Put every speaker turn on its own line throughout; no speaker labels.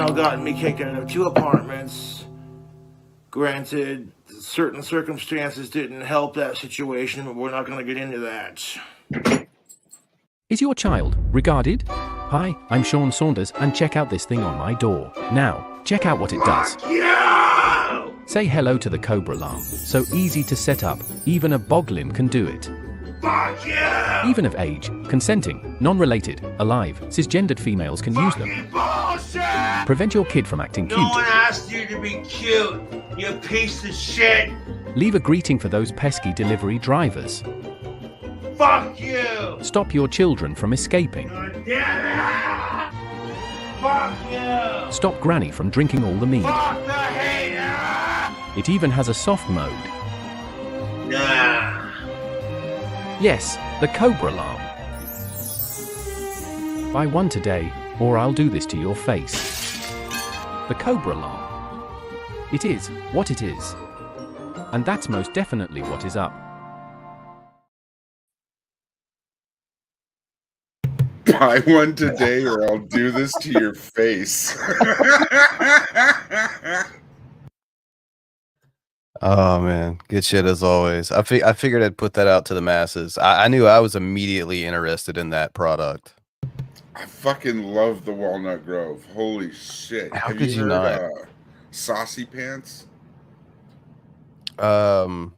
now gotten me kicked out of 2 apartments. Granted, certain circumstances didn't help that situation, but we're not going to get into that.
Is your child regarded? Hi, I'm Sean Saunders, and check out this thing on my door. Now, check out what it does. Say hello to the Cobra alarm. So easy to set up, even a boglin can do it.
Fuck you!
Even of age, consenting, non-related, alive, cisgendered females can use them.
Bullshit!
Prevent your kid from acting cute.
No one asked you to be cute, you piece of shit!
Leave a greeting for those pesky delivery drivers.
Fuck you!
Stop your children from escaping.
God damn it! Fuck you!
Stop Granny from drinking all the mead.
Fuck the hater!
It even has a soft mode.
Nah.
Yes, the Cobra alarm. Buy one today, or I'll do this to your face. The Cobra alarm. It is what it is. And that's most definitely what is up.
Buy one today, or I'll do this to your face.
Oh man, good shit as always. I figured I'd put that out to the masses. I knew I was immediately interested in that product.
I fucking love the Walnut Grove. Holy shit!
How
Have
could you
heard,
not?
Saucy Pants?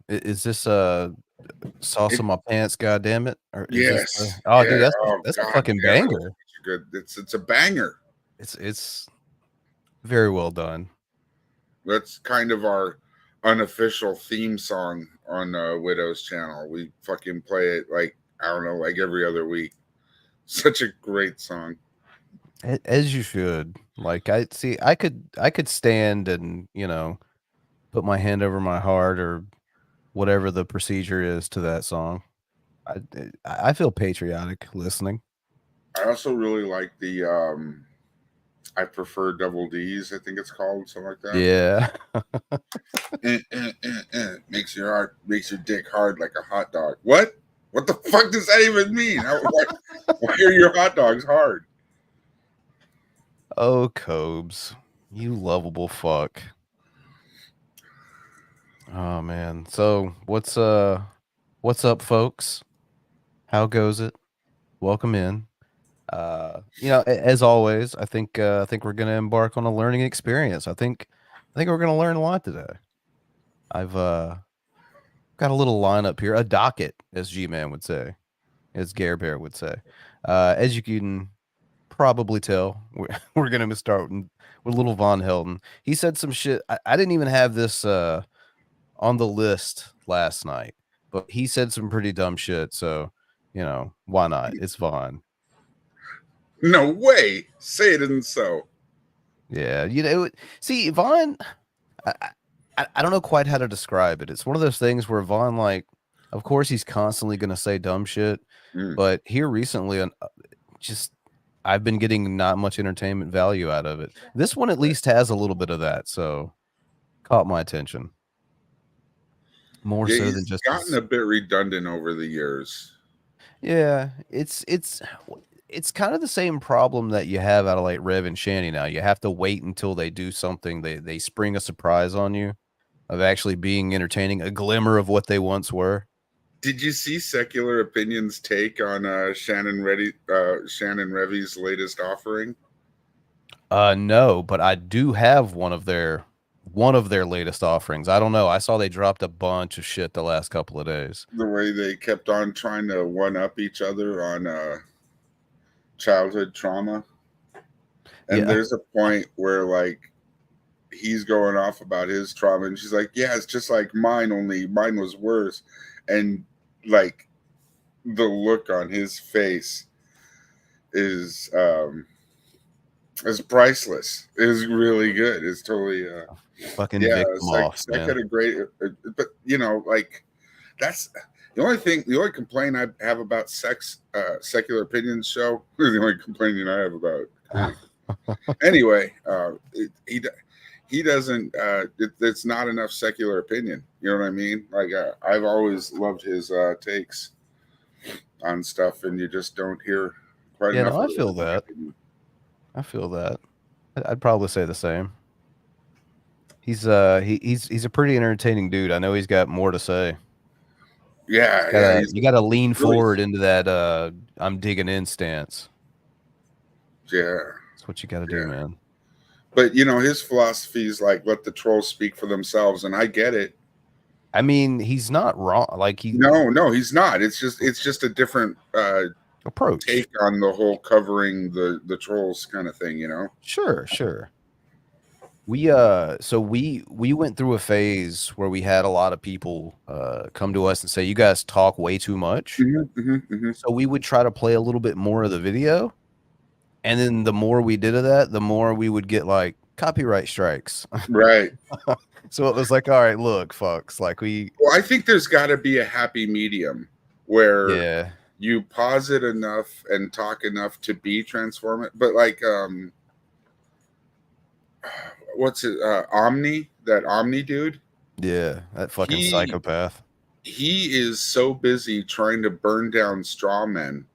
Is this sauce on my pants? God damn it! Or is
Yes.
this oh, dude,
Yeah.
that's
God
a fucking
damn it.
banger.
Good. It's a banger.
It's very well done.
That's kind of our unofficial theme song on Widow's channel. We fucking play it like, I don't know, like every other week. Such a great song.
As you should. Like I could stand and put my hand over my heart or whatever the procedure is to that song. I feel patriotic listening.
I also really like the I prefer double D's, I think it's called, something like that.
Yeah.
Makes your dick hard like a hot dog. What the fuck does that even mean? Why are your hot dogs hard?
Oh, Cobes, you lovable fuck. Oh man. So what's up, folks? How goes it? Welcome in. As always, I think we're gonna embark on a learning experience. I think we're gonna learn a lot today. I've got a little lineup here, a docket, as G-Man would say, as Gare Bear would say. As you can probably tell, we're gonna start with little Von Helden. He said some shit. I didn't even have this on the list last night, but he said some pretty dumb shit. So why not? It's Von.
No way. Say it isn't so.
Yeah, see, Vaughn, I don't know quite how to describe it. It's one of those things where Vaughn, like, of course, he's constantly going to say dumb shit, but here recently, I've been getting not much entertainment value out of it. This one at least has a little bit of that, so caught my attention. More so than just
gotten a bit redundant over the years.
Yeah, it's kind of the same problem that you have out of like Rev and Shanny now. You have to wait until they do something. They spring a surprise on you of actually being entertaining, a glimmer of what they once were.
Did you see Secular Opinion's take on Shannon Revy's latest offering?
No, but I do have one of their latest offerings. I don't know. I saw they dropped a bunch of shit the last couple of days.
The way they kept on trying to one up each other on childhood trauma. And there's a point where like he's going off about his trauma and she's like, yeah, it's just like mine, only mine was worse. And like the look on his face is priceless. It is really good. It's totally
fucking victim off,
that
man.
could have great, but like that's the only complaint I have about Secular Opinions show. The only complaining I have about. Anyway, he doesn't. It's not enough Secular Opinion. You know what I mean? Like I've always loved his takes on stuff, and you just don't hear quite enough.
No, I feel that. I feel that. I'd probably say the same. He's he's a pretty entertaining dude. I know he's got more to say.
Yeah. He's
You gotta lean
really,
forward into that I'm digging in stance.
yeah.
That's what you gotta do,
Yeah.
man.
But you know, his philosophy is like let the trolls speak for themselves, and I get it.
I mean, he's not wrong. Like
No, he's not. It's just a different
approach.
take on the whole covering the trolls kind of thing, you know.
Sure. We so we went through a phase where we had a lot of people come to us and say, you guys talk way too much. So we would try to play a little bit more of the video. And then the more we did of that, the more we would get like copyright strikes.
Right.
So it was like, all right, look, folks, like
Well, I think there's got to be a happy medium where you pause it enough and talk enough to be transformative. But like, what's it? That Omni dude.
Yeah, that fucking psychopath.
He is so busy trying to burn down straw men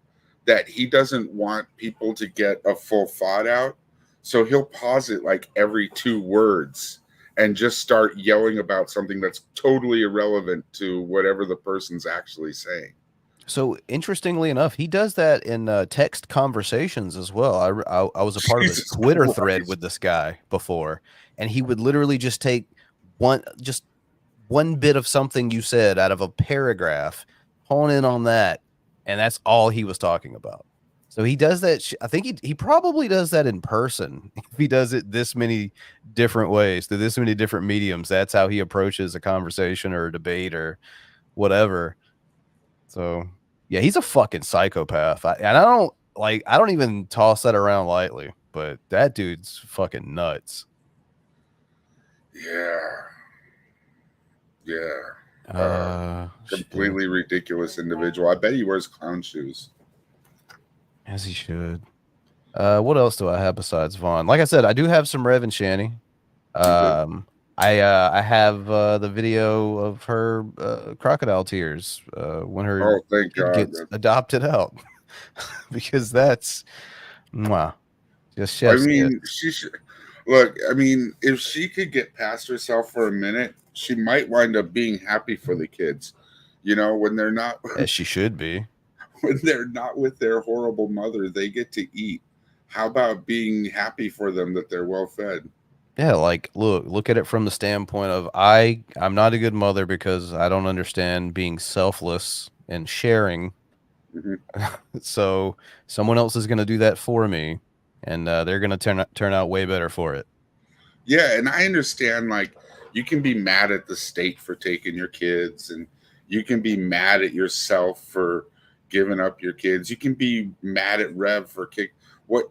that he doesn't want people to get a full thought out. So he'll pause it like every 2 words and just start yelling about something that's totally irrelevant to whatever the person's actually saying.
So interestingly enough, he does that in text conversations as well. I was a part of a Twitter thread with this guy before, and he would literally just take one bit of something you said out of a paragraph, hone in on that, and that's all he was talking about. So he does that. I think he probably does that in person. If he does it this many different ways, through this many different mediums, that's how he approaches a conversation or a debate or whatever. So yeah, he's a fucking psychopath. I don't even toss that around lightly, but that dude's fucking nuts.
Yeah. Completely ridiculous individual. I bet he wears clown shoes.
As he should. What else do I have besides Vaughn? Like I said, I do have some Rev and Shanny. I have the video of her crocodile tears when her kid gets adopted out. Because that's just
I mean, she should look. I mean, if she could get past herself for a minute, she might wind up being happy for the kids. You know, when they're not,
as she should be.
When they're not with their horrible mother, they get to eat. How about being happy for them that they're well fed?
Yeah, like look at it from the standpoint of I'm not a good mother because I don't understand being selfless and sharing. So someone else is going to do that for me, and they're going to turn out way better for it.
Yeah, and I understand, like, you can be mad at the state for taking your kids, and you can be mad at yourself for giving up your kids. You can be mad at Rev for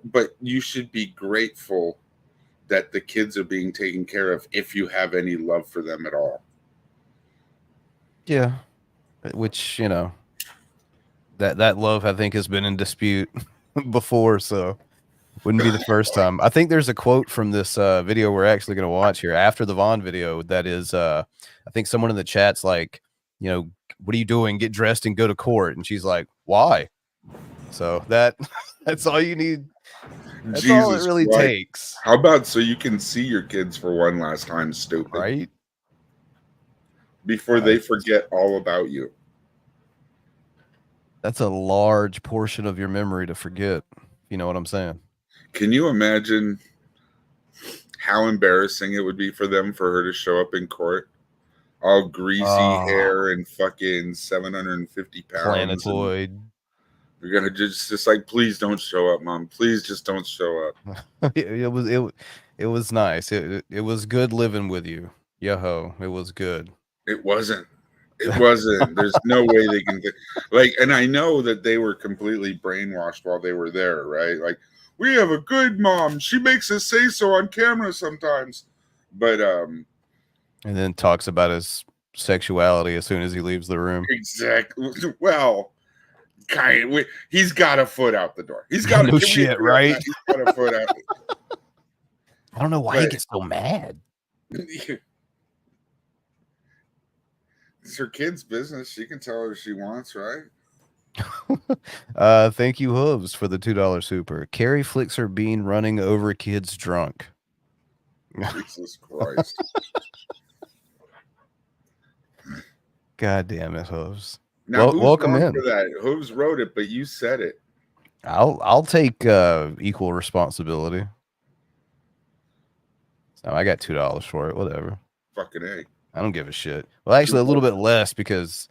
but you should be grateful that the kids are being taken care of if you have any love for them at all.
Yeah, which, you know, that love I think has been in dispute before, so wouldn't be the first time. I think there's a quote from this video we're actually going to watch here after the Vaughn video that is I think someone in the chat's like, you know, what are you doing? Get dressed and go to court. And she's like, why? So that's all you need. That's Jesus all it really
Christ.
takes.
How about so you can see your kids for one last time, stupid?
Right?
Before they forget all about you.
That's a large portion of your memory to forget. You know what I'm saying?
Can you imagine how embarrassing it would be for them for her to show up in court? All greasy hair and fucking 750 pounds.
Planetoid.
We're gonna just like, please don't show up, Mom. Please just don't show up.
It was nice. It was good living with you. Yo-ho. It was good.
It wasn't. There's no way they can and I know that they were completely brainwashed while they were there, right? Like, we have a good mom. She makes us say so on camera sometimes. But
and then talks about his sexuality as soon as he leaves the room.
Exactly. Well, he's got a foot out the door. He's got
no shit, right?
He's got a foot out.
I don't know why he gets so mad.
It's her kid's business. She can tell her she wants, right?
Thank you, Hooves, for the $2 super. Carrie flicks her bean running over kids drunk.
Jesus Christ.
God damn it, Hooves.
Now, who's
welcome
wrong
in.
for that? Hooves wrote it, but you said it.
I'll take equal responsibility. So I got $2 for it. Whatever.
Fucking A.
I don't give a shit. Well, actually, a little bit less because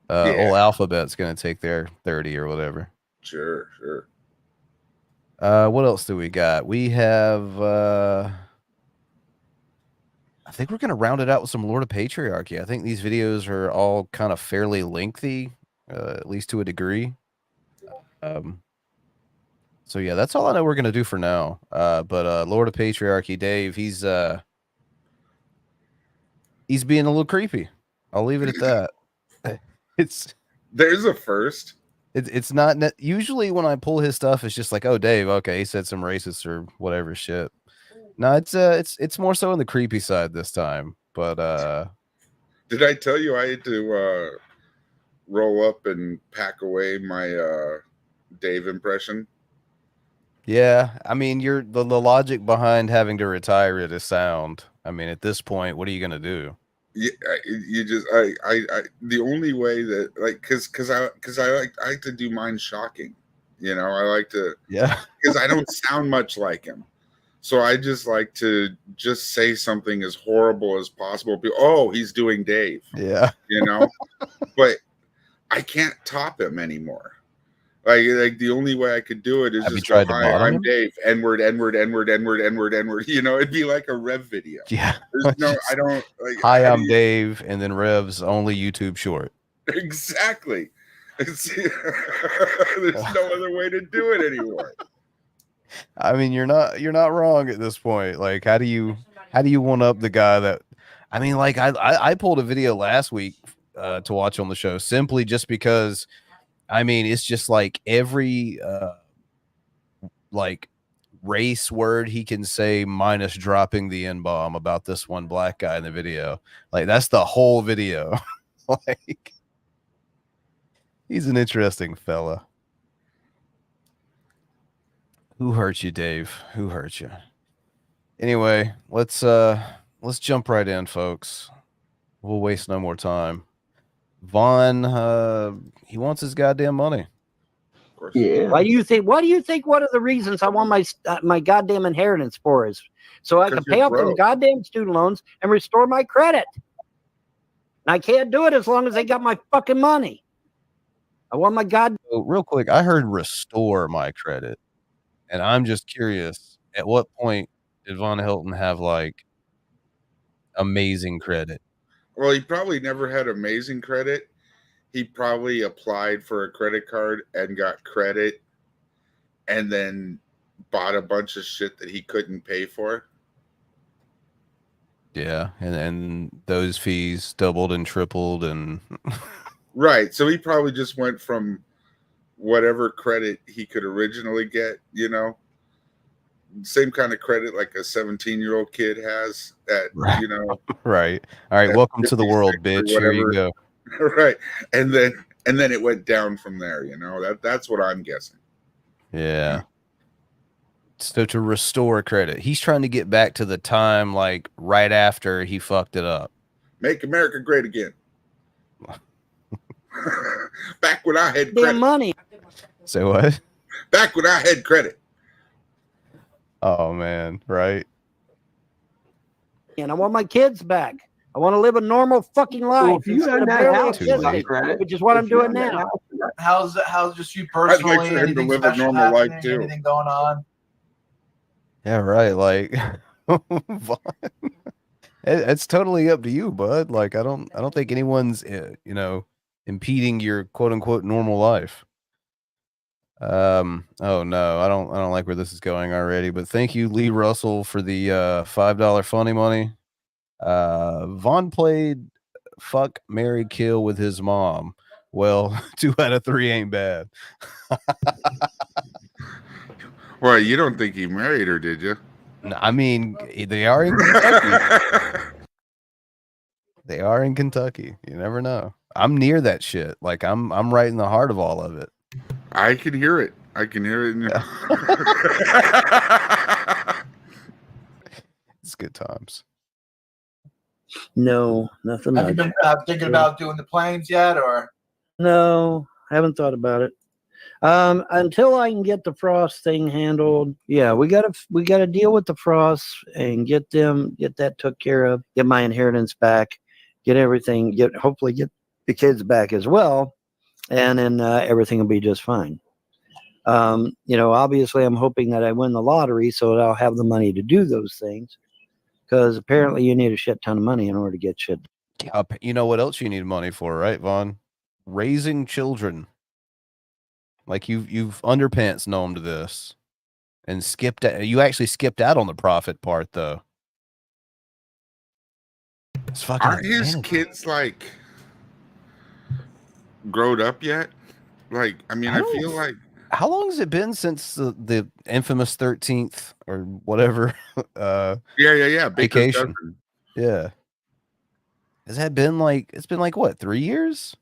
old Alphabet's gonna take their 30 or whatever.
Sure.
What else do we got? We have I think we're gonna round it out with some Lord of Patriarchy. I think these videos are all kind of fairly lengthy, at least to a degree. So yeah, that's all I know we're gonna do for now. But Lord of Patriarchy, Dave, he's being a little creepy. I'll leave it at that.
There's a first.
It's not usually when I pull his stuff, it's just like, oh, Dave, okay, he said some racist or whatever shit. No, it's more so on the creepy side this time. But
did I tell you I had to roll up and pack away my Dave impression?
Yeah, I mean, the logic behind having to retire it is sound. I mean, at this point, what are you gonna do?
Yeah, you just I the only way that because I like to do mine shocking, I like to because I don't sound much like him, so I just like to just say something as horrible as possible. Oh, he's doing Dave, but I can't top him anymore. Like the only way I could do it is just go, hi, I'm Dave, N-word. It'd be like a Rev video.
Yeah.
There's no, I don't like.
Hi, I'm Dave, and then Rev's only YouTube short.
Exactly. There's no other way to do it anymore.
I mean, you're not wrong at this point. Like, how do you one up the guy that? I mean, like I pulled a video last week to watch on the show simply just because. I mean, it's just like every like race word he can say minus dropping the N-bomb about this one black guy in the video. Like that's the whole video. Like he's an interesting fella. Who hurt you, Dave? Who hurt you? Anyway, let's jump right in, folks. We'll waste no more time. Vaughn, he wants his goddamn money.
Yeah. What do you think one of the reasons I want my goddamn inheritance for is so I can pay off them goddamn student loans and restore my credit? And I can't do it as long as they got my fucking money. I want my
real quick, I heard restore my credit. And I'm just curious, at what point did Von Hilton have like amazing credit?
Well, he probably never had amazing credit. He probably applied for a credit card and got credit and then bought a bunch of shit that he couldn't pay for.
Yeah, and those fees doubled and tripled and
right. So he probably just went from whatever credit he could originally get, same kind of credit like a 17-year-old kid has at,
Right. All right. Welcome to the world, bitch. Here you go.
Right. And then it went down from there, that's what I'm guessing.
Yeah. So to restore credit, he's trying to get back to the time like right after he fucked it up.
Make America great again. Back when I had credit.
Money.
Say what?
Back when I had credit.
Oh man, right.
And I want my kids back. I want to live a normal fucking life.
Well, if you had that house,
which is what I'm doing now.
How's just you personally?
I'd like for him to live a normal life too.
Anything going on?
Yeah, right. Like, it's totally up to you, bud. Like, I don't think anyone's, impeding your quote unquote normal life. Oh no, I don't like where this is going already. But thank you, Lee Russell, for the $5 funny money. Vaughn played fuck, marry, kill with his mom. Well, 2 out of 3 ain't bad.
Well, you don't think he married her, did you?
No, I mean, they are in Kentucky. They are in Kentucky. You never know. I'm near that shit. Like I'm right in the heart of all of it.
I can hear it. I can hear it in your...
It's good times.
No, nothing
Have you
much.
been thinking about doing the planes yet, or?
No, haven't thought about it. Until I can get the frost thing handled, yeah, we gotta deal with the frost and get that took care of, get my inheritance back, hopefully get the kids back as well, and then everything will be just fine. Obviously I'm hoping that I win the lottery so that I'll have the money to do those things, because apparently you need a shit ton of money in order to get shit.
You know what else you need money for, right, Vaughn? Raising children. Like you've underpants gnomed this and skipped out. You actually skipped out on the profit part though. It's fucking
Aren't his kids like growed up yet? Like, I mean, I feel like,
how long has it been since the infamous 13th or whatever
yeah,
vacation? Yeah. Has that been like, it's been like what, 3 years?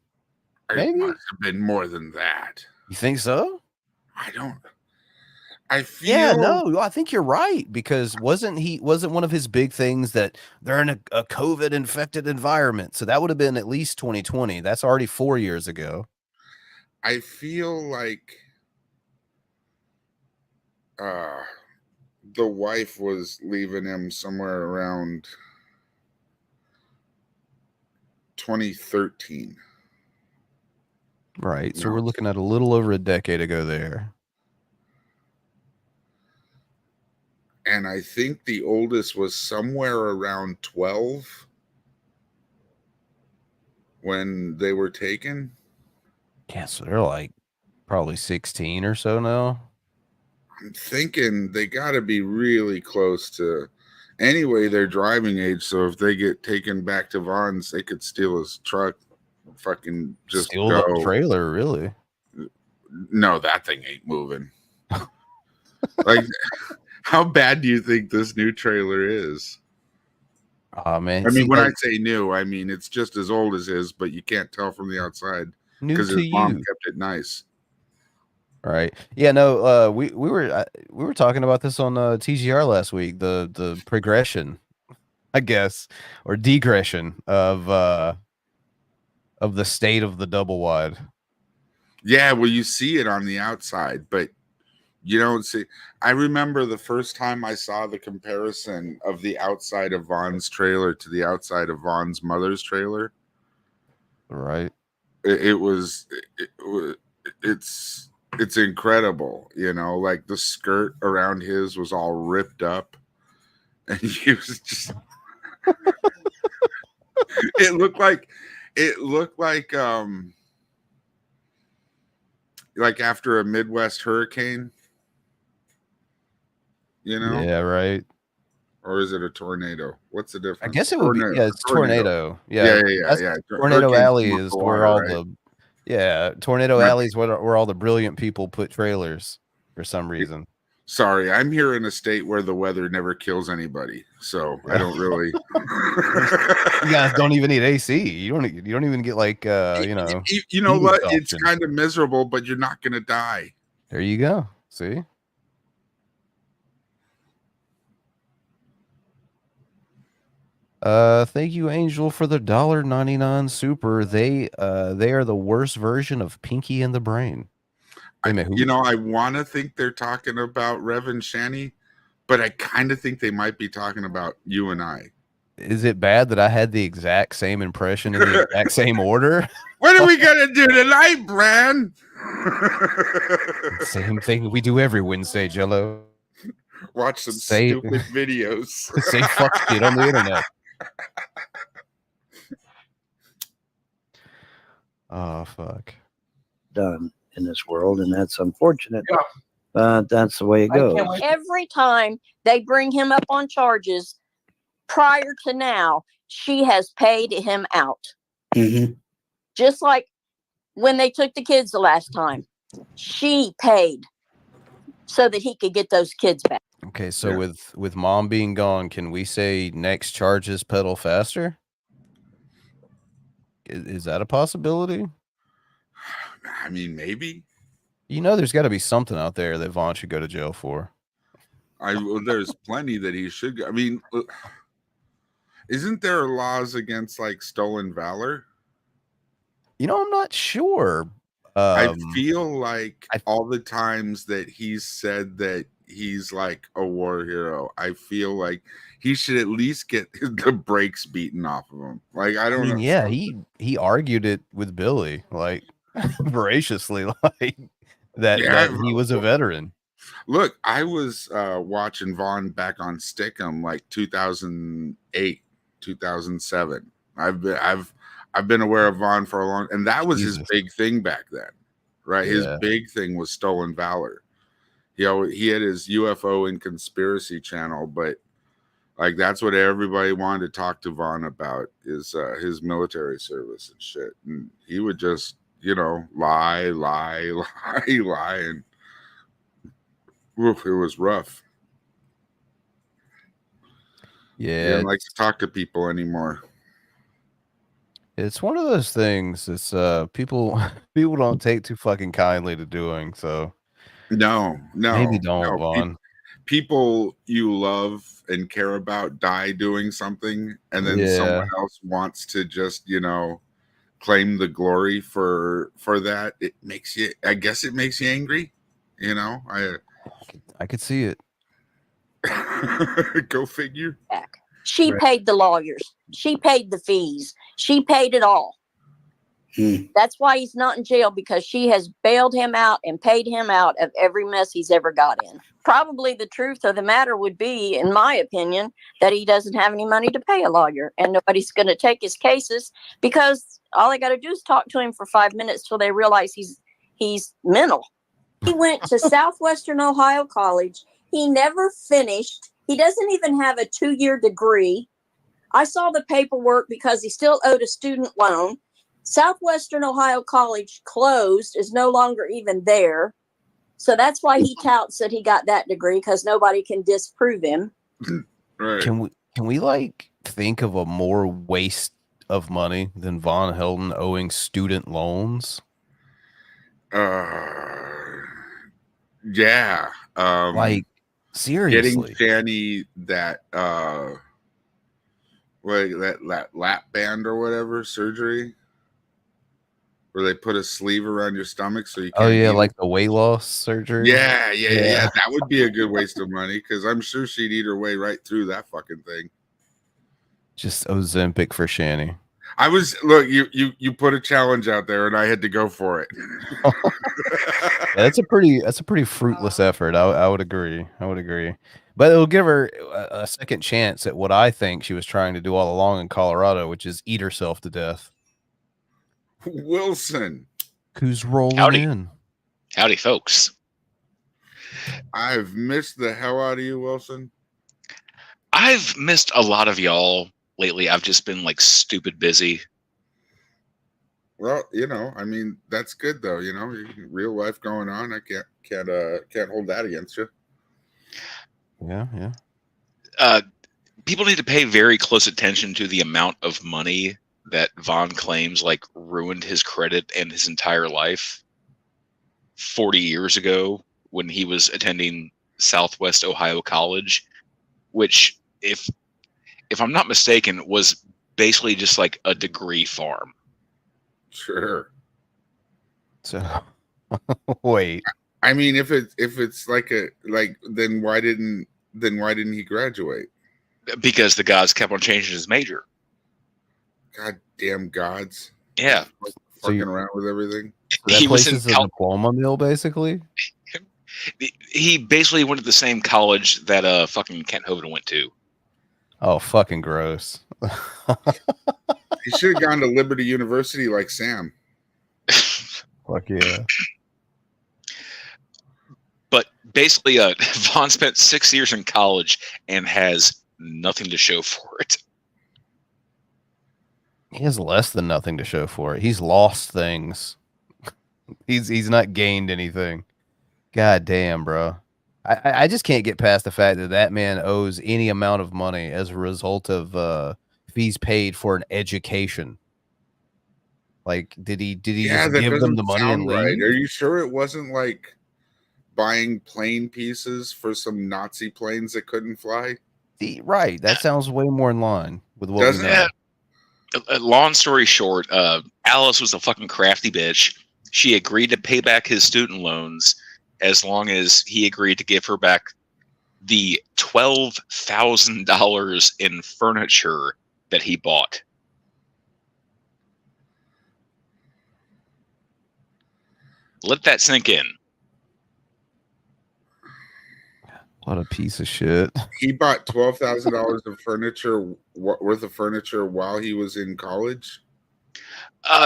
It must have been more than that.
You think so?
I feel...
Yeah, no, I think you're right, because wasn't one of his big things that they're in a COVID infected environment? So that would have been at least 2020. That's already 4 years ago.
I feel like the wife was leaving him somewhere around 2013.
Right. So we're looking at a little over a decade ago there.
And I think the oldest was somewhere around 12 when they were taken.
Yeah, so they're like probably 16 or so now.
I'm thinking they got to be really close to... Anyway, they're driving age, so if they get taken back to Vaughn's, they could steal his truck, fucking just
steal the trailer, really?
No, that thing ain't moving. Like, how bad do you think this new trailer is?
Oh, man.
I mean, when I say new, I mean it's just as old as his, but you can't tell from the outside because his mom kept it nice.
Right. Yeah, no, we were talking about this on TGR last week, the progression, I guess, or degression of the state of the double wide.
Yeah, well, you see it on the outside, but you don't see... I remember the first time I saw the comparison of the outside of Vaughn's trailer to the outside of Vaughn's mother's trailer.
Right.
It's incredible, like the skirt around his was all ripped up, and he was just... it looked like after a Midwest hurricane,
Yeah, right.
Or is it a tornado? What's the difference?
I guess it would be, yeah, it's tornado. Yeah. Tornado
Hurricane's
Alley is where all
right?
Tornado Alley is where all the brilliant people put trailers for some reason.
Sorry, I'm here in a state where the weather never kills anybody, so I don't really...
You guys don't even need AC. You don't even get like
you know what? It's kind of miserable, but you're not gonna die.
There you go. See? Thank you, Angel, for the $1.99 super. They are the worst version of Pinky and the Brain.
I want to think they're talking about Rev and Shanny, but I kind of think they might be talking about you and I.
Is it bad that I had the exact same impression in the exact same order?
What are we gonna do tonight, Bran?
Same thing we do every Wednesday, Jello.
Watch some stupid videos.
Say fuck shit on the internet. Oh, fuck.
Done in this world, and that's unfortunate. Yeah. But that's the way it goes.
Every time they bring him up on charges prior to now, she has paid him out.
Mm-hmm.
Just like when they took the kids the last time, she paid so that he could get those kids back.
Okay, so with mom being gone, can we say next charges pedal faster? Is that a possibility?
I mean, maybe.
You know, there's got to be something out there that Vaughn should go to jail for.
There's plenty that he should. I mean, isn't there laws against like stolen valor?
You know, I'm not sure.
I feel like all the times that he's said that he's like a war hero, I feel like he should at least get the brakes beaten off of him. Like, I don't know.
Yeah, he argued it with Billy, like voraciously, like that he was a veteran.
Look, I was watching Vaughn back on Stickum like 2008, 2007. I've been aware of Vaughn for a long, and that was his big thing back then, right? His big thing was stolen valor. He had his UFO and conspiracy channel, but like that's what everybody wanted to talk to Vaughn about is his military service and shit. And he would just, lie, and oof, it was rough.
Yeah,
he didn't like to talk to people anymore.
It's one of those things. It's people don't take too fucking kindly to doing. So
no,
maybe don't, Vaughn.
People you love and care about die doing something, and then someone else wants to just claim the glory for that. It makes you. I guess it makes you angry.
I could see it.
Go figure.
She paid the lawyers. She paid the fees. She paid it all. That's why he's not in jail, because she has bailed him out and paid him out of every mess he's ever got in. Probably the truth of the matter would be, in my opinion, that he doesn't have any money to pay a lawyer, and nobody's going to take his cases because all they got to do is talk to him for 5 minutes till they realize he's mental. He went to Southwestern Ohio College. He never finished. He doesn't even have a 2-year degree. I saw the paperwork because he still owed a student loan. Southwestern Ohio College closed, is no longer even there. So that's why he touts that he got that degree, because nobody can disprove him.
Right.
Can we like think of a more waste of money than Von Helden owing student loans?
Yeah.
Like, seriously.
Getting Shanny that that lap band or whatever surgery, where they put a sleeve around your stomach so you can't eat
like the weight loss surgery.
Yeah. That would be a good waste of money, because I'm sure she'd eat her way right through that fucking thing.
Just Ozempic for Shanny.
You put a challenge out there and I had to go for it.
That's a pretty fruitless effort. I would agree. But it'll give her a second chance at what I think she was trying to do all along in Colorado, which is eat herself to death.
Wilson,
who's rolling in?
Howdy, folks.
I've missed the hell out of you, Wilson.
I've missed a lot of y'all lately. I've just been like stupid busy.
Well, I mean, that's good though. Real life going on. I can't hold that against you.
Yeah.
People need to pay very close attention to the amount of money that Vaughn claims like ruined his credit and his entire life 40 years ago when he was attending Southwest Ohio College, which, if I'm not mistaken, was basically just like a degree farm.
Sure.
So wait.
I mean, if it's then why didn't he graduate?
Because the gods kept on changing his major.
Goddamn gods.
Yeah.
Fucking around with everything.
So that he place is a diploma mill, basically?
He basically went to the same college that fucking Kent Hovind went to.
Oh, fucking gross.
He should have gone to Liberty University like Sam.
Fuck yeah.
But basically, Vaughn spent 6 years in college and has nothing to show for it.
He has less than nothing to show for it. He's lost things. He's not gained anything. God damn, bro. I just can't get past the fact that man owes any amount of money as a result of fees paid for an education. Like, did he
Yeah,
just
that
give them
doesn't
the money and
sound right.
leave?
Are you sure it wasn't like buying plane pieces for some Nazi planes that couldn't fly?
Right. That sounds way more in line with what
Doesn't
we know.
Long story short, Alice was a fucking crafty bitch. She agreed to pay back his student loans as long as he agreed to give her back the $12,000 in furniture that he bought. Let that sink in.
What a piece of shit.
He bought $12,000 of furniture worth of furniture while he was in college.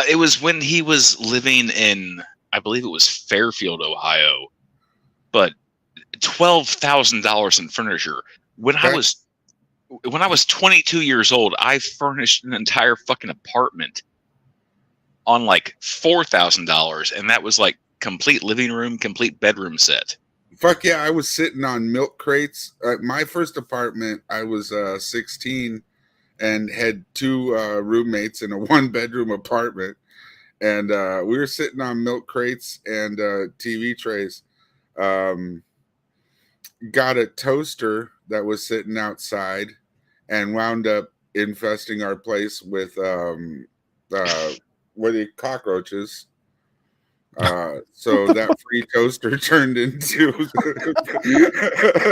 It was when he was living in, I believe it was Fairfield, Ohio. But $12,000 in furniture. When I was 22 years old, I furnished an entire fucking apartment on like $4,000, and that was like complete living room, complete bedroom set.
Fuck yeah, I was sitting on milk crates. My first apartment, I was 16 and had two roommates in a one-bedroom apartment. And we were sitting on milk crates and TV trays. Got a toaster that was sitting outside and wound up infesting our place with cockroaches. So that free toaster turned into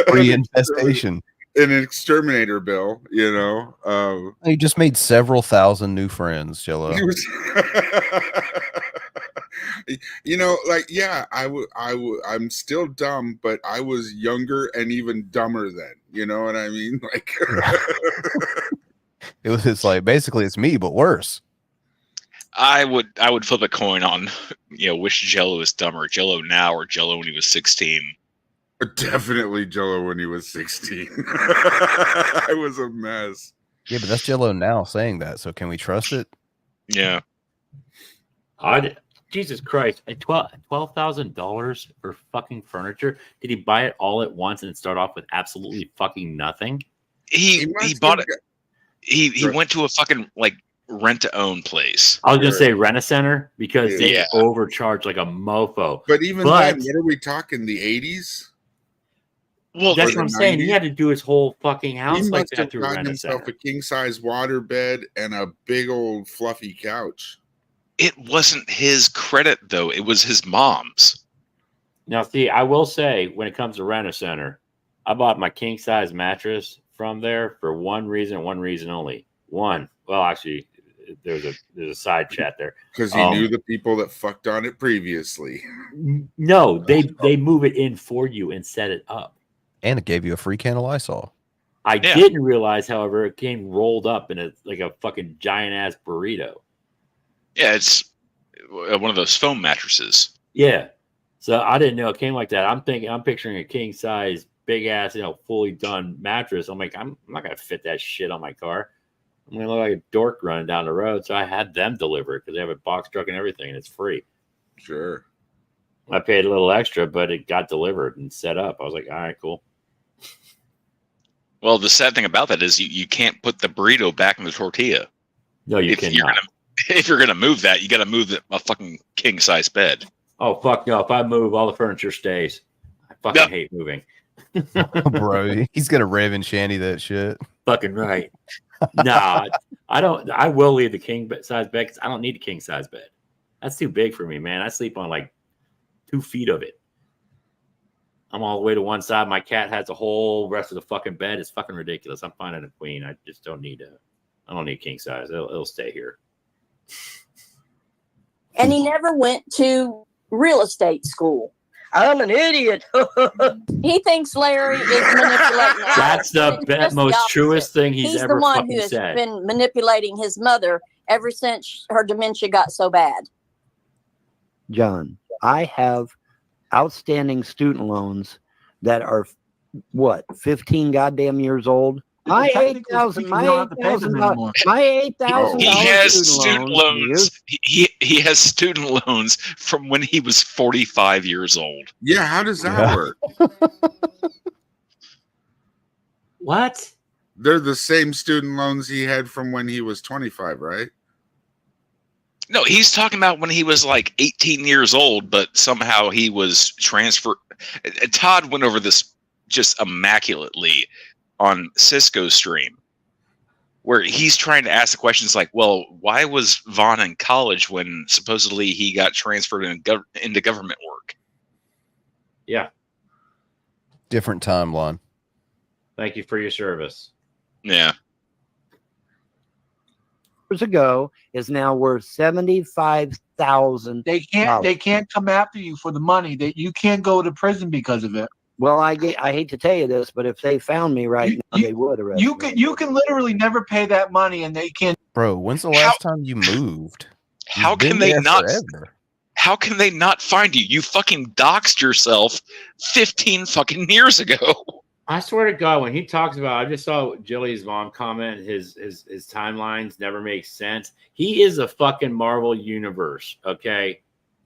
Free infestation.
An exterminator bill, you know.
He just made several thousand new friends, Jello.
You know, like, yeah, I'm still dumb, but I was younger and even dumber then. You know what I mean? Like,
it's like basically it's me, but worse.
I would flip a coin on, which Jello is dumber, Jello now or Jello when he was 16.
Definitely Jello when he was 16. I was a mess.
Yeah, but that's Jello now saying that. So can we trust it?
Yeah.
Jesus Christ! $12,000 for fucking furniture. Did he buy it all at once and start off with absolutely fucking nothing?
He bought it. He went to a fucking like rent to own place.
I was gonna say Rent-A-Center because they overcharge like a mofo.
But even then, what are we talking? The 80s?
Well, that's what I'm saying. He had to do his whole fucking house
he
like
must
that
have
through
gotten
Rent-A-Center.
himself a king size water bed and a big old fluffy couch.
It wasn't his credit though; it was his mom's.
Now, see, I will say when it comes to Rent-A-Center, I bought my king size mattress from there for one reason only. One, well, actually, there's a side chat there
because he knew the people that fucked on it previously.
No, they move it in for you and set it up.
And it gave you a free can of Lysol.
I didn't realize, however, it came rolled up in like a fucking giant ass burrito.
Yeah, it's one of those foam mattresses.
Yeah, so I didn't know it came like that. I'm picturing a king size, big ass, fully done mattress. I'm like, I'm not gonna fit that shit on my car. I'm gonna look like a dork running down the road. So I had them deliver it because they have a box truck and everything, and it's free.
Sure.
I paid a little extra, but it got delivered and set up. I was like, all right, cool.
Well, the sad thing about that is you can't put the burrito back in the tortilla.
No, you cannot.
If you're gonna move that, you got to move a fucking king size bed.
Oh fuck no! If I move, all the furniture stays. I fucking hate moving.
Bro, he's gonna Raven Shanny that shit.
Fucking right. Nah, I don't. I will leave the king size bed because I don't need a king size bed. That's too big for me, man. I sleep on like 2 feet of it. I'm all the way to one side. My cat has the whole rest of the fucking bed. It's fucking ridiculous. I'm finding a queen. I just don't need I don't need king size. It'll stay here.
And he never went to real estate school. I'm an idiot. He thinks Larry is manipulating.
That's the most truest thing he's ever
the one
fucking
who has
said.
been manipulating his mother ever since her dementia got so bad.
John, I have outstanding student loans that are what, 15 goddamn years old. My $8,000.
He has student loans. He has student loans from when he was 45 years old.
Yeah, how does that work?
What?
They're the same student loans he had from when he was 25, right?
No, he's talking about when he was like 18 years old, but somehow he was transferred. Todd went over this just immaculately on Cisco's stream, where he's trying to ask the questions like, well, why was Vaughn in college when supposedly he got transferred into government work?
Yeah.
Different timeline.
Thank you for your service.
Yeah.
Years ago is now worth $75,000.
They can't come after you for the money. That you can't go to prison because of it.
Well, I hate to tell you this, but if they found me right now, they would arrest me.
You can literally never pay that money, and they can't.
Bro, when's the last time you moved?
How
You've
can
been
they
there
not?
forever.
How can they not find you? You fucking doxed yourself 15 fucking years ago.
I swear to God, when he talks about, I just saw Jilly's Vaughn comment, his timelines never make sense. He is a fucking Marvel universe, okay?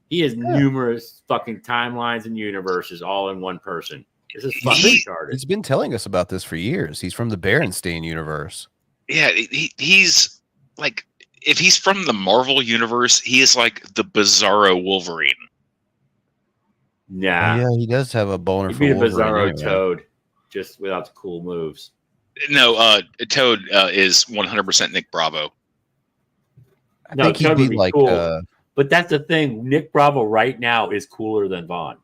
He has numerous fucking timelines and universes all in one person. This is fucking retarded.
He's been telling us about this for years. He's from the Berenstain universe.
Yeah, he's like, if he's from the Marvel universe, he is like the Bizarro Wolverine.
Nah.
Oh, yeah, he does have a boner
He'd
for
be a
Wolverine.
Bizarro
Anyway.
Toad, just without the cool moves.
No, Toad is 100% Nick Bravo.
I think he'd be like,
cool. But that's the thing. Nick Bravo right now is cooler than Vaughn.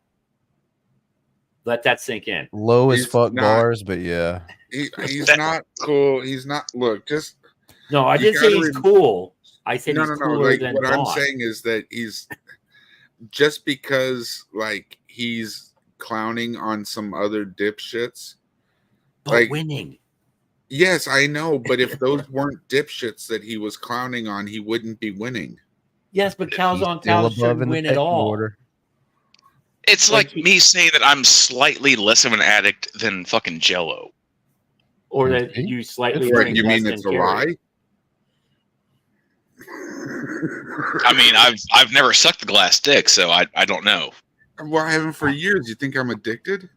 Let that sink in.
Low as fuck bars, but yeah.
He's not cool. He's not. Look, just.
No, I didn't say he's cool. I said he's cooler
like,
than
what
Vaughn.
I'm saying is that he's just because like he's clowning on some other dipshits.
But
like
winning.
Yes, I know, but if those weren't dipshits that he was clowning on, he wouldn't be winning.
Yes, but cows on cows shouldn't win at all.
Order.
It's like me saying that I'm slightly less of an addict than fucking Jello.
Or that you slightly
Right,
drink
you
less
mean
than
it's a
Carrie.
lie?
I mean, I've never sucked a glass dick, so I don't know.
Well, I haven't for years. You think I'm addicted?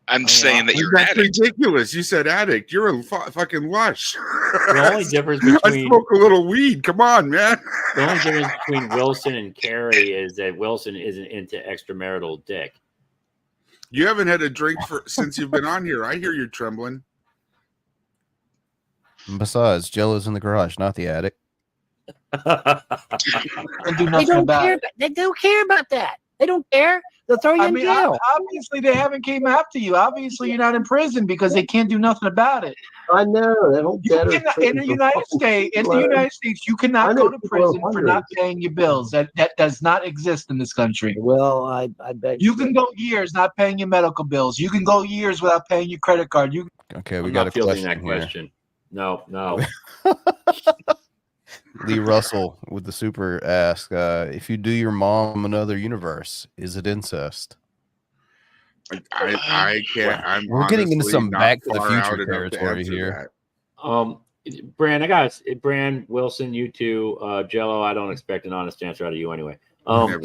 I'm saying that you're an
That's
addict.
ridiculous. You said addict. You're a fucking lush.
The only difference
I
between
smoke a little weed. Come on, man.
the only difference between Wilson and Carrie is that Wilson isn't into extramarital dick.
You haven't had a drink since you've been on here. I hear you're trembling.
And besides, Jello's in the garage, not the attic.
Do nothing about it.
They don't care about that. They don't care. They'll throw you in jail.
Obviously, they haven't came after you. Obviously, you're not in prison because they can't do nothing about it.
I know. They don't
You cannot, in the United States, you cannot go to prison for not paying your bills. That does not exist in this country.
Well, I bet
you can go years not paying your medical bills. You can go years without paying your credit card.
Okay, we
I'm
got
not
a
fielding
question
that
here.
question. No.
Lee Russell with the super ask, if you do your mom another universe, is it incest?
I can't.
We're getting into
honestly
some
not
Back to the
far
Future
out enough to
territory
answer
here.
Brand, Brand, Wilson, you two, Jello. I don't expect an honest answer out of you anyway. I've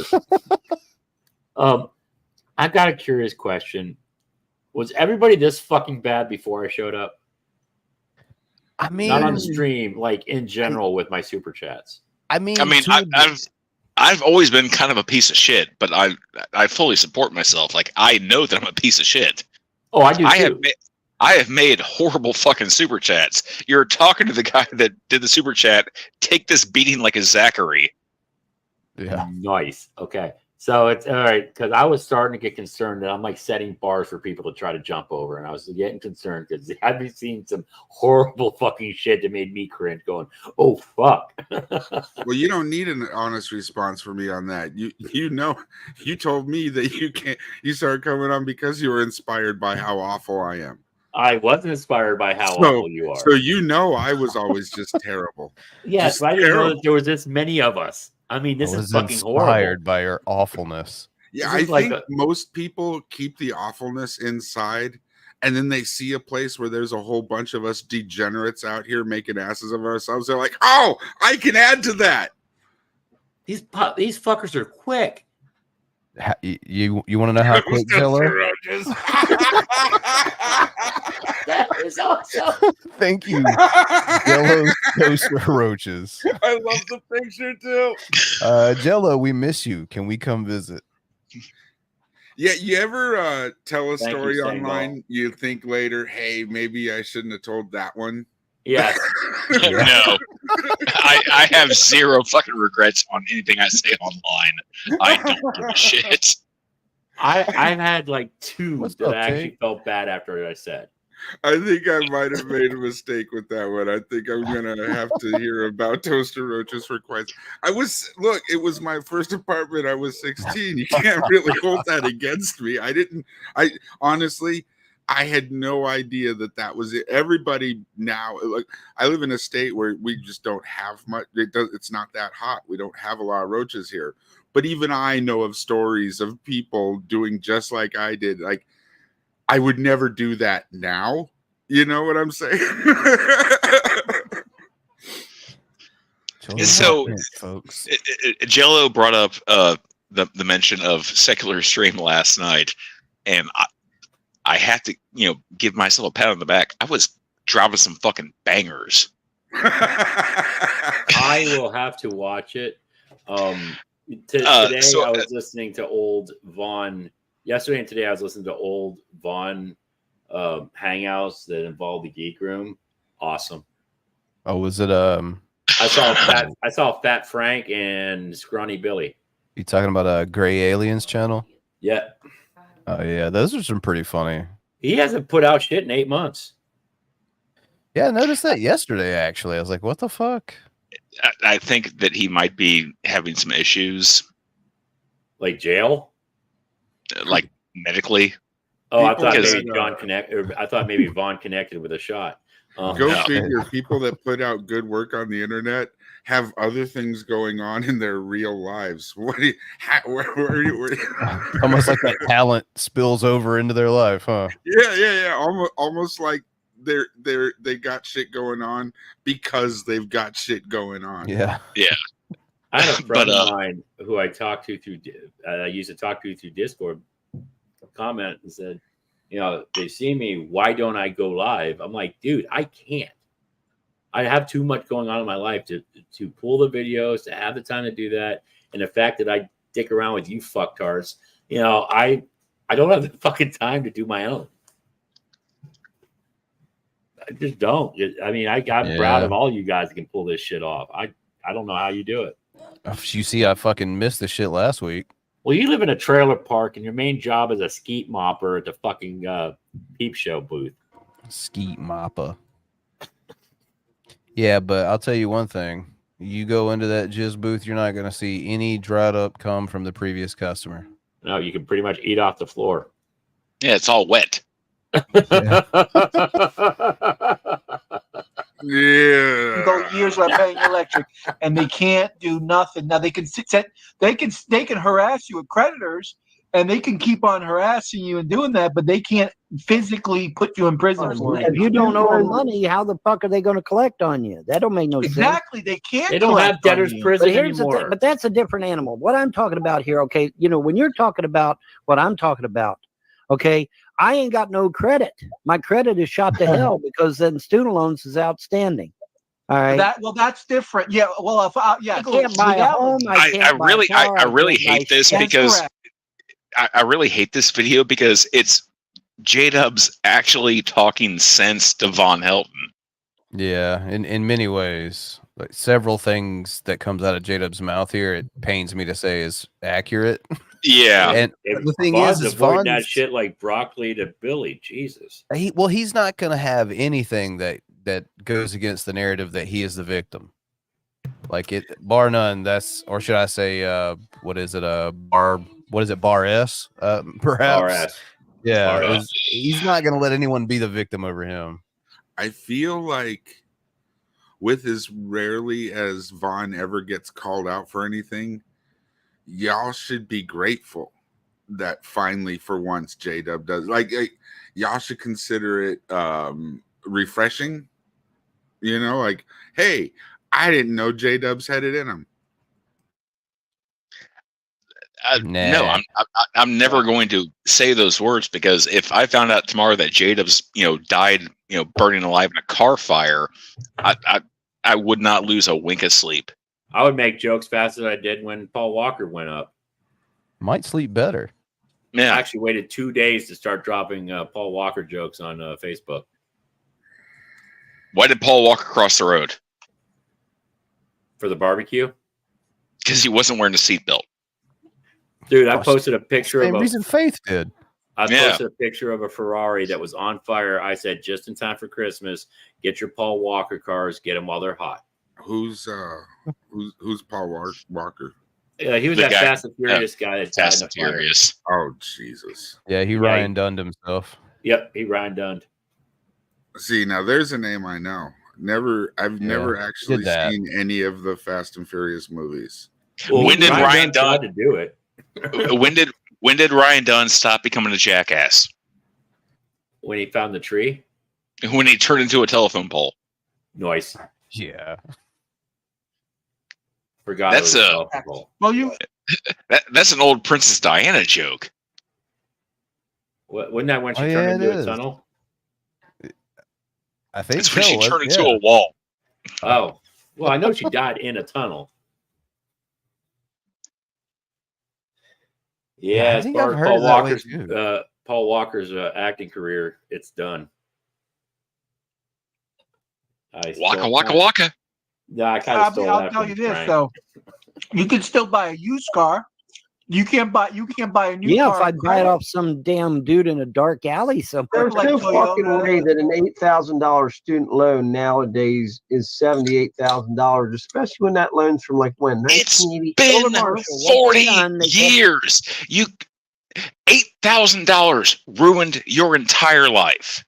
got a curious question. Was everybody this fucking bad before I showed up?
I mean,
not on the stream, like in general with my super chats.
I've always been kind of a piece of shit, but I fully support myself. Like, I know that I'm a piece of shit.
Oh, I do too.
I have made horrible fucking super chats. You're talking to the guy that did the super chat. Take this beating like a Zachary.
Yeah.
Nice. Okay. So it's all right, because I was starting to get concerned that I'm like setting bars for people to try to jump over, and I was getting concerned because I've been seeing some horrible fucking shit that made me cringe. Going, oh fuck.
Well, you don't need an honest response from me on that. You know, you told me that you can't. You started coming on because you were inspired by how awful I am.
I wasn't inspired by how awful you are.
So you know, I was always just terrible.
Yes,
just
but I didn't know that there was this many of us. I mean, this is fucking horrible.
Inspired by your awfulness.
Yeah, I think most people keep the awfulness inside, and then they see a place where there's a whole bunch of us degenerates out here making asses of ourselves. They're like, "Oh, I can add to that."
These fuckers are quick.
You want to know how quick, Jello?
That was awesome.
Thank you, Jello Toaster Roaches.
I love the picture too.
Jello, we miss you. Can we come visit?
Yeah, you ever tell a
Thank you,
story
Sango.
online, you think later, hey, maybe I shouldn't have told that one?
Yes.
No. I have zero fucking regrets on anything I say online. I don't give a shit.
I've had like two
What's
that
up,
I actually
Jake?
felt bad after I said.
I think I might have made a mistake with that one. I think I'm gonna have to hear about Toaster Roaches for quite. It was my first apartment. I was 16. You can't really hold that against me. I honestly, I had no idea that was it. Everybody now, like, I live in a state where we just don't have much. It's not that hot. We don't have a lot of roaches here. But even I know of stories of people doing just like I did. Like, I would never do that now. You know what I'm saying?
So,
folks,
Jello brought up the mention of secular stream last night, and I had to, give myself a pat on the back. I was dropping some fucking bangers.
I will have to watch it. Today I was listening to old Vaughn. Yesterday and today I was listening to old Vaughn hangouts that involved the Geek Room. Awesome.
Oh, was it
I saw Fat Frank and Scrawny Billy.
You talking about a Gray Aliens channel?
Yeah.
Oh yeah, those are some pretty funny.
He hasn't put out shit in 8 months.
Yeah, I noticed that yesterday actually. I was like, what the fuck?
I think that he might be having some issues.
Like jail?
Like medically.
Oh, I thought maybe Vaughn connected with a shot.
Go figure. People that put out good work on the internet have other things going on in their real lives. What? Where
Almost like that talent spills over into their life, huh?
Yeah. Almost like they got shit going on because they've got shit going on.
Yeah.
I had a friend of mine who I talked to through Discord comment and said, they see me, why don't I go live? I'm like, dude, I can't. I have too much going on in my life to pull the videos, to have the time to do that. And the fact that I dick around with you fucktards, I don't have the fucking time to do my own. I just don't. I'm proud of all you guys that can pull this shit off. I don't know how you do it.
You see, I fucking missed the shit last week.
Well, you live in a trailer park, and your main job is a skeet mopper at the fucking peep show booth.
Skeet mopper. Yeah, but I'll tell you one thing. You go into that jizz booth, you're not going to see any dried up cum from the previous customer.
No, you can pretty much eat off the floor.
Yeah, it's all wet.
Yeah.
You go years without paying electric, and they can't do nothing. Now they can harass you with creditors, and they can keep on harassing you and doing that, but they can't physically put you in prison for it.
If you don't owe them money, how the fuck are they going to collect on you? That don't make no sense.
Exactly, they can't.
They don't have debtors' prison anymore.
But that's a different animal. What I'm talking about here, okay, when you're talking about what I'm talking about, okay, I ain't got no credit. My credit is shot to hell because then student loans is outstanding. All right.
That's different. Yeah. Well,
I can't buy a home.
I really hate this because I really hate this video because it's J-Dub's actually talking sense to Von Helton.
Yeah, in many ways, like several things that comes out of J-Dub's mouth here, it pains me to say is accurate.
Yeah,
and the thing is
Vaughn's that shit like broccoli to Billy. Jesus.
He's not going to have anything that goes against the narrative that he is the victim. Like it, bar none. Or should I say, what is it? Bar S? Perhaps.
Bar S.
Yeah, bar S. He's not going to let anyone be the victim over him.
I feel like with as rarely as Vaughn ever gets called out for anything, y'all should be grateful that finally for once J-Dub does. Like y'all should consider it refreshing. Like, hey, I didn't know J-Dub's had it in him.
No, I'm never going to say those words because if I found out tomorrow that J-Dub's died burning alive in a car fire, I would not lose a wink of sleep.
I would make jokes fast as I did when Paul Walker went up.
Might sleep better.
Yeah.
I actually waited 2 days to start dropping Paul Walker jokes on Facebook.
Why did Paul Walker cross the road?
For the barbecue?
Because he wasn't wearing a seatbelt.
Dude, I posted a picture of
Same reason Faith did.
I posted a picture of a Ferrari that was on fire. I said, just in time for Christmas, get your Paul Walker cars, get them while they're hot.
Who's Paul Walker?
Yeah, he was that Fast and Furious guy. That
Fast and Furious.
Oh, Jesus.
Yeah, he Ryan Dunned himself.
Yep, he Ryan Dunned.
See, now there's a name I know. I've never actually seen any of the Fast and Furious movies.
Well,
when did Ryan Dunn
to do it?
When did Ryan Dunn stop becoming a jackass?
When he found the tree?
When he turned into a telephone pole.
Nice.
Yeah.
Forgot
that's that's an old Princess Diana joke.
Wasn't that when she turned into a tunnel?
I think
it's when she turned into a wall.
Oh, well, I know she died in a tunnel. Yeah, as far as Paul Walker's acting career, it's done.
Waka waka waka.
Yeah, I kind of stole that.
I'll tell you this though, you can still buy a used car. You can't buy a new car.
Yeah, if I buy it off some damn dude in a dark alley somewhere.
There's no fucking way that an $8,000 student loan nowadays is $78,000, especially when that loan's from like when 1980.
It's been 40 years. $8,000 ruined your entire life.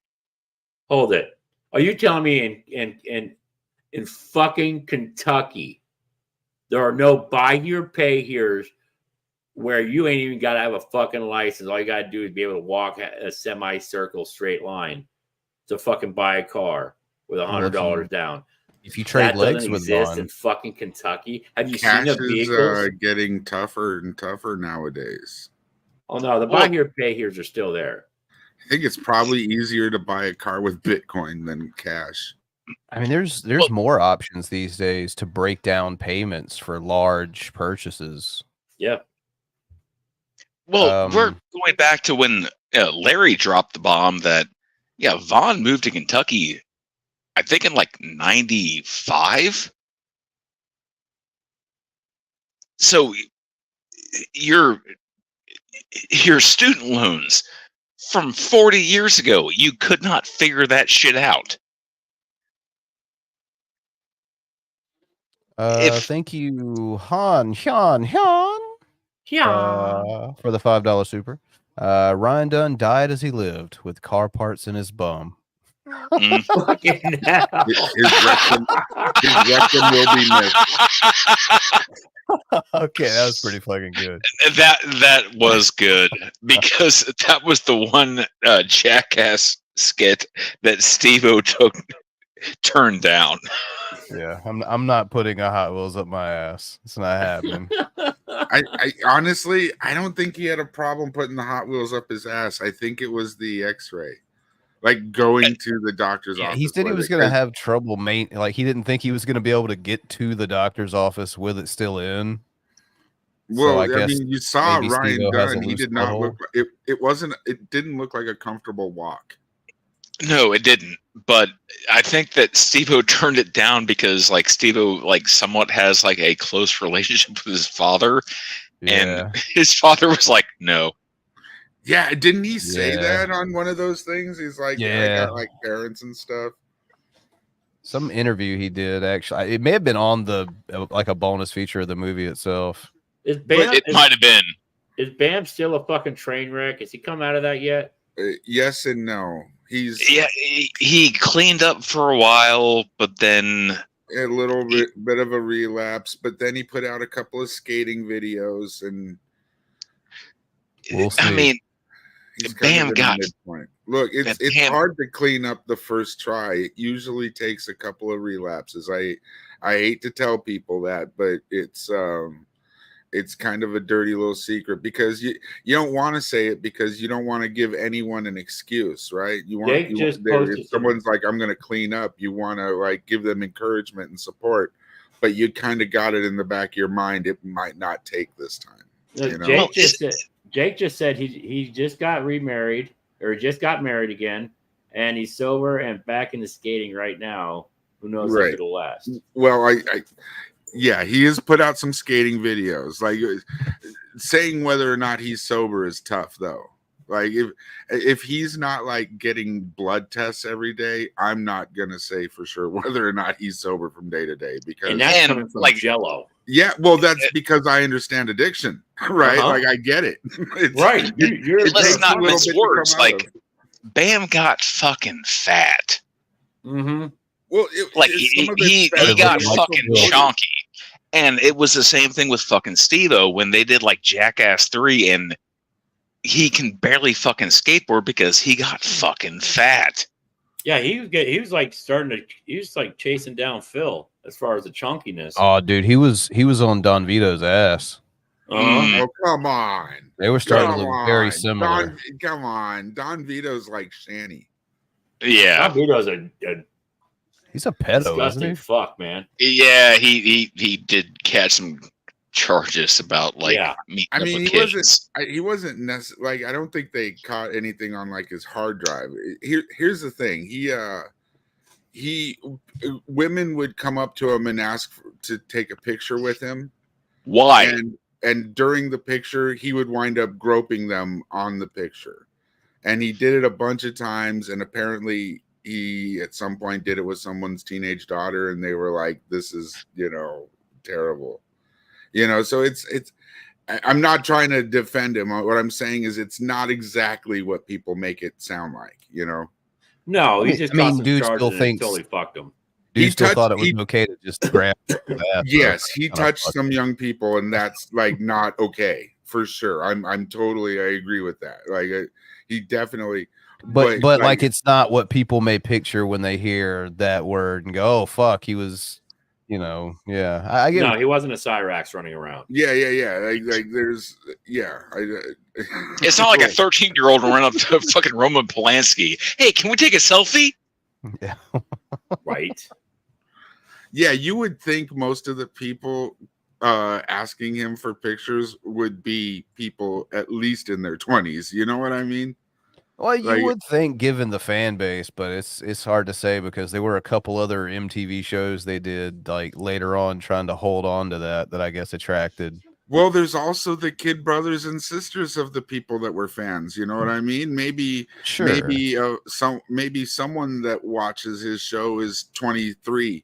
Hold it. Are you telling me in fucking Kentucky there are no buy here, pay here's where you ain't even got to have a fucking license? All you got to do is be able to walk a semicircle straight line to fucking buy a car with $100 down.
If you trade legs with
exist in fucking Kentucky, have you
Cash
seen the vehicles?
is getting tougher and tougher nowadays.
Oh no, the buy here, pay here's are still there.
I think it's probably easier to buy a car with Bitcoin than cash.
I mean, there's more options these days to break down payments for large purchases.
Yeah.
Well, we're going back to when Larry dropped the bomb that, Vaughn moved to Kentucky, I think in like 95. So your student loans from 40 years ago, you could not figure that shit out.
Thank you, Han, for the $5 super. Ryan Dunn died as he lived with car parts in his bum.
His rectum will be missed.
Okay, that was pretty fucking good.
That was good because that was the one jackass skit that Steve-O turned down.
Yeah, I'm not putting a Hot Wheels up my ass. It's not happening.
I honestly, I don't think he had a problem putting the Hot Wheels up his ass. I think it was the X-ray, like going to the doctor's office.
He said he was going to have trouble, like he didn't think he was going to be able to get to the doctor's office with it still in.
Well,
so I
mean, you saw Ryan Dunn. He did not look.
Hole.
It didn't look like a comfortable walk.
No, it didn't. But I think that Steve-O turned it down because, like, Steve-O, somewhat has a close relationship with his father, and his father was like, "No."
Yeah, didn't he say that on one of those things? He's like, I got parents and stuff.
Some interview he did, actually. It may have been on the a bonus feature of the movie itself.
It might have been.
Is Bam still a fucking train wreck? Has he come out of that yet?
Yes and no.
He cleaned up for a while, but then
a little bit of a relapse. But then he put out a couple of skating videos, and
we'll see.
I mean, Bam got
midpoint. Look, it's hard to clean up the first try. It usually takes a couple of relapses. I hate to tell people that, but it's it's kind of a dirty little secret because you don't want to say it because you don't want to give anyone an excuse, right? If someone's like, I'm going to clean up, you want to like give them encouragement and support, but you kind of got it in the back of your mind. It might not take this time. You know?
Jake just said he just got remarried or just got married again, and he's sober and back into skating right now. Who knows if it'll last?
Well, yeah, he has put out some skating videos. Like saying whether or not he's sober is tough, though. Like if he's not like getting blood tests every day, I'm not gonna say for sure whether or not he's sober from day to day because
that's coming from like Jello.
Yeah, well, that's because I understand addiction, right? Like I get it.
Right.
Let's not mince words. Like Bam got fucking fat.
Mm-hmm.
Well,
he got fucking chonky, and it was the same thing with fucking Steve-O when they did like Jackass 3, and he can barely fucking skateboard because he got fucking fat.
Yeah, he was like chasing down Phil as far as the chunkiness.
Oh, dude, he was on Don Vito's ass.
Oh, come on!
They were starting to look very similar.
Come on, Don Vito's like Shanny.
Yeah,
Don Vito's
he's a pedo,
disgusting
isn't he?
fuck, man.
Yeah, he did catch some charges about like meeting
I mean,
up with kids.
he wasn't necessarily like, I don't think they caught anything on like his hard drive. Here's the thing. Women would come up to him and ask to take a picture with him.
Why?
And during the picture, he would wind up groping them on the picture. And he did it a bunch of times, and apparently he at some point did it with someone's teenage daughter, and they were like, this is, terrible. So it's I'm not trying to defend him. What I'm saying is it's not exactly what people make it sound like,
No, he just
dude still thinks
until he fucked him.
Dude still thought it was okay to just grab that.
Yes, he touched some young people, and that's like not okay for sure. I agree with that. Like he definitely
but like it's not what people may picture when they hear that word and go, oh fuck, he was I get
he wasn't a Cyrax running around.
Yeah. Like there's
it's not like a 13-year-old run up to fucking Roman Polanski. Hey, can we take a selfie?
Yeah.
Right.
Yeah, you would think most of the people asking him for pictures would be people at least in their 20s. You know what I mean?
Well, you would think, given the fan base, but it's hard to say because there were a couple other MTV shows they did like later on trying to hold on to that I guess attracted.
Well, there's also the kid brothers and sisters of the people that were fans. You know what I mean? Maybe someone that watches his show is 23,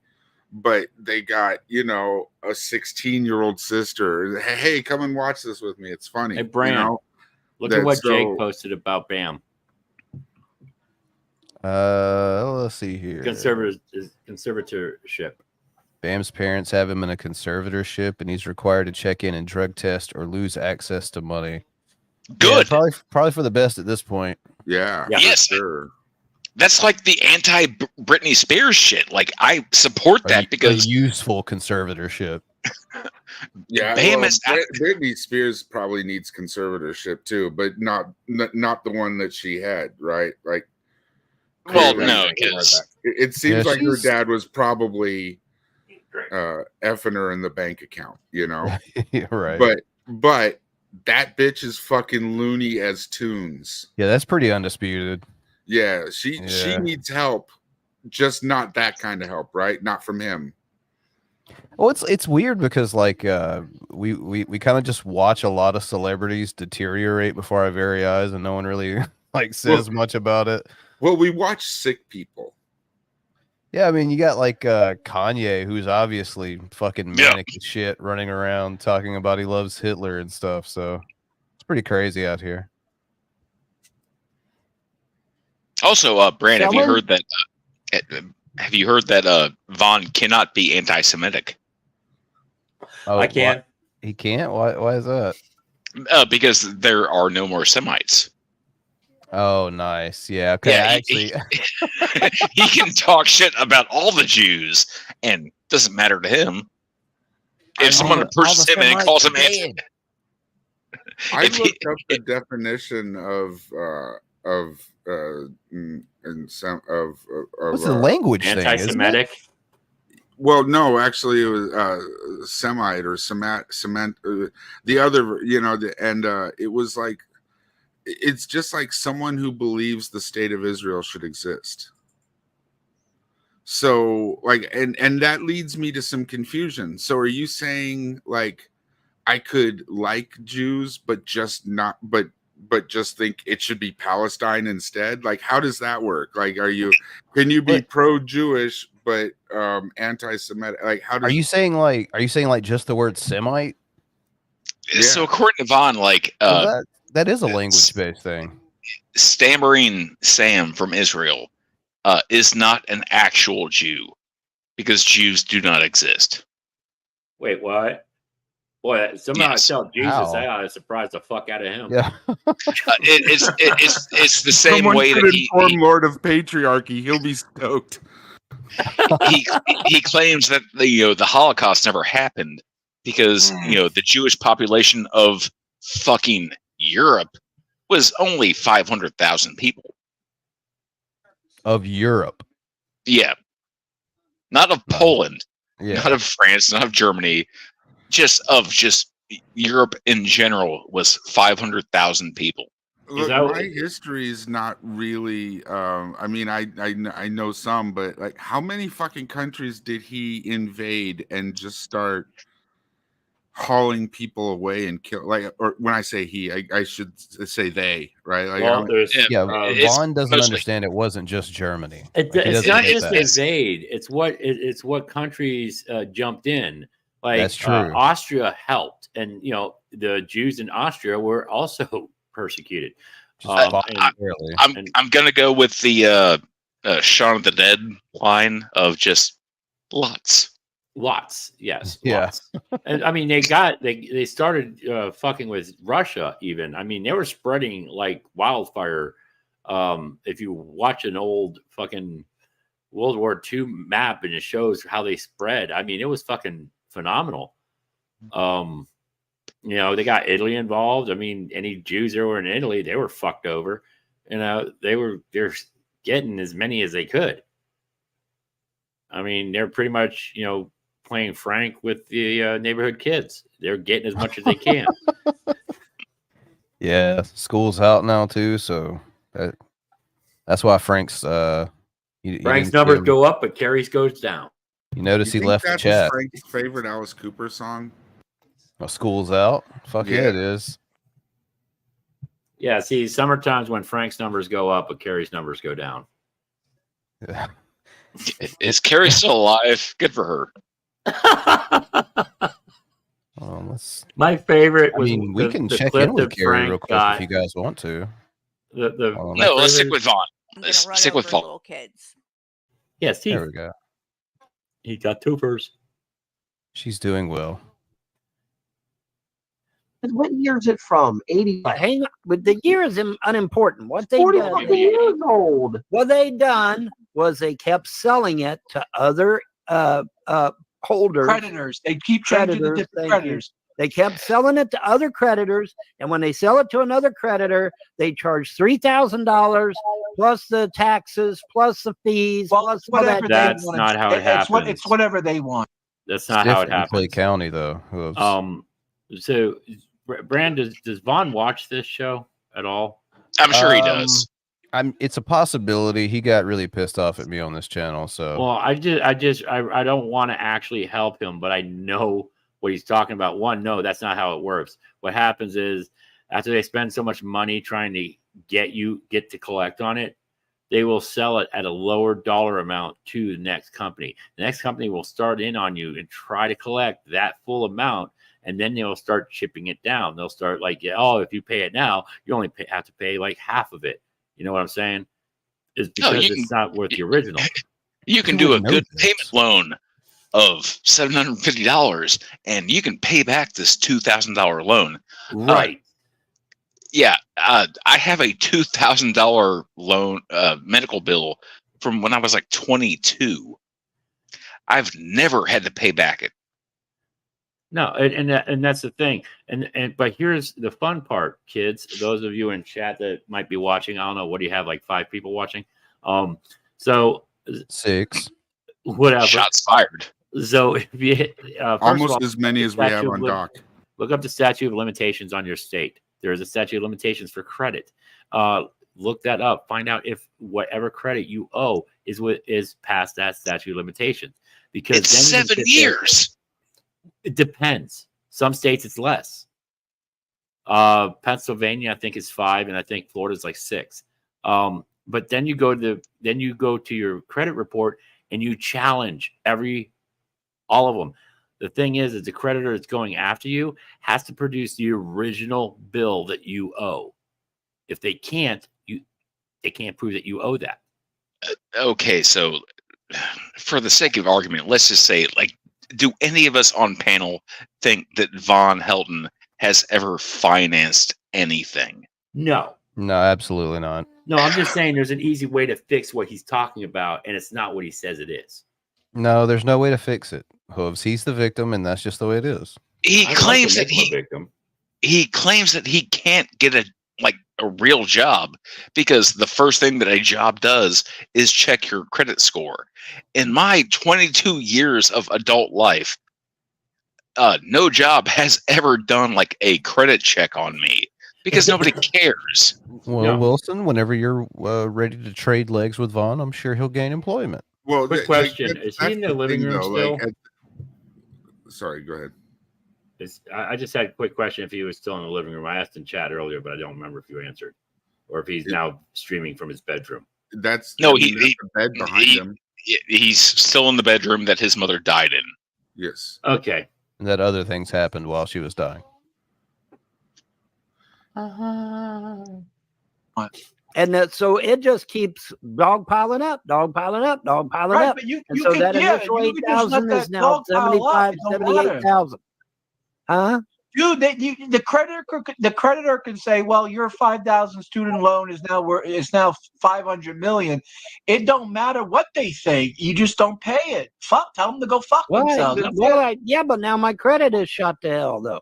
but they got a 16-year-old sister. Hey, come and watch this with me. It's funny.
Hey, Brand, look at what Jake posted about Bam.
Let's see here.
Conservatorship.
Bam's parents have him in a conservatorship, and he's required to check in and drug test or lose access to money.
Good.
Yeah, probably for the best at this point.
Yeah.
Yes.
Sure.
That's like the anti-Britney Spears shit. Like I support that because
a useful conservatorship.
Yeah, Britney Spears probably needs conservatorship too, but not the one that she had, right? Like,
well, no, because
it seems like her dad was probably effing her in the bank account,
right?
But that bitch is fucking loony as tunes.
Yeah, that's pretty undisputed.
Yeah, she needs help, just not that kind of help, right? Not from him.
Well, it's weird because like we kind of just watch a lot of celebrities deteriorate before our very eyes, and no one really like says much about it.
Well, we watch sick people.
Yeah, I mean, you got like Kanye, who's obviously fucking manic as shit, running around talking about he loves Hitler and stuff. So it's pretty crazy out here.
Also, Brand, have you heard that Vaughn cannot be anti-Semitic?
Oh,
I can't.
He can't? Why is that?
Because there are no more Semites.
Oh, nice. Yeah. Okay.
Yeah,
actually,
he can talk shit about all the Jews, and doesn't matter to him. if someone approaches him and calls him anti,
I looked up the definition of
what's the language
anti-Semitic?
thing?
Well, no, actually, it was Semite or cement. The other, it was like, it's just like someone who believes the state of Israel should exist. So, like, and that leads me to some confusion. So, are you saying like I could like Jews, but just not, but just think it should be Palestine instead? Like, how does that work? Like, can you be pro-Jewish but anti-Semitic? Like, how does?
Are you saying like just the word Semite?
Yeah.
So according to Vaughn, like
that is a language-based thing.
Stammering Sam from Israel is not an actual Jew because Jews do not exist.
Wait, what? Boy, somehow I tell Jesus I ought to surprise the fuck out of him.
Yeah,
it's the same
Someone
way
could
that
inform Lord of Patriarchy. He'll be stoked.
he claims that the Holocaust never happened because the Jewish population of fucking Europe was only 500,000 people.
Of Europe.
Yeah. Not of Poland.
Yeah.
Not of France, not of Germany. Just Europe in general was 500,000 people.
Look, my history is not really. I mean, I know some, but like, how many fucking countries did he invade and just start hauling people away and kill? Like, or when I say he, I should say they, right? Like,
Vaughn doesn't understand. It wasn't just Germany.
It's not just invade. It's what countries jumped in. Like,
that's true.
Austria helped, and the Jews in Austria were also persecuted.
I'm gonna go with the Shaun of the Dead line of just lots,
yes,
yeah.
Lots. And I mean, they started fucking with Russia. Even, I mean, they were spreading like wildfire. If you watch an old fucking World War II map and it shows how they spread, I mean, it was fucking phenomenal. They got Italy involved. I mean, any Jews that were in Italy, they were fucked over. They're getting as many as they could. I mean, they're pretty much, playing Frank with the neighborhood kids. They're getting as much as they can.
Yeah, school's out now too, so that's why Frank's
Frank's numbers go up, but Kerry's goes down.
You notice he left the chat.
Frank's favorite Alice Cooper song.
Well, school's out. Fuck yeah, it is.
Yeah, see, summertime's when Frank's numbers go up, but Kerry's numbers go down.
Yeah.
Is Kerry still alive? Good for her.
My favorite was.
I mean, we can check in with Kerry real quick if you guys want to.
No, let's stick with Vaughn. Let's stick with Vaughn.
Little kids.
Yes,
there we go.
He got twofers.
She's doing well.
What year is it from? 80.
Hang on, but the year is unimportant. What they
40
done,
years old.
What they done was they kept selling it to other holders.
Creditors. They keep trying to do the different creditors.
They kept selling it to other creditors, and when they sell it to another creditor, they charge $3,000 plus the taxes, plus the fees, plus
whatever. That's not how it happens.
It's whatever they want.
That's not how it happens.
Clay County, though.
So, Brand, does Vaughn watch this show at all?
I'm sure he does.
It's a possibility. He got really pissed off at me on this channel. So,
well, I don't want to actually help him, but I know what he's talking about. No, that's not how it works. What happens is after they spend so much money trying to get to collect on it, they will sell it at a lower dollar amount to the next company. The next company will start in on you and try to collect that full amount. And then they'll start chipping it down. They'll start like, if you pay it now, you only have to pay like half of it. You know what I'm saying? It's because it's not worth the original.
You can do a good payment loan of $750, and you can pay back this $2,000 loan.
Right.
I have a $2,000 loan medical bill from when I was like 22. I've never had to pay back it.
No, and that's the thing. But here's the fun part, kids. Those of you in chat that might be watching, I don't know, what do you have, like 5 people watching? So
6.
Whatever.
Shots fired.
So if you
almost as many as we have on dock.
Look up the statute of limitations on your state. There is a statute of limitations for credit. Look that up. Find out if whatever credit you owe is past that statute of limitations. Because
it's 7 years.
It depends. Some states it's less. Pennsylvania, I think, is 5, and I think Florida's like 6. But then you go to your credit report and you challenge all of them. The thing is the creditor that's going after you has to produce the original bill that you owe. If they can't, they can't prove that you owe that.
Okay, so for the sake of argument, let's just say, like, do any of us on panel think that Von Helton has ever financed anything?
No.
No, absolutely not.
No, I'm just saying there's an easy way to fix what he's talking about, and it's not what he says it is.
No, there's no way to fix it. Hooves, he's the victim, and that's just the way it is.
He claims that he claims that he can't get a real job because the first thing that a job does is check your credit score. In my 22 years of adult life, no job has ever done like a credit check on me because nobody cares.
Well, no. Wilson, whenever you're ready to trade legs with Vaughn, I'm sure he'll gain employment.
Well,
quick question: is he in the living room still?
Sorry, go ahead.
I just had a quick question if he was still in the living room. I asked in chat earlier, but I don't remember if you answered, or if he's now streaming from his bedroom.
That's
the
bed behind him.
He's still in the bedroom that his mother died in.
Yes.
Okay.
And that other things happened while she was dying.
And so it just keeps dogpiling up.
Right, but you
so
can,
that
yeah,
initial
you can just
8,000
let
is
that
now
dog pile up.
75,
It don't matter.
78,000. Huh?
Dude, the creditor can say, "Well, your 5,000 student loan is now 500 million." It don't matter what they think. You just don't pay it. Tell them to go fuck themselves.
But now my credit is shot to hell, though.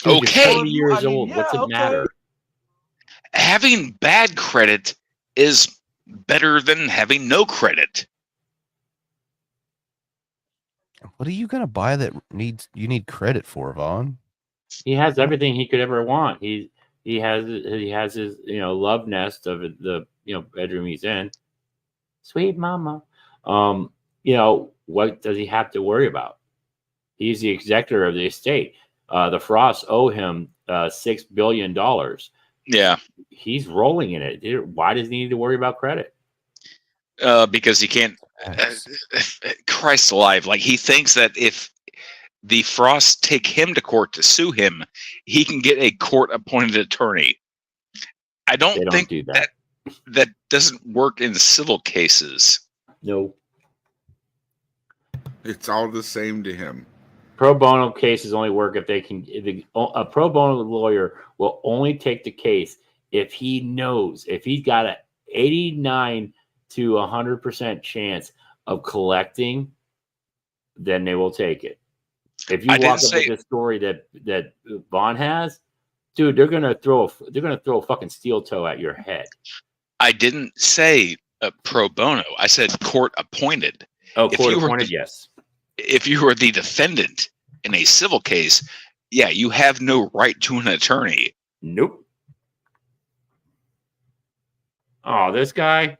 Okay.
40 years old. What's it matter?
Having bad credit is better than having no credit.
What are you gonna buy that you need credit for, Vaughn?
He has everything he could ever want. He has his love nest of the bedroom he's in. Sweet mama. What does he have to worry about? He's the executor of the estate. The Frosts owe him $6 billion.
Yeah,
he's rolling in it. Why does he need to worry about credit?
Because he can't. Christ alive! Like, he thinks that if the Frosts take him to court to sue him, he can get a court-appointed attorney. I don't think that doesn't work in civil cases.
No,
it's all the same to him.
Pro bono cases only work if they can. A pro bono lawyer will only take the case if he knows, if he's got an 89 to 100% chance of collecting, then they will take it. If you walk up with the story that Vaughn has, dude, they're gonna throw a fucking steel toe at your head.
I didn't say pro bono. I said court appointed.
Oh, court appointed, yes.
If you were the defendant in a civil case, yeah, you have no right to an attorney.
Nope. Oh, this guy.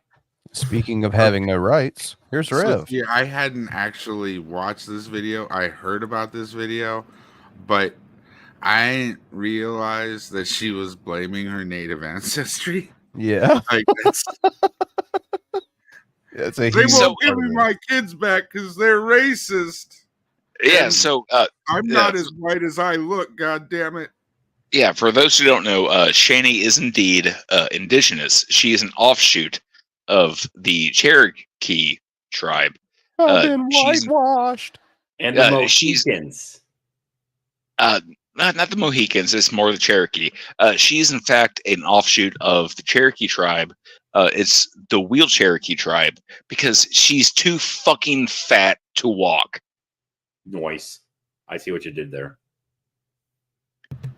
Speaking of having no rights, here's Rev.
Yeah, I hadn't actually watched this video. I heard about this video, but I didn't realize that she was blaming her native ancestry.
Yeah.
Like, they won't give me my kids back because they're racist.
Yeah, so
I'm not as white as I look, god damn it.
Yeah, for those who don't know, Shanny is indeed indigenous. She is an offshoot of the Cherokee tribe.
I've been whitewashed.
And the Mohicans.
Not the Mohicans, it's more the Cherokee. She's in fact an offshoot of the Cherokee tribe. It's the Wheel Cherokee tribe because she's too fucking fat to walk.
Noise. I see what you did there.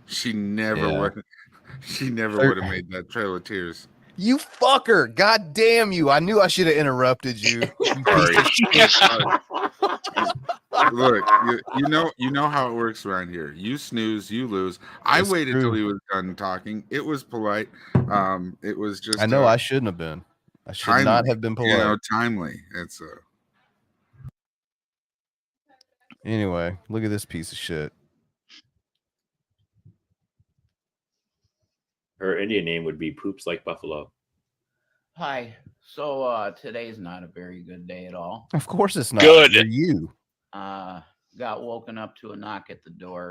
She never
Yeah.
would. She never would have made that Trail of Tears.
You fucker! God damn you! I knew I should have interrupted you. You piece of shit.
Look, you know how it works around here. You snooze, you lose. I
It's
waited
true.
till he was done talking. It was polite. It was just.
I know I shouldn't have been. I should not have been polite.
You know, timely. It's
Anyway, look at this piece of shit.
Her Indian name would be Poops Like Buffalo.
Hi. So today's not a very good day at all.
Of course it's not.
Good.
You're you.
Got woken up to a knock at the door.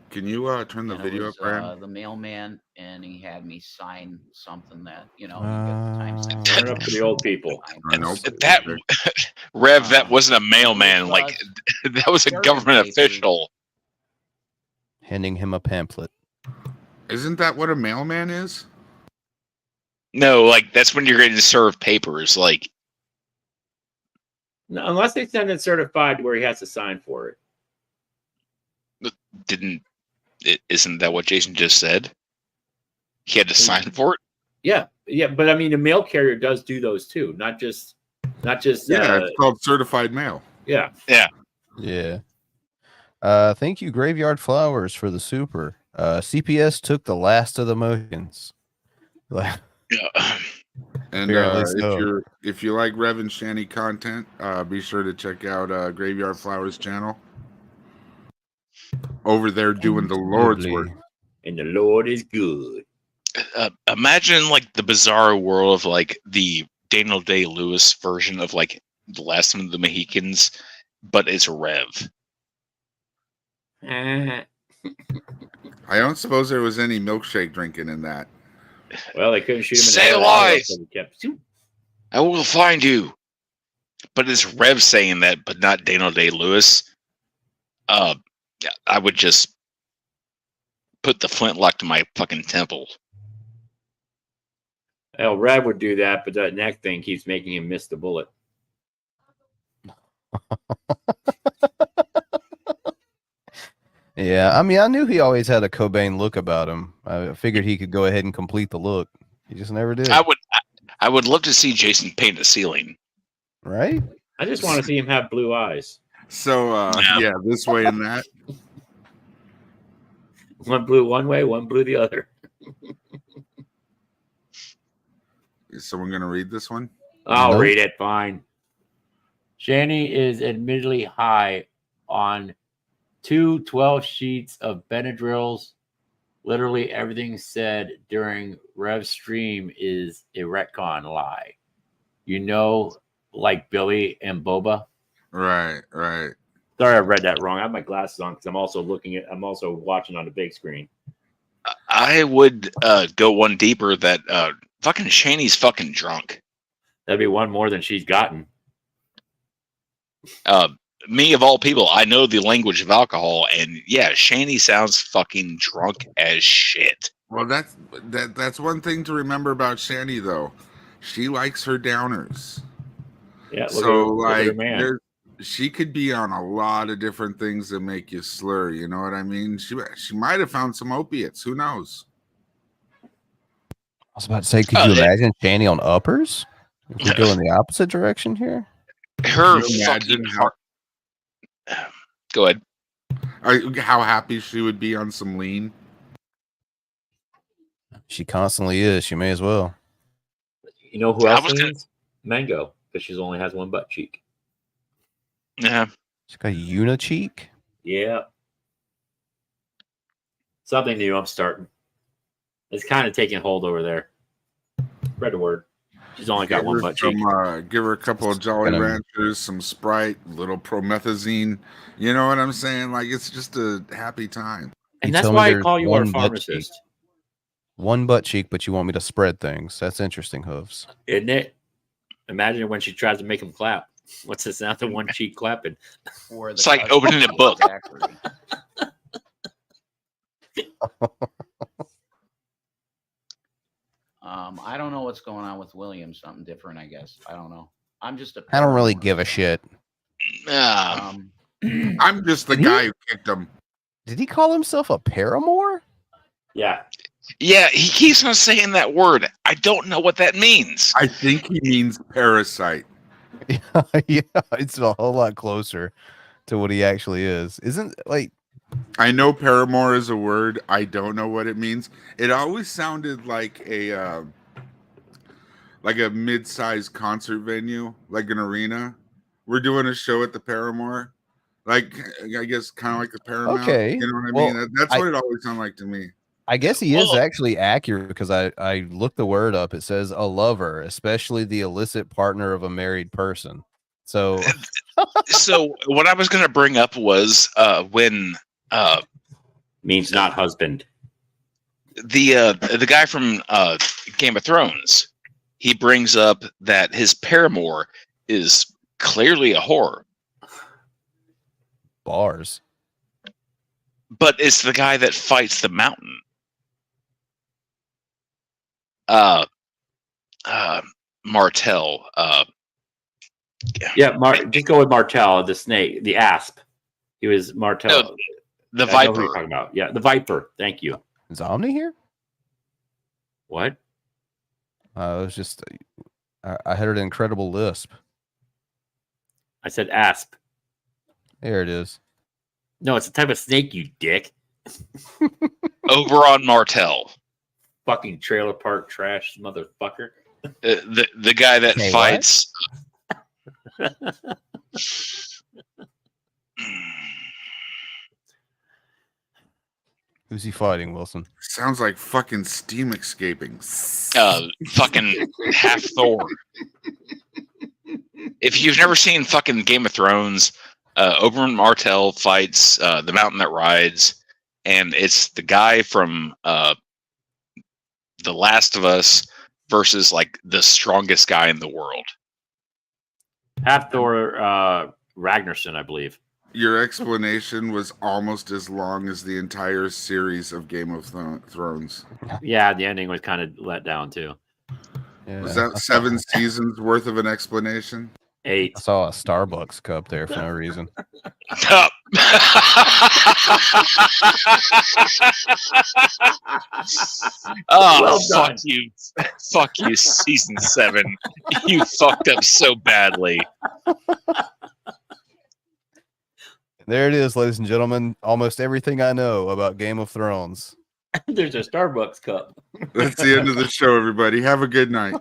Can you turn the video up, Brad?
The mailman, and he had me sign something that you get the timestamp.
Turn it up for the old people.
That Rev, that wasn't a mailman. Like that was a government official
Handing him a pamphlet.
Isn't that what a mailman is?
No, like that's when you're going to serve papers. Like,
no, unless they send it certified where he has to sign for it.
Isn't that what Jason just said? He had to sign for it.
Yeah, but I mean, the mail carrier does do those too, not just.
Yeah, it's called certified mail.
Yeah.
Thank you, Graveyard Flowers, for the super. CPS took the last of the Mohicans.
And if you like Rev and Shanny content, be sure to check out Graveyard Flowers channel. Over there doing the Lord's work.
And the Lord is good.
Imagine like the bizarre world of like the Daniel Day-Lewis version of like The Last of the Mohicans, but it's Rev.
I don't suppose there was any milkshake drinking in that.
Well, they couldn't shoot him in
Say
the head.
lies.
So they kept,
I will find you. But it's Rev saying that, but not Daniel Day-Lewis. I would just put the flintlock to my fucking temple.
Well, Rev would do that, but that neck thing keeps making him miss the bullet.
Yeah, I mean, I knew he always had a Cobain look about him. I figured he could go ahead and complete the look. He just never did.
I would love to see Jason paint a ceiling.
Right?
I just want to see him have blue eyes.
So, yeah, this way and that.
One blue one way, one blue the other.
Is someone going to read this one?
I'll read it. Fine. Shanny is admittedly high on 12 sheets of Benadryls. Literally everything said during Rev's stream is a retcon lie. You know, like Billy and Boba.
Right.
Sorry, I read that wrong. I have my glasses on because I'm also watching on the big screen.
I would go one deeper that fucking Shanny's fucking drunk.
That'd be one more than she's gotten.
Me of all people, I know the language of alcohol, and yeah, Shanny sounds fucking drunk as shit.
Well, that's one thing to remember about Shanny, though. She likes her downers.
Yeah.
Look at her man. She could be on a lot of different things that make you slur. You know what I mean? She might have found some opiates. Who knows?
I was about to say, could you imagine Shanny on uppers? If we go in the opposite direction here?
Her fucking heart. Go ahead.
How happy she would be on some lean.
She constantly is. She may as well.
You know who else leans? Mango, because she only has one butt cheek.
Yeah.
She's got a unicheek?
Yeah. Something new I'm starting. It's kind of taking hold over there. Spread the word. She's only got one butt cheek.
Give her a couple of Jolly Ranchers, some Sprite, a little promethazine. You know what I'm saying? Like, it's just a happy time.
And that's why I call you our pharmacist.
One butt cheek, but you want me to spread things. That's interesting, Hooves.
Isn't it? Imagine when she tries to make him clap. What's the sound of one cheek clapping?
It's like opening a book.
I don't know what's going on with William. Something different, I guess. I don't know. I
don't really give a shit.
I'm just the guy who victim.
Did he call himself a paramour?
Yeah.
Yeah, he keeps on saying that word. I don't know what that means.
I think he means parasite.
Yeah, it's a whole lot closer to what he actually is. Isn't like
I know paramour is a word. I don't know what it means. It always sounded like a mid-sized concert venue, like an arena. We're doing a show at the Paramore, like I guess kind of like the Paramount.
okay?
You know what I
Well,
mean? That's what it always sounded like to me.
I guess he is actually accurate because I looked the word up. It says a lover, especially the illicit partner of a married person. So,
so what I was going to bring up was when
means not husband.
The guy from Game of Thrones, he brings up that his paramour is clearly a whore.
Bars.
But it's the guy that fights the mountain. Martell.
Just go with Martell, the snake, the asp. He was Martell.
No, the
I know
viper.
who you're talking about. Yeah, the viper. Thank you.
Is Omni here?
What?
It was just I heard an incredible lisp.
I said asp.
There it is.
No, it's a type of snake, you dick.
Oberon Martell.
Fucking trailer park trash motherfucker.
The guy that fights.
Who's he fighting, Wilson?
Sounds like fucking steam escaping.
Fucking half Thor. If you've never seen fucking Game of Thrones, Oberyn Martell fights the Mountain That Rides, and it's the guy from The Last of Us versus like the strongest guy in the world.
Half Thor Ragnarsson, I believe.
Your explanation was almost as long as the entire series of Game of Thrones.
Yeah, the ending was kind of let down too.
Yeah.
Was that 7 seasons worth of an explanation?
8.
I saw a Starbucks cup there for no reason.
Cup. Oh,
Well
fuck
done.
you. Fuck you, season 7. You fucked up so badly.
There it is, ladies and gentlemen. Almost everything I know about Game of Thrones.
There's a Starbucks cup.
That's the end of the show, everybody. Have a good night.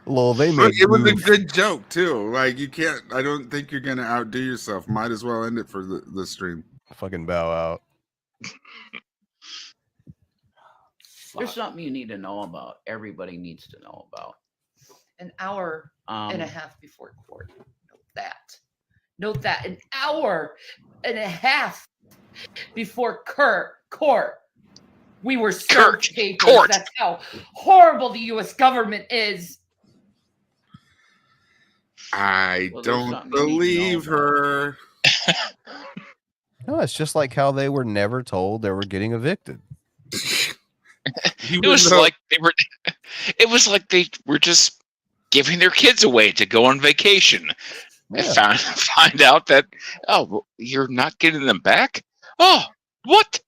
Well, they
Look,
made
it was a good joke too. Like you can't. I don't think you're gonna outdo yourself. Might as well end it for the stream.
fucking bow out.
There's something you need to know about. Everybody needs to know about.
An hour and a half before court. Note that. Note that. An hour and a half before court. We were served papers.
Court.
That's how horrible the U.S. government is.
I
Well, there's
don't
something you need to know
believe
about.
her.
No, it's just like how they were never told they were getting evicted.
It was like they were. It was like they were just giving their kids away to go on vacation.
Yeah.
And find out that you're not getting them back. Oh, what?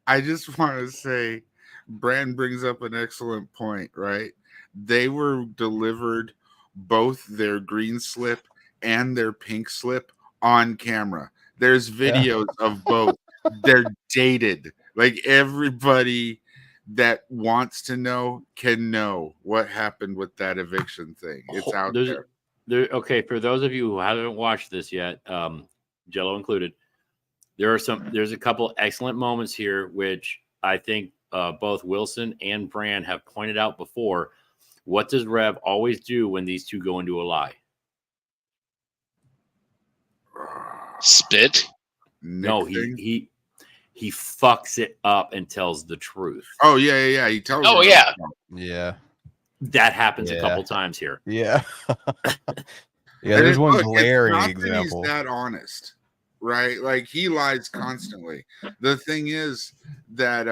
I just want to say, Brand brings up an excellent point, right? They were delivered both their green slip and their pink slip on camera. There's videos of both. They're dated. Like everybody that wants to know can know what happened with that eviction thing. It's out there.
Okay, for those of you who haven't watched this yet, Jello included, there's a couple excellent moments here, which I think both Wilson and Brand have pointed out before. What does Rev always do when these two go into a lie?
Spit?
No, he fucks it up and tells the truth.
Oh yeah. He tells.
Oh yeah.
Yeah.
That happens a couple times here.
Yeah. Yeah,
And
there's one
look,
glaring
it's not
example.
That he's that honest, right? Like he lies constantly. The thing is that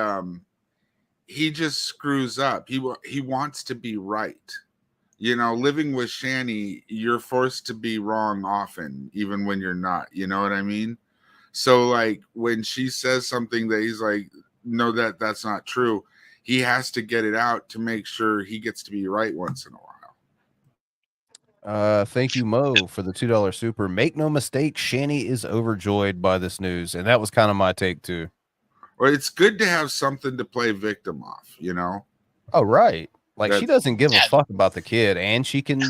he just screws up. He wants to be right. You know, living with Shanny, you're forced to be wrong often, even when you're not. You know what I mean? So like when she says something that he's like, no, that's not true, he has to get it out to make sure he gets to be right once in a while.
Thank you, Mo, for the $2 super. Make no mistake, Shanny is overjoyed by this news, and that was kind of my take too.
Well, it's good to have something to play victim off, you know.
Oh, right. Like she doesn't give a fuck about the kid, and she can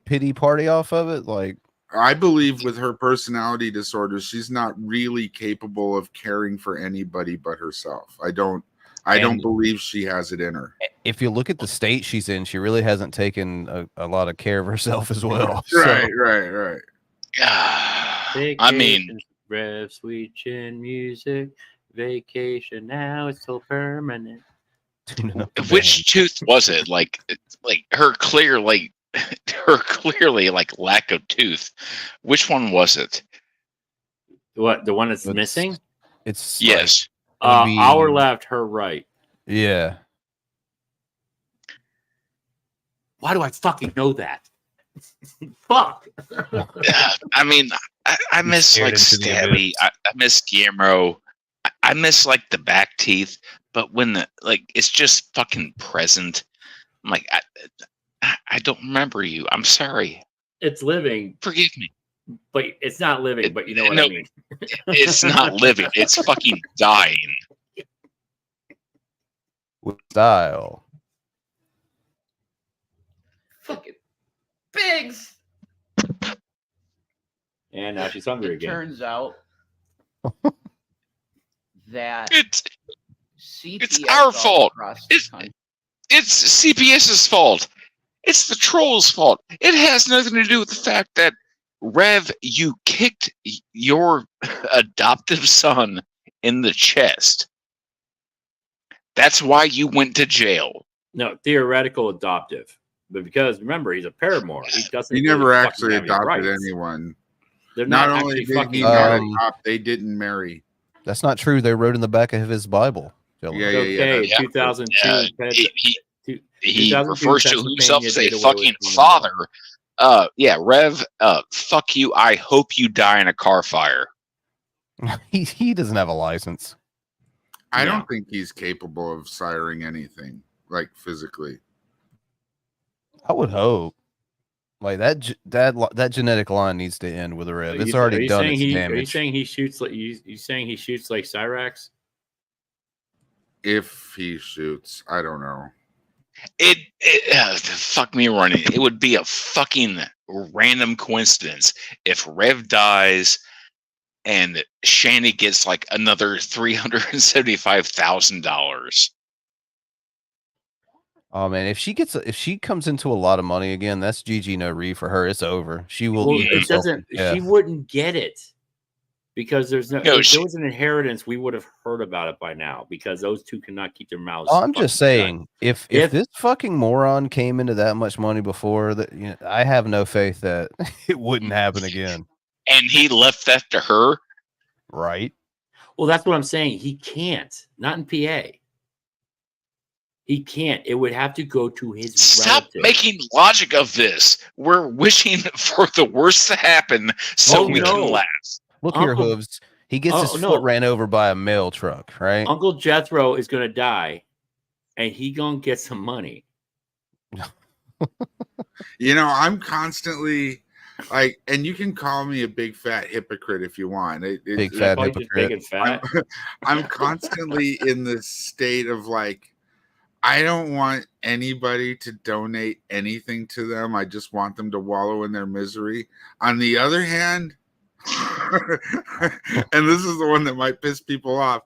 pity party off of it. Like
I believe with her personality disorders, she's not really capable of caring for anybody but herself. I don't believe she has it in her.
If you look at the state she's in, she really hasn't taken a lot of care of herself as well.
Right.
I mean,
Rev, sweet chin music, vacation now, it's so permanent.
Which tooth was it? Like her clearly like lack of tooth. Which one was it?
What, the one that's missing?
It's
yes.
Our left, her right.
Yeah.
Why do I fucking know that? Fuck.
I mean, I miss like Stabby. I miss Guillermo. I miss like the back teeth, but when the it's just fucking present. I'm like, I don't remember you. I'm sorry.
It's living.
Forgive me.
But it's not living, but you know what I mean.
It's not living. It's fucking dying.
With style.
Fucking pigs.
And now she's hungry again.
Turns out that
it's
CPS
our fault.
It's
It's CPS's fault. It's the troll's fault. It has nothing to do with the fact that Rev, you kicked your adoptive son in the chest. That's why you went to jail.
No, theoretical adoptive. But because remember, he's a paramour. He doesn't.
He
really
never
fucking
actually
have any
adopted
rights.
anyone.
They're
not
not
only
actually
did
fucking
he not adopt, they didn't marry.
That's not true. They wrote in the back of his Bible.
Okay, 2002.
He refers to himself as a fucking father. Yeah, Rev, fuck you. I hope you die in a car fire.
He doesn't have a license.
I don't think he's capable of siring anything like physically.
I would hope. Like that genetic line needs to end with a Rev. It's already done its damage.
Are you saying he shoots like you saying he shoots like Cyrax?
If he shoots, I don't know.
It fuck me running. It would be a fucking random coincidence if Rev dies and Shanny gets like another $375,000.
Oh man, if she comes into a lot of money again, that's GG no re for her. It's over. She will.
Well, it doesn't. She wouldn't get it because there's no. If there was an inheritance, we would have heard about it by now because those two cannot keep their mouths.
Oh, I'm just saying, if this fucking moron came into that much money before, that I have no faith that it wouldn't happen again.
And he left that to her,
right?
Well, that's what I'm saying. He can't. Not in PA. He can't. It would have to go to his
Stop
relative.
making logic of this. We're wishing for the worst to happen so we can laugh.
Look here, Hooves. He gets his foot ran over by a mail truck, right?
Uncle Jethro is going to die, and he going to get some money.
I'm constantly like, and you can call me a big fat hypocrite if you want.
Big fat hypocrite.
Big and fat.
I'm constantly in this state of like, I don't want anybody to donate anything to them. I just want them to wallow in their misery. On the other hand, and this is the one that might piss people off,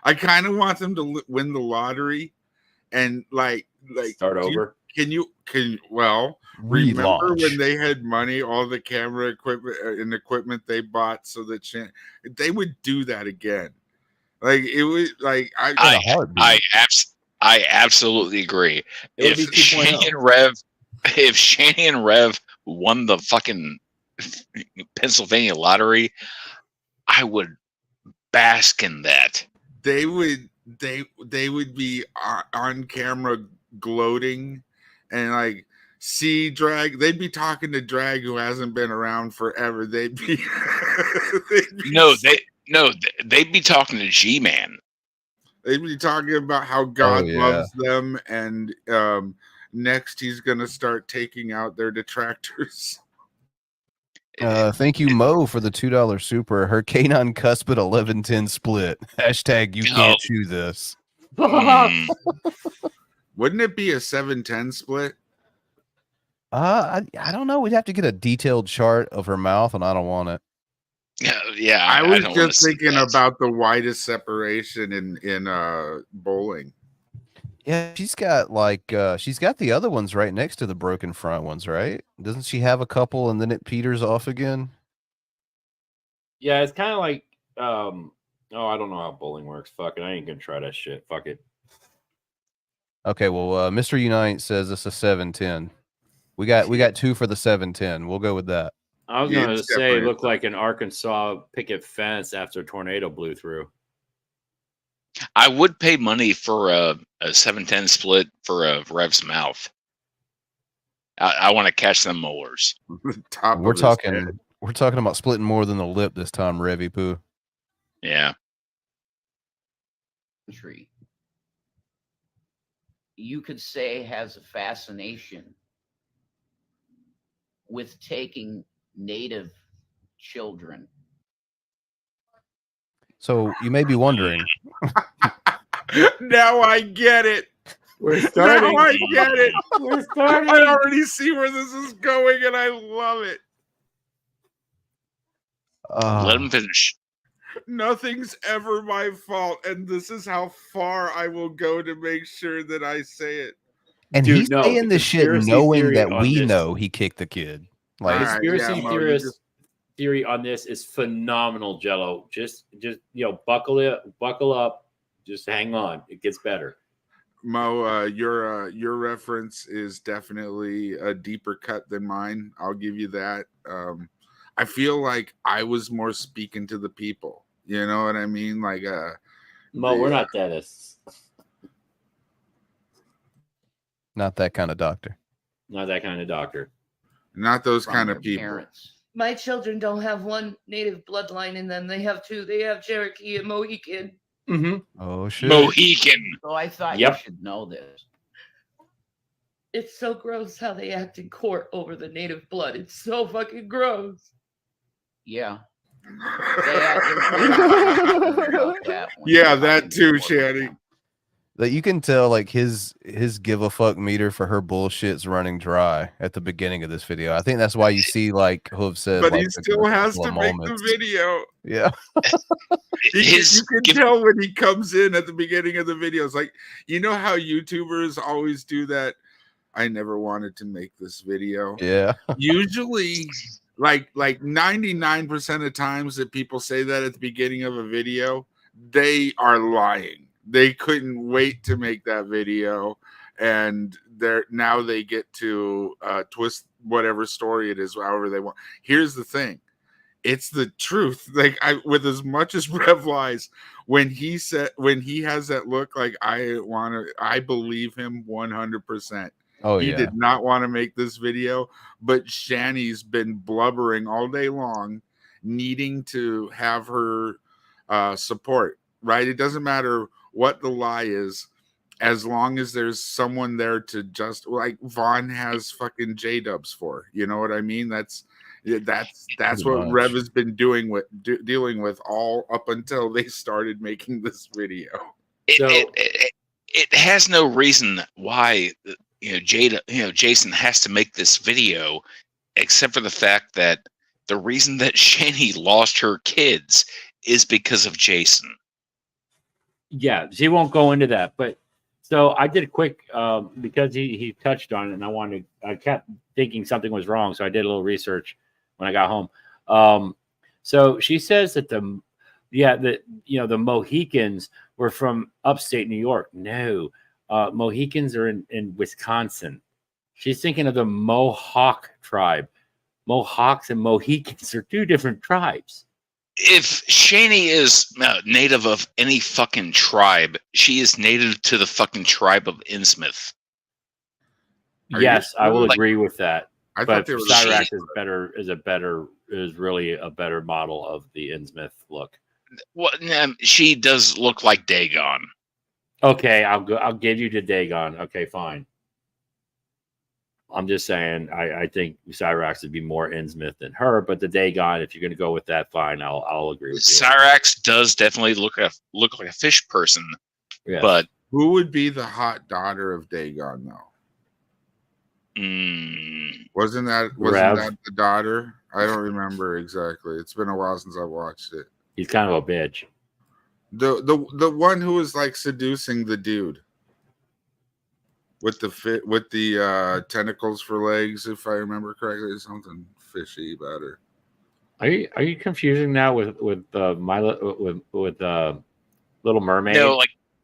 I kind of want them to win the lottery and like
start over.
Remember when they had money, all the camera equipment and equipment they bought so that they would do that again. Like it was like
I absolutely agree. If Shanny and Rev won the fucking Pennsylvania lottery, I would bask in that.
They would be on camera gloating and like see Drag. They'd be talking to Drag who hasn't been around forever. They'd be
No, they'd be talking to G-Man.
They'd be talking about how God loves them, and next he's gonna start taking out their detractors.
Thank you, Mo, for the $2 super. Her canine cuspid 11-10 split. Hashtag you can't chew this.
Wouldn't it be a 7-10 split?
I don't know. We'd have to get a detailed chart of her mouth, and I don't want it.
Yeah.
I was just thinking about the widest separation in bowling.
Yeah, she's got the other ones right next to the broken front ones, right? Doesn't she have a couple and then it peters off again?
Yeah, it's kind of like I don't know how bowling works. Fuck it, I ain't gonna try that shit. Fuck it.
Okay, well, Mr. Unite says it's a 7-10. We got 2 for the 7-10. We'll go with that.
I was gonna say it looked like an Arkansas picket fence after a tornado blew through.
I would pay money for a 7-10 split for a Rev's mouth. I want to catch them molars.
We're talking about splitting more than the lip this time, Revy Poo.
Yeah.
You could say has a fascination with taking native children.
So you may be wondering.
Now I get it.
We're starting.
Now I get it.
We're starting.
I already see where this is going, and I love it.
Let him finish.
Nothing's ever my fault, and this is how far I will go to make sure that I say it.
And he's saying this shit knowing that we know he kicked the kid. Like
conspiracy theorist theory on this is phenomenal, Jello. Just buckle up, just hang on. It gets better.
Mo, your reference is definitely a deeper cut than mine. I'll give you that. I feel like I was more speaking to the people. You know what I mean? Like,
Mo, we're not dentists.
Not that kind of doctor.
Not that kind of doctor.
Not those kind of people.
Parents.
My children don't have one native bloodline in them. They have two. They have Cherokee and Mohican.
Mm-hmm.
Oh shit.
Mohican.
So I thought you should know this.
It's so gross how they act in court over the native blood. It's so fucking gross.
Yeah.
Yeah, that too, Shanny.
That you can tell, like his give a fuck meter for her bullshit's running dry at the beginning of this video. I think that's why you see, like Hoof said,
but
like,
he still has to make the video.
Yeah,
you can tell when he comes in at the beginning of the videos. Like, you know how YouTubers always do that. I never wanted to make this video.
Yeah.
Usually, like 99% of times that people say that at the beginning of a video, they are lying. They couldn't wait to make that video, and now they get to twist whatever story it is, however they want. Here's the thing. It's the truth. Like, with as much as Rev lies, when he has that look, like I believe him 100%.
Oh,
he
yeah.
did not want to make this video, but Shanny's been blubbering all day long, needing to have her support, right? It doesn't matter what the lie is, as long as there's someone there to just, like Vaughn has fucking J-dubs for. You know what I mean? That's what Rev has been dealing with all up until they started making this video.
It has no reason why Jason has to make this video, except for the fact that the reason that Shanny lost her kids is because of Jason.
Yeah, she won't go into that, but so I did a quick because he touched on it, and I kept thinking something was wrong, so I did a little research when I got home. So she says that the Mohicans were from upstate New York. No, Mohicans are in Wisconsin. She's thinking of the Mohawk tribe. Mohawks and Mohicans are two different tribes.
If Shanny is native of any fucking tribe, she is native to the fucking tribe of Innsmouth.
Yes, I will agree with that.
I
but
thought they were
Cyrax is really a better model of the Innsmouth look.
Well, she does look like Dagon.
Okay, I'll give you to Dagon. Okay, fine. I'm just saying, I think Cyrax would be more Innsmouth than her, but the Dagon, if you're going to go with that, fine, I'll agree with you.
Cyrax does definitely look like a fish person,
yes.
But
who would be the hot daughter of Dagon, though? Wasn't that the daughter? I don't remember exactly. It's been a while since I watched it.
He's kind of a bitch.
The one who was like seducing the dude. With the tentacles for legs, if I remember correctly, there's something fishy about her.
Are you confusing now with Little Mermaid?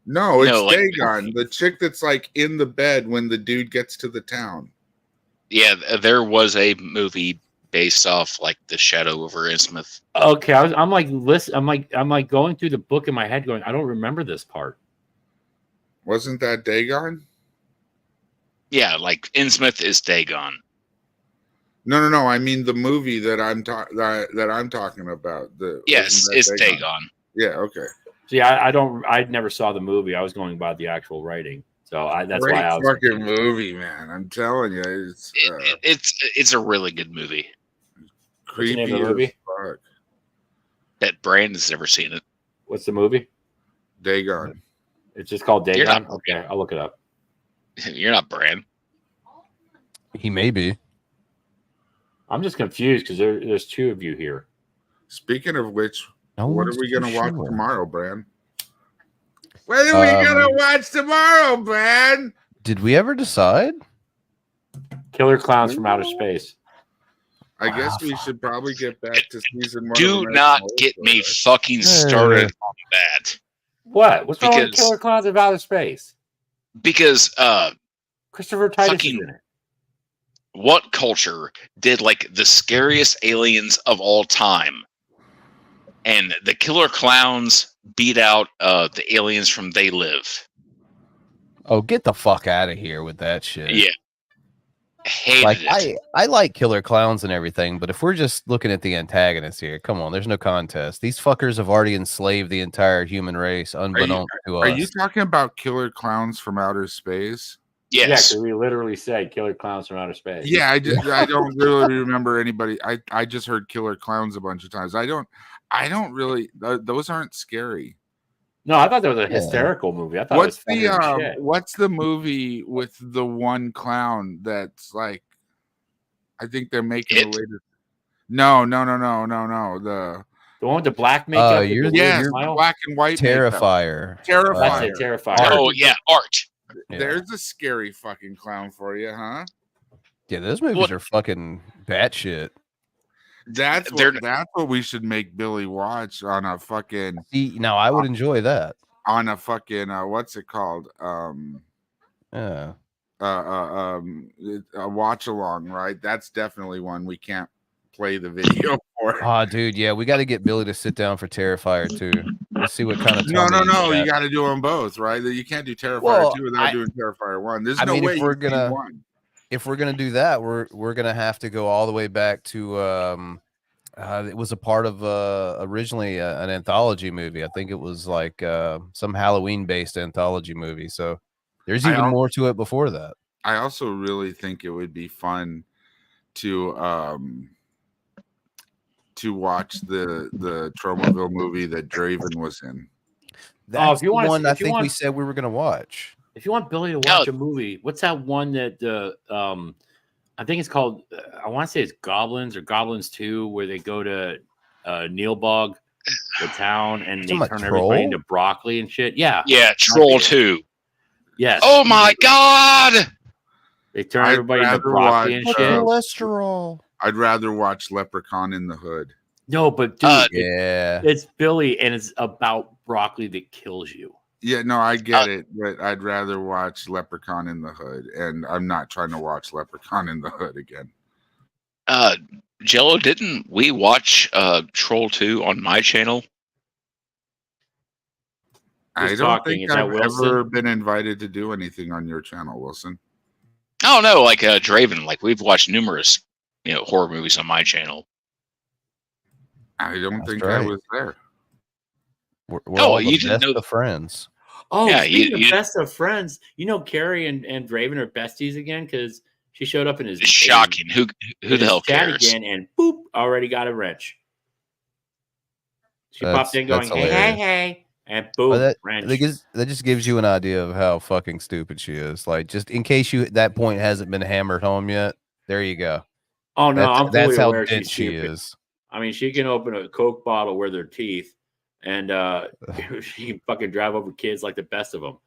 No, it's Dagon, the chick that's like in the bed when the dude gets to the town.
Yeah, there was a movie based off like the Shadow over Innsmouth.
Okay, I'm like going through the book in my head, going, I don't remember this part.
Wasn't that Dagon?
Yeah, like Innsmouth is Dagon.
No. I mean the movie that I'm talking about.
Yes, it's Dagon.
Yeah. Okay.
See, I never saw the movie. I was going by the actual writing, so that's
Great
why I was
fucking movie, man. I'm telling you,
it's a really good movie.
What's
Creepy
the name of the movie?
Fuck.
Bet Brandon's never seen it.
What's the movie?
Dagon.
It's just called Dagon.
Not,
okay, I'll look it up.
You're not Brand.
He may be.
I'm just confused because there's two of you here.
Speaking of which,
No
what are
one's
we going to
too
watch
sure.
tomorrow, Bran? What are we going to watch tomorrow, Bran?
Did we ever decide?
Killer Clowns from Outer Space.
I guess we should probably get back to season 1.
Do not get me fucking started on that.
What? What's wrong with Killer Clowns of Outer Space?
Because
Christopher Titus is in it.
What culture did like the scariest aliens of all time? And the Killer Clowns beat out the aliens from They Live.
Oh, get the fuck out of here with that shit.
Yeah. Hated it.
I like Killer Clowns and everything, but if we're just looking at the antagonists here, come on, there's no contest. These fuckers have already enslaved the entire human race, unbeknownst to us.
Are you talking about Killer Clowns from Outer Space?
Yes.
Yeah, we literally said Killer Clowns from Outer Space.
Yeah, I don't really remember anybody. I just heard Killer Clowns a bunch of times. I don't really. Those aren't scary.
No, I thought that was a hysterical movie. I thought
What's
it was funny as shit.
what's the movie with the one clown that's like? I think they're making the latest. No. The
one with the black makeup.
You're
black and white.
Terrifier.
Makeup. Terrifier.
That's it, Terrifier.
Oh yeah, Art.
Yeah.
There's a scary fucking clown for you, huh?
Yeah, those movies are fucking batshit.
That's what we should make Billy watch on a fucking.
See, now I would enjoy that
on a fucking what's it called?
Yeah.
A watch along, right? That's definitely one we can't play the video for.
Oh, dude, yeah, we got to get Billy to sit down for Terrifier too. Let's see what kind of.
No. You got to do them both, right? You can't do Terrifier 2 without doing Terrifier 1. There's no way
if we're gonna do that, we're gonna have to go all the way back to it was a part of originally an anthology movie. I think it was like some Halloween based anthology movie. So there's even more to it before that.
I also really think it would be fun to watch the Tromaville movie that Draven was in.
That's the one I think we said we were gonna watch.
If you want Billy to watch a movie, what's that one that I think it's called? I want to say it's Goblins or Goblins 2, where they go to Neilbog, the town, and they turn everybody into broccoli and shit. Yeah,
Troll 2.
Yes.
Oh my god!
They turn everybody into broccoli and shit.
Cholesterol.
I'd rather watch Leprechaun in the Hood.
No, but dude,
yeah,
it's Billy, and it's about broccoli that kills you.
Yeah, no, I get it, but I'd rather watch Leprechaun in the Hood, and I'm not trying to watch Leprechaun in the Hood again.
Jello, didn't we watch Troll 2 on my channel?
I don't think I've ever been invited to do anything on your channel, Wilson.
Oh no, like Draven, like we've watched numerous, horror movies on my channel.
I don't think I was there.
We're all the best of friends.
Oh,
Yeah,
speaking of best of friends, Carrie and Raven are besties again because she showed up in his
shocking. Who the hell cares?
Again, and boop, already got a wrench. She popped in going, hey, and boom, wrench.
That just gives you an idea of how fucking stupid she is. Like, just in case that point hasn't been hammered home yet, there you go.
Oh no, I'm fully aware
dense
she
is.
I mean, she can open a Coke bottle with her teeth, and she can fucking drive over kids like the best of them.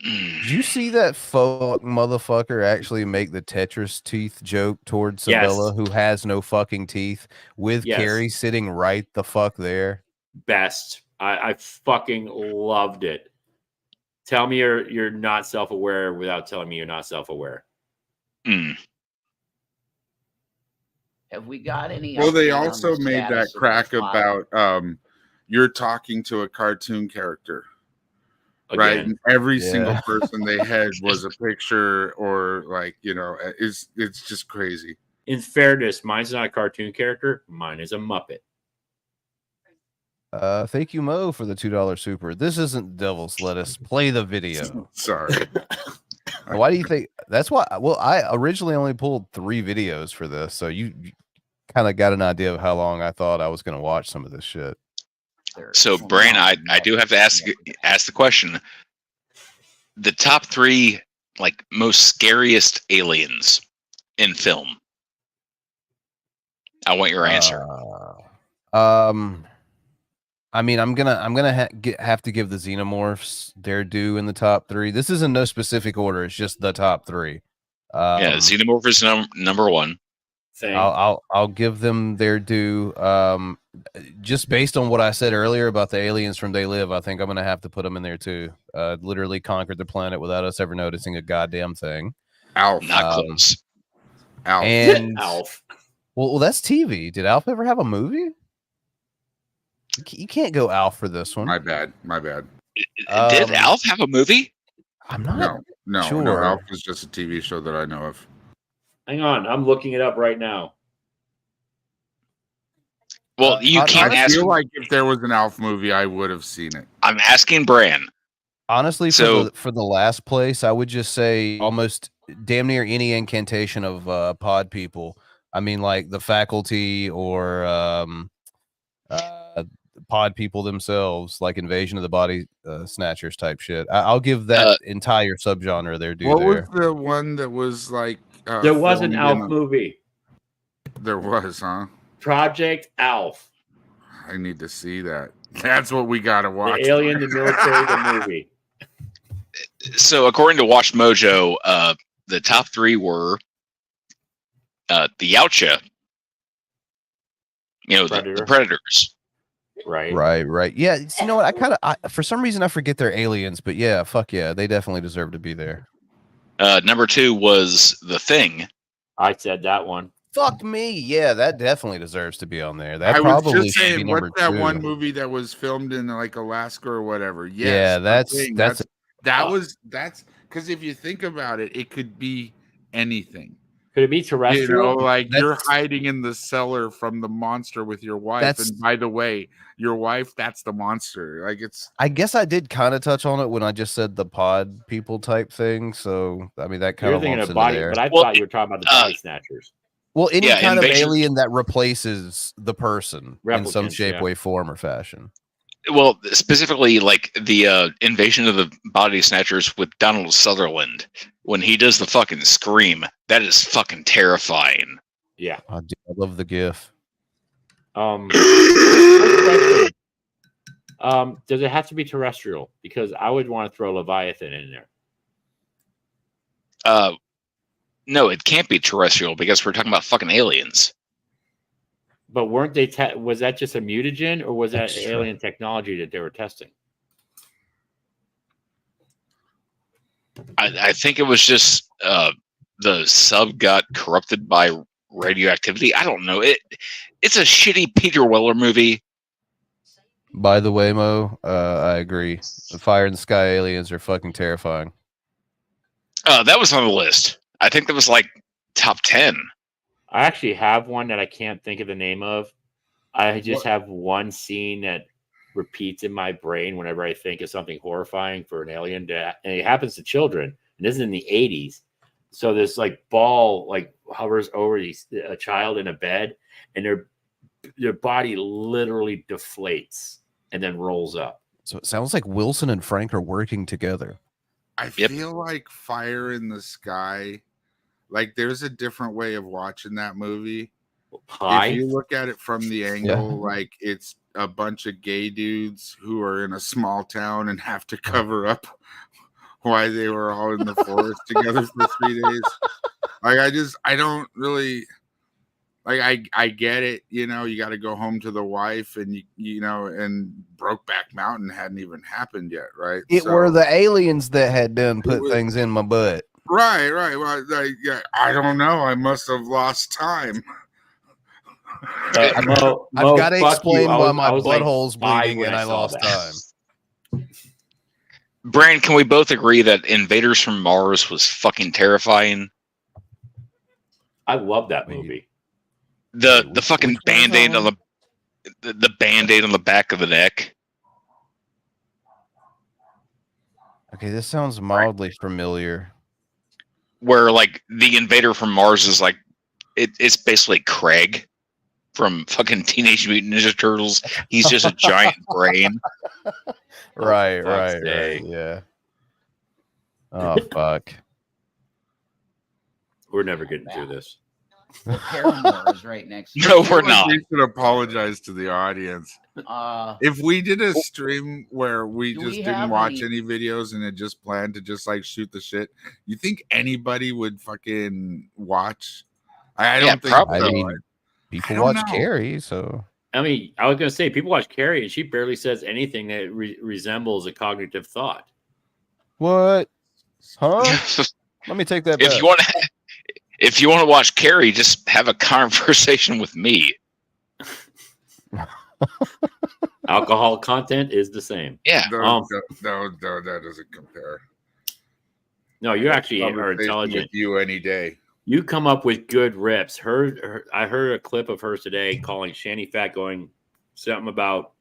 Did you see that motherfucker actually make the Tetris teeth joke towards Sabella, who has no fucking teeth, with Carrie sitting right the fuck there?
Best. I fucking loved it. Tell me you're not self-aware without telling me you're not self-aware.
Have we got any?
Well, they also made that crack about you're talking to a cartoon character.
Again.
Right, and every single person they had was a picture, or it's just crazy.
In fairness, mine's not a cartoon character. Mine is a Muppet.
Thank you, Mo, for the $2 super. This isn't Devil's Lettuce. Play the video.
Sorry.
Why do you think that's why? Well, I originally only pulled 3 videos for this, so you kind of got an idea of how long I thought I was going to watch some of this shit.
So, Brain, I do have to ask the question: the top 3 most scariest aliens in film. I want your answer.
I mean, I'm gonna have to give the Xenomorphs their due in the top 3. This is in no specific order; it's just the top 3.
Xenomorph is number 1.
I'll give them their due. Just based on what I said earlier about the aliens from They Live, I think I'm gonna have to put them in there too. Literally conquered the planet without us ever noticing a goddamn thing.
Alf,
not close.
Alf,
and
Alf.
Well, that's TV. Did Alf ever have a movie? You can't go Alf for this one.
My bad.
Did Alf have a movie?
I'm not
sure. No, Alf was just a TV show that I know of.
Hang on, I'm looking it up right now.
Well, you can't ask.
I feel like if there was an Alf movie, I would have seen it.
I'm asking Bran.
Honestly, for the last place, I would just say almost damn near any incantation of pod people. I mean, like the faculty or pod people themselves, like Invasion of the Body Snatchers type shit. I'll give that entire subgenre their due.
What was the one that was like?
There was an Alf movie.
There was, huh?
Project Alf.
I need to see that. That's what we gotta watch.
The Alien, the Military, the movie.
So, according to Watch Mojo, the top 3 were the Yautja, the Predators.
Right. Yeah, you know what? For some reason I forget they're aliens, but yeah, fuck yeah, they definitely deserve to be there.
Number 2 was The Thing.
I said that one.
Fuck me. Yeah, that definitely deserves to be on there. That
I
probably
was just
should be
saying,
number
what's that
2.
one movie that was filmed in like Alaska or whatever? Yes,
yeah, that's
because if you think about it, it could be anything.
Could it be terrestrial?
You're hiding in the cellar from the monster with your wife, and by the way, your wife, that's the monster.
I guess I did kind of touch on it when I just said the pod people type thing. So I mean that kind of
thinking of body,
there.
but I thought you were talking about the body snatchers.
Well, any kind of alien that replaces the person in some shape, way, form, or fashion.
Well, specifically, like the Invasion of the Body Snatchers with Donald Sutherland, when he does the fucking scream, that is fucking terrifying.
Yeah,
I love the GIF.
Does it have to be terrestrial? Because I would want to throw Leviathan in there.
No, it can't be terrestrial because we're talking about fucking aliens.
But weren't they? Was that just a mutagen, or was that alien technology that they were testing?
I think it was just the sub got corrupted by radioactivity. I don't know. It's a shitty Peter Weller movie.
By the way, Mo, I agree. The Fire in the Sky aliens are fucking terrifying.
That was on the list. I think that was like top 10.
I actually have one that I can't think of the name of. I just have one scene that repeats in my brain whenever I think of something horrifying for an alien to, and it happens to children. And this is in the 80s. So this like ball like hovers over a child in a bed, and their body literally deflates and then rolls up.
So it sounds like Wilson and Frank are working together.
I feel like Fire in the Sky, like there's a different way of watching that movie. If you look at it from the angle, like it's a bunch of gay dudes who are in a small town and have to cover up why they were all in the forest together for 3 days. Like I don't really like I get it, you know, you got to go home to the wife, and you know, and Brokeback Mountain hadn't even happened yet, right?
It were the aliens that had done put things in my butt.
Right. Well, yeah, I don't know. I must have lost time.
I've got to explain why my butthole's bleeding and I lost time.
Brand, can we both agree that Invaders from Mars was fucking terrifying?
I love that movie.
The fucking band-aid on the band-aid on the back of the neck.
Okay, this sounds mildly familiar.
Where like the invader from Mars is like it's basically Craig from fucking Teenage Mutant Ninja Turtles. He's just a giant brain.
Right, yeah. Oh fuck.
We're never getting through this.
Paramore is right next to
No, we're not.
We should apologize to the audience. If we did a stream where we just didn't watch any videos and had just planned to just like shoot the shit, you think anybody would fucking watch? I don't think
probably.
so.
I mean, people watch Carrie, so
I mean, I was gonna say people watch Carrie, and she barely says anything that resembles a cognitive thought.
What? Huh? Let me take that back.
If you want to watch Carrie, just have a conversation with me.
Alcohol content is the same.
Yeah.
No, that doesn't compare.
No, you actually are intelligent.
With you any day.
You come up with good rips. I heard a clip of hers today calling Shanny fat, going something about,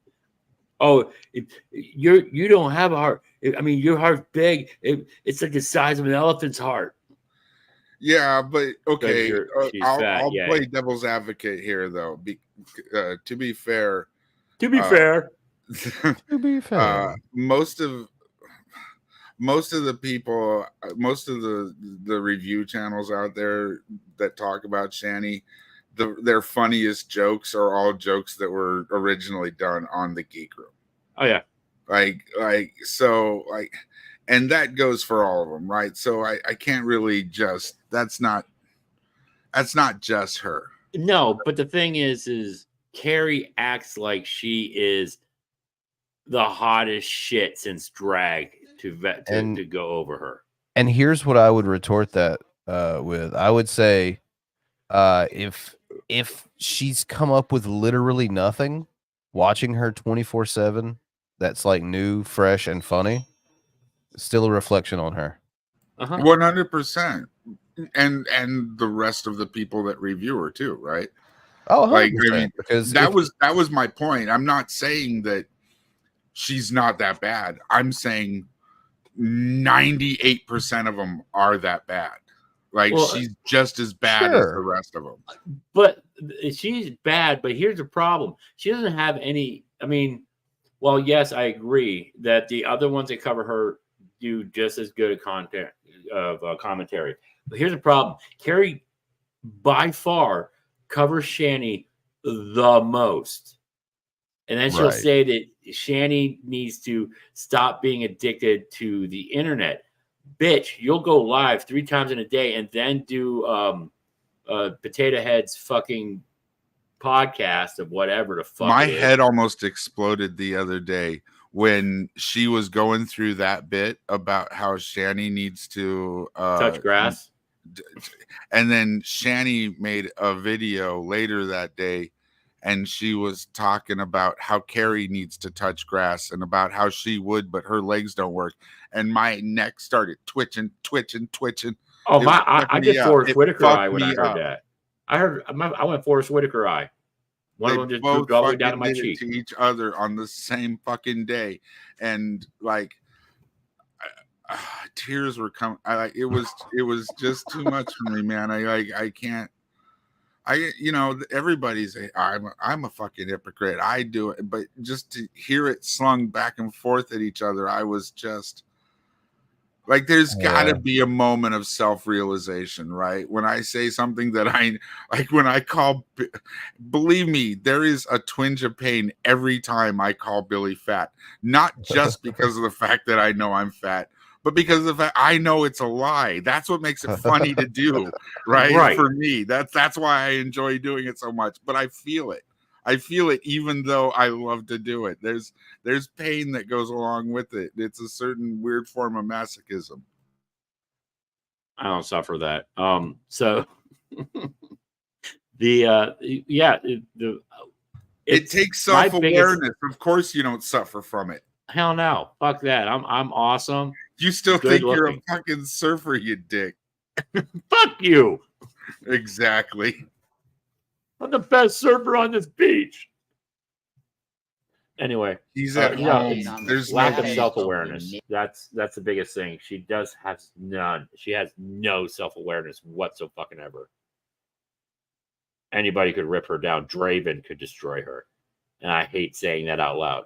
you don't have a heart. I mean, your heart's big. It's like the size of an elephant's heart.
Yeah, but okay. I'll
yeah.
play devil's advocate here, though. To be fair, most of the people, most of the review channels out there that talk about Shanny, their funniest jokes are all jokes that were originally done on the Geek Room.
Oh yeah,
and that goes for all of them, right? So I can't really just that's not just her.
No, but the thing is Carrie acts like she is the hottest shit since drag to go over her.
And here's what I would retort that with. I would say if she's come up with literally nothing, watching her 24/7, that's like new, fresh, and funny, still a reflection on her.
100%. And the rest of the people that review her too, right?
Oh,
like
100%,
I mean, because that was my point. I'm not saying that she's not that bad. I'm saying 98% of them are that bad. Like she's just as bad as the rest of them.
But she's bad. But here's the problem: she doesn't have any. I mean, well, yes, I agree that the other ones that cover her do just as good a content of commentary. But here's the problem: Carrie, by far, covers Shanny the most, and then she'll say that Shanny needs to stop being addicted to the internet. Bitch, you'll go live 3 times in a day and then do Potato Head's fucking podcast of whatever the fuck.
My head almost exploded the other day when she was going through that bit about how Shanny needs to
touch grass.
And then Shanny made a video later that day, and she was talking about how Carrie needs to touch grass and about how she would, but her legs don't work. And my neck started twitching.
Oh, I did Forrest Whitaker eye when I heard that. I went Forrest Whitaker eye. One of them just drooped all the way down to my
did it
cheek.
to each other on the same fucking day, and like tears were coming. It was just too much for me, man. I can't. Everybody's I'm a fucking hypocrite. I do it, but just to hear it slung back and forth at each other, I was just like, there's got to be a moment of self-realization, right? When I say something that I like, when I call, believe me, there is a twinge of pain every time I call Billy fat, not just because of the fact that I know I'm fat, but because of the fact I know it's a lie. That's what makes it funny to do, right? For me, that's why I enjoy doing it so much. But I feel it. I feel it, even though I love to do it. There's pain that goes along with it. It's a certain weird form of masochism.
I don't suffer that. So it
takes self-awareness. Of course, you don't suffer from it.
Hell no, fuck that. I'm awesome.
You still think you're a fucking surfer, you dick.
Fuck you.
Exactly.
I'm the best surfer on this beach. Anyway,
he's at home.
There's lack of self-awareness. That's the biggest thing. She does have none. She has no self-awareness whatsoever. Anybody could rip her down. Draven could destroy her, and I hate saying that out loud.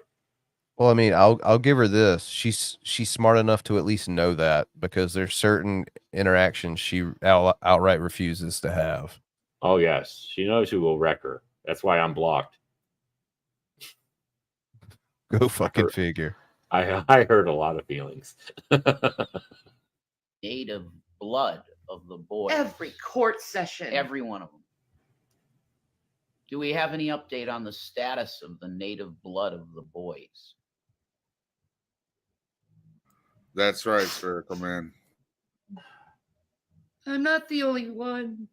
Well, I mean, I'll give her this. She's smart enough to at least know that, because there's certain interactions she outright refuses to have.
Oh yes, she knows who will wreck her. That's why I'm blocked.
Go fucking figure.
I hurt a lot of feelings.
Native blood of the boys.
Every court session.
Every one of them. Do we have any update on the status of the native blood of the boys?
That's right, Spherical Man.
I'm not the only one.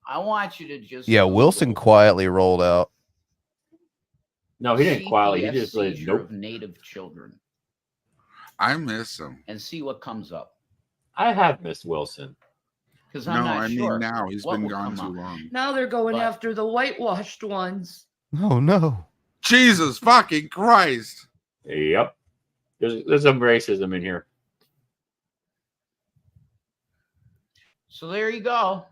I want you to just...
Yeah, Wilson quietly rolled out.
No, he didn't quietly. He just said,
nope. Of native children.
I miss him.
And see what comes up.
I have missed Wilson.
Because I'm not sure.
I mean, now he's been gone too long.
Now they're going after the whitewashed ones.
Oh no!
Jesus fucking Christ!
Yep. There's some racism in here.
So there you go.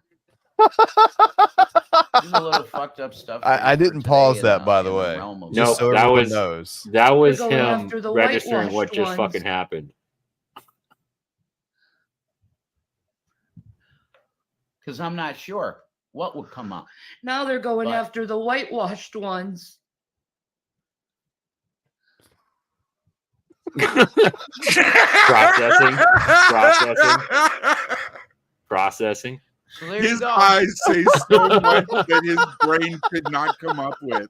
There's a little fucked up stuff.
I didn't pause that, by the way.
No,
so
that was
knows.
That was him registering what just fucking happened.
Because I'm not sure what would come up.
Now they're going after the whitewashed ones.
Processing.
So there
his eyes say so much that his brain could not come up with.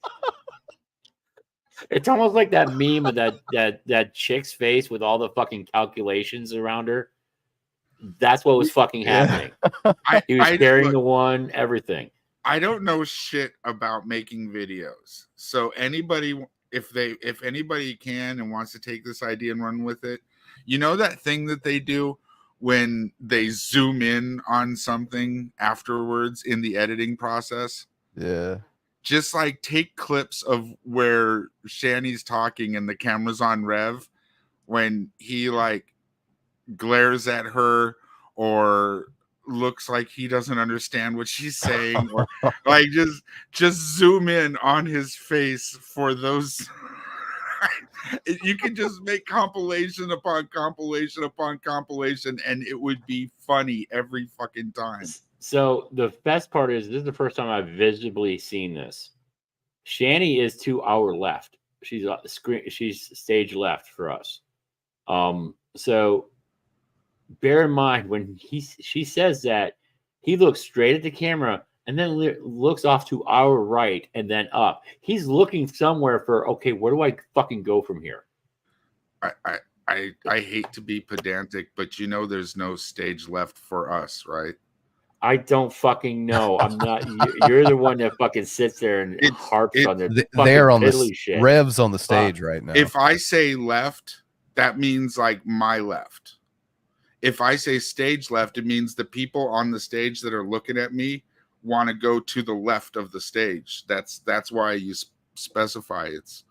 It's almost like that meme of that chick's face with all the fucking calculations around her. That's what was fucking happening. He was carrying the one, everything.
I don't know shit about making videos. So anybody, if anybody can and wants to take this idea and run with it, you know that thing that they do when they zoom in on something afterwards in the editing process?
Yeah.
Just like take clips of where Shanny's talking and the camera's on Rev when he like glares at her or looks like he doesn't understand what she's saying, or like just zoom in on his face for those. You can just make compilation upon compilation upon compilation, and it would be funny every fucking time.
So the best part is, this is the first time I've visibly seen this. Shanny is to our left. She's stage left for us. So bear in mind when she says that, he looks straight at the camera and then looks off to our right and then up. He's looking somewhere for, okay, where do I fucking go from here?
I hate to be pedantic, but you know there's no stage left for us, right?
I don't fucking know. I'm not. You're the one that fucking sits there and harps on the
they're on
the
shit. Rev's on the stage right now.
If I say left, that means like my left. If I say stage left, it means the people on the stage that are looking at me want to go to the left of the stage. That's why you specify it's.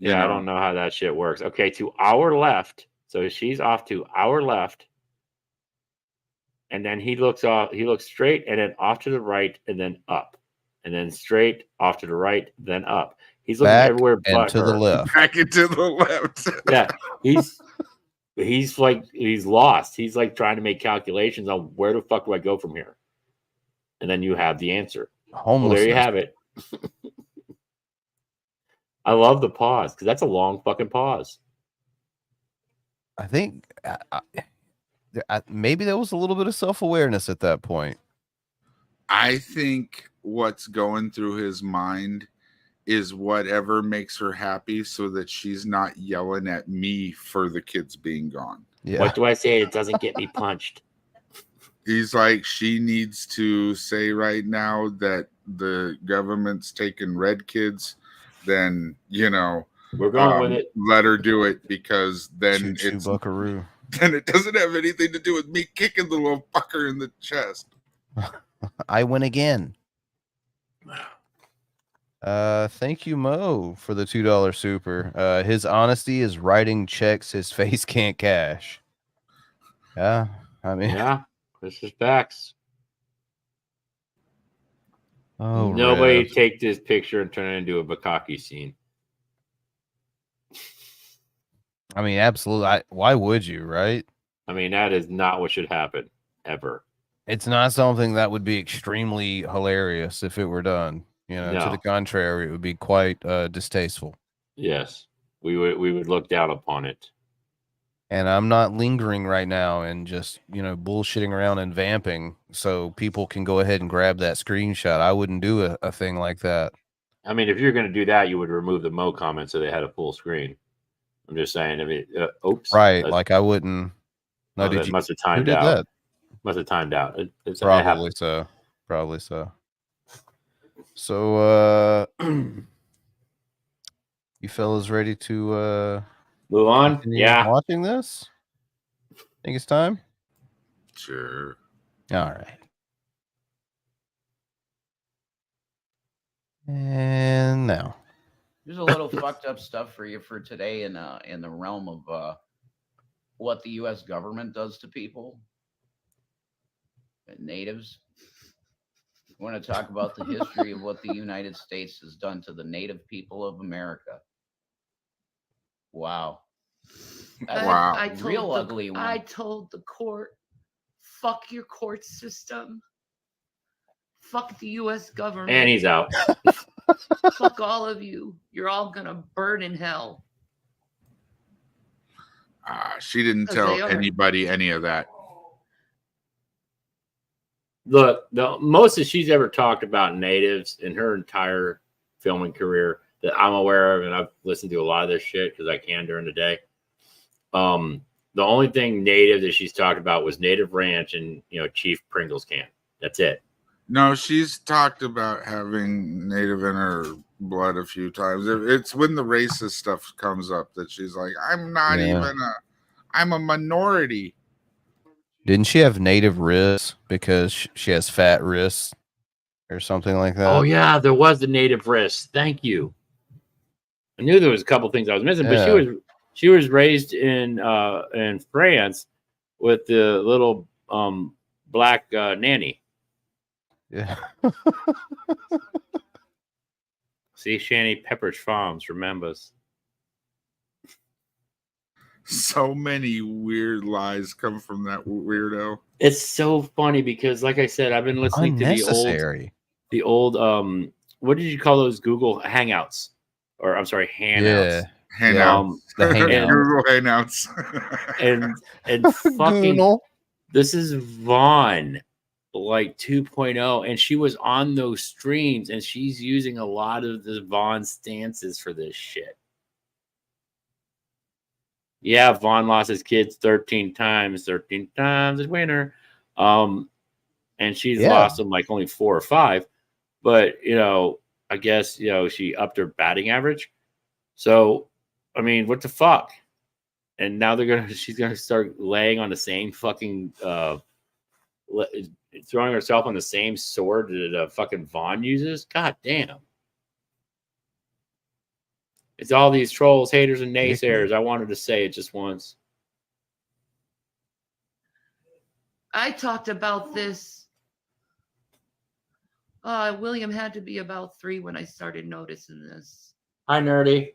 Yeah, I don't know how that shit works. Okay, to our left. So she's off to our left. And then he looks straight and then off to the right and then up. And then straight off to the right, then up. He's looking
Back
everywhere
and
but
to
her.
the left.
Back and to the left.
Yeah. He's like he's lost. He's like trying to make calculations on where the fuck do I go from here? And then you have the answer. Well, there you have it. I love the pause because that's a long fucking pause.
I think maybe there was a little bit of self-awareness at that point.
I think what's going through his mind is whatever makes her happy so that she's not yelling at me for the kids being gone.
Yeah.
What do I say? It doesn't get me punched.
He's like, she needs to say right now that the government's taking red kids, then,
we're going with it.
Let her do it, because then
Choo-choo buckaroo.
Then it doesn't have anything to do with me kicking the little fucker in the chest.
I win again. Thank you, Mo, for the $2 super. His honesty is writing checks his face can't cash. Yeah, I mean,
yeah, this is facts.
Oh,
nobody
Rev.
take this picture and turn it into a bukkake scene.
I mean, absolutely. Why would you, right?
I mean, that is not what should happen ever.
It's not something that would be extremely hilarious if it were done. To the contrary, it would be quite distasteful.
Yes, we would look down upon it.
And I'm not lingering right now and just, bullshitting around and vamping so people can go ahead and grab that screenshot. I wouldn't do a thing like that.
I mean, if you're going to do that, you would remove the Mo comment so they had a full screen. I'm just saying. I mean, oops.
Right. Like I wouldn't. No,
did you? Must have timed
who did
out.
That?
Must have timed out.
Probably so. Probably so. So, you fellas ready to
move on? Yeah.
Watching this? Think it's time?
Sure.
All right. And now.
There's a little fucked up stuff for you for today in the realm of what the U.S. government does to people, natives. I want to talk about the history of what the United States has done to the native people of America. Wow.
Wow.
I told
real ugly one.
I told the court, fuck your court system. Fuck the U.S. government.
And he's out.
Fuck all of you. You're all going to burn in hell.
She didn't tell anybody any of that.
Look, the most that she's ever talked about natives in her entire filming career that I'm aware of, and I've listened to a lot of this shit because I can during the day. The only thing native that she's talked about was Native Ranch and Chief Pringles can. That's it.
No, she's talked about having native in her blood a few times. It's when the racist stuff comes up that she's like, I'm a minority.
Didn't she have native wrists because she has fat wrists or something like that?
Oh yeah, there was the native wrist. Thank you. I knew there was a couple things I was missing, but she was raised in France with the little black nanny.
Yeah.
See, Shanny Pepperidge Farms remembers.
So many weird lies come from that weirdo.
It's so funny because, like I said, I've been listening to the old what did you call those Google Hangouts? Or I'm sorry, Handouts.
Yeah, Hangouts.
The Hangouts.
Google Hangouts.
and fucking this is Vaughn like 2.0, and she was on those streams, and she's using a lot of the Vaughn stances for this shit. Yeah, Vaughn lost his kids 13 times his winner. And she's lost them like only 4 or 5. But, I guess, she upped her batting average. So, I mean, what the fuck? And now she's going to start laying on the same fucking, throwing herself on the same sword that fucking Vaughn uses. God damn. It's all these trolls, haters, and naysayers. I wanted to say it just once.
I talked about this. William had to be about 3 when I started noticing this.
Hi, Nerdy.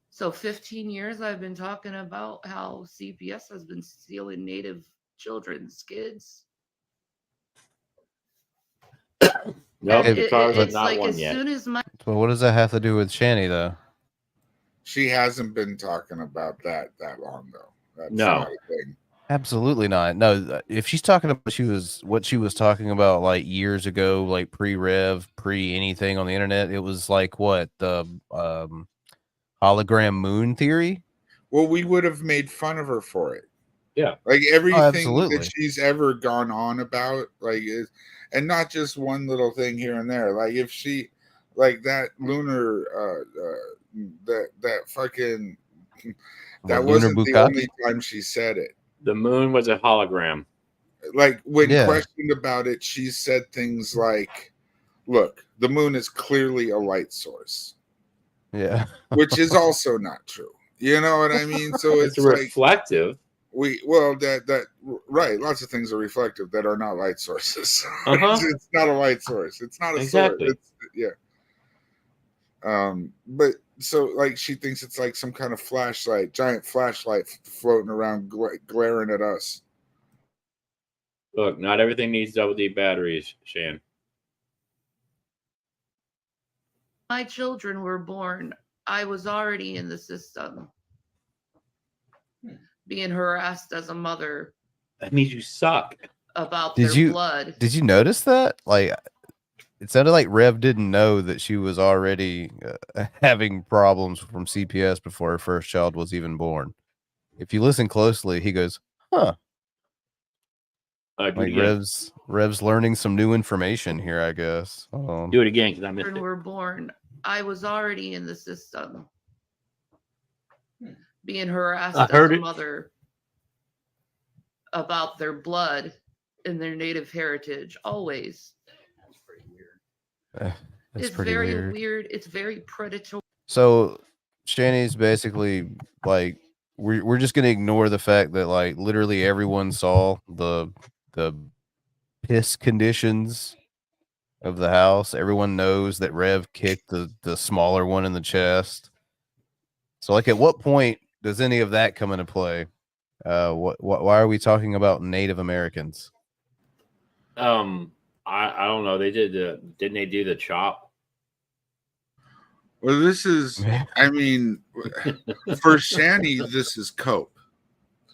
So 15 years I've been talking about how CPS has been stealing Native children's kids.
Nope,
it's like as soon as my
Well, what does that have to do with Shanny, though?
She hasn't been talking about that long, though. That's
No.
not a thing.
Absolutely not. No, if she's talking about what she was talking about like years ago, like pre-Rev, pre-anything on the internet, it was like what, the hologram moon theory?
Well, we would have made fun of her for it.
Yeah.
Like everything
absolutely.
that she's ever gone on about, like, is, and not just one little thing here and there. Like if she, like that lunar, that fucking, that wasn't the only time she said it.
The moon was a hologram.
Like when questioned about it, she said things like, look, the moon is clearly a light source.
Yeah.
Which is also not true. You know what I mean? So
it's reflective.
Right. Lots of things are reflective that are not light sources. It's not a light source. It's not a source. But so like she thinks it's like some kind of flashlight, giant flashlight floating around glaring at us.
Look, not everything needs double D batteries, Shan.
my children were born, I was already in the system, being harassed as a mother.
That means you suck.
About their blood.
Did you notice that? Like, it sounded like Rev didn't know that she was already having problems from CPS before her first child was even born. If you listen closely, he goes, "Huh." Like Rev's learning some new information here, I guess.
Do it again because I missed it.
Were born, I was already in the system, being harassed as a mother about their blood and their native heritage. Always.
That's pretty weird.
It's very weird. It's very predatory.
So Shanny's basically like, we're just gonna ignore the fact that like literally everyone saw the piss conditions of the house. Everyone knows that Rev kicked the smaller one in the chest. So like, at what point does any of that come into play? Why are we talking about Native Americans?
I don't know. They didn't they do the chop?
Well, this is, I mean, for Shanny, this is cope,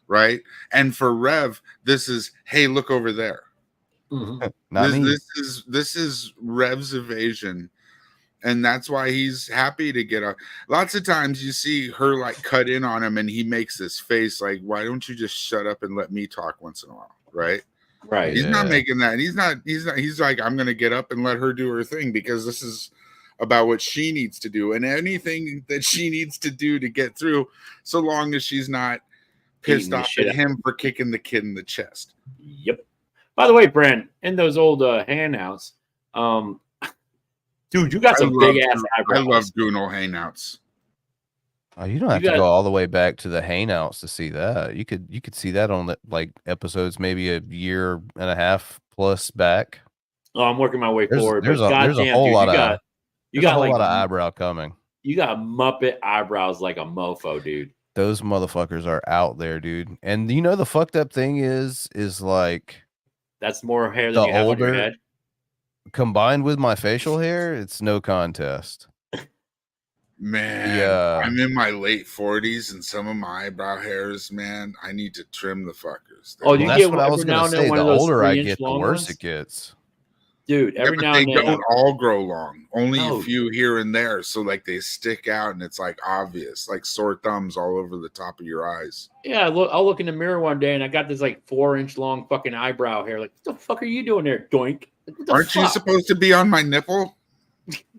right? And for Rev, this is, hey, look over there.
Mm-hmm.
This is Rev's evasion, and that's why he's happy to get up. Lots of times you see her like cut in on him, and he makes this face like, "Why don't you just shut up and let me talk once in a while?" Right?
Right.
He's not making that. He's not. He's like, I'm going to get up and let her do her thing because this is about what she needs to do, and anything that she needs to do to get through, so long as she's not pissed off at him for kicking the kid in the chest.
Yep. By the way, Brent, in those old handouts, dude, you got some big ass eyebrows.
I love Google hangouts.
Oh, you don't have to go all the way back to the hangouts to see that. You could see that on like episodes maybe a year and a half plus back.
Oh, I'm working my way forward.
There's a whole lot of eyebrow coming.
You got Muppet eyebrows like a mofo, dude.
Those motherfuckers are out there, dude. And you know the fucked up thing is like,
that's more hair than you have on your head.
Combined with my facial hair, it's no contest.
Man, I'm in my late 40s, and some of my eyebrow hairs, man, I need to trim the fuckers.
That's what I was going to say. The older I get, the worse it gets.
Dude, every now and then.
They don't all grow long. Only a few here and there. So, like, they stick out, and it's, like, obvious. Like sore thumbs all over the top of your eyes.
Yeah, I'll look in the mirror one day, and I got this, like, 4-inch long fucking eyebrow hair. Like, what the fuck are you doing there, doink?
Aren't you supposed to be on my nipple?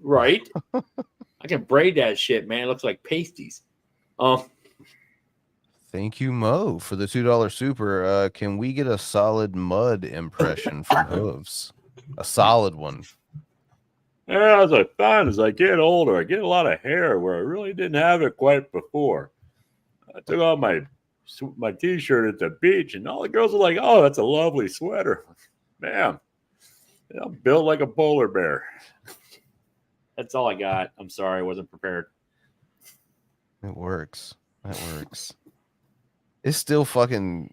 Right? I can braid that shit, man. It looks like pasties.
Thank you, Mo, for the $2 super. Can we get a solid Mud impression from Hooves? A solid one.
Yeah, as I find as I get older, I get a lot of hair where I really didn't have it quite before. I took off my t-shirt at the beach, and all the girls were like, "Oh, that's a lovely sweater." Man, I'm built like a polar bear. That's all I got. I'm sorry, I wasn't prepared.
It works. That works. It's still fucking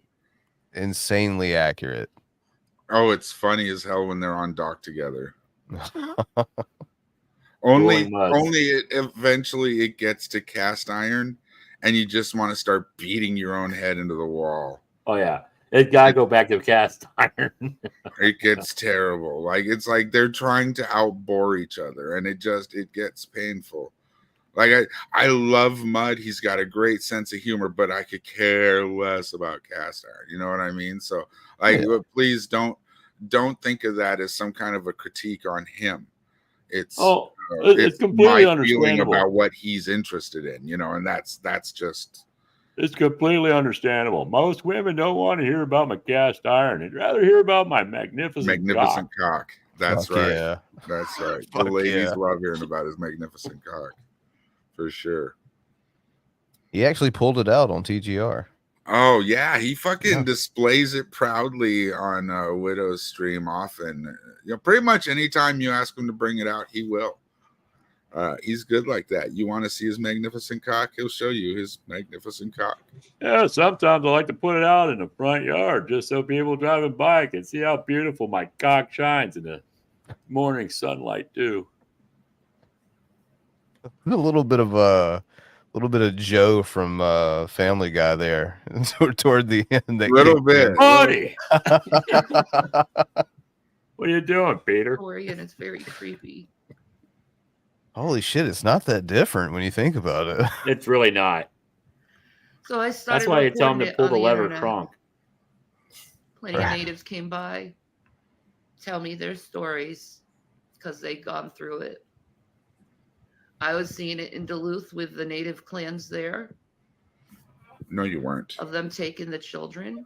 insanely accurate.
Oh, it's funny as hell when they're on dock together. only it eventually it gets to cast iron, and you just want to start beating your own head into the wall.
Oh yeah, it gotta go back to cast iron.
It gets terrible. Like it's like they're trying to outbore each other, and it gets painful. Like I love Mud. He's got a great sense of humor, but I could care less about cast iron. You know what I mean? So like, please don't think of that as some kind of a critique on him. It's
completely
my
understandable
feeling about what he's interested in. You know, and that's just.
It's completely understandable. Most women don't want to hear about my cast iron. They'd rather hear about my magnificent
cock. That's right.
Yeah.
That's right. The ladies love hearing about his magnificent cock. For sure.
He actually pulled it out on TGR.
Oh yeah, he fucking displays it proudly on Widow's stream often. You know, pretty much anytime you ask him to bring it out, he will. He's good like that. You want to see his magnificent cock? He'll show you his magnificent cock.
Yeah, sometimes I like to put it out in the front yard just so people driving by can see how beautiful my cock shines in the morning sunlight too.
A little bit of Joe from Family Guy there toward the end.
A little bit,
buddy. What are you doing, Peter?
And it's very creepy.
Holy shit! It's not that different when you think about it.
It's really not.
So I started.
That's why you tell them to pull the lever
internet.
trunk.
Plenty of natives came by, tell me their stories because they'd gone through it. I was seeing it in Duluth with the native clans there.
No, you weren't.
Of them taking the children.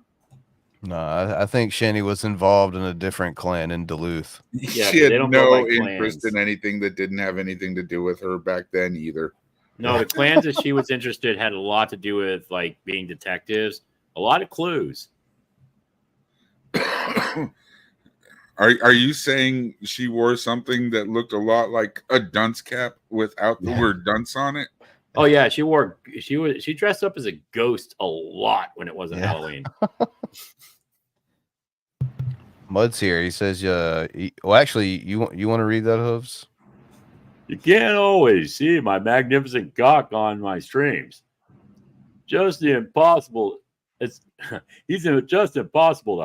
No, I think Shanny was involved in a different clan in Duluth.
Yeah, she had no interest in anything that didn't have anything to do with her back then either.
No, the clans that she was interested had a lot to do with like being detectives, a lot of clues.
Are you saying she wore something that looked a lot like a dunce cap without the word dunce on it?
Oh yeah, she dressed up as a ghost a lot when it wasn't Halloween.
Mud's here. He says, well, actually, you want to read that, Hooves?
You can't always see my magnificent cock on my streams. He's just impossible to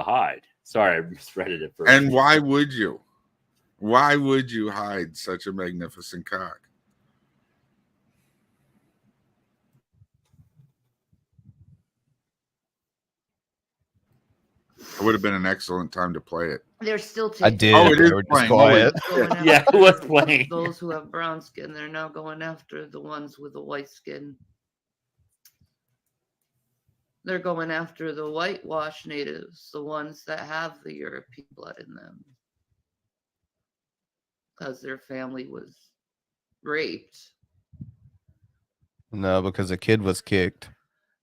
hide. Sorry, I misread it at first.
And why would you? Why would you hide such a magnificent cock? It would have been an excellent time to play it.
They're still taking.
I did. Oh, it is playing. Quiet.
Yeah, it was playing.
Those who have brown skin, they're now going after the ones with the white skin. They're going after the whitewash natives, the ones that have the European blood in them. Because their family was raped.
No, because a kid was kicked.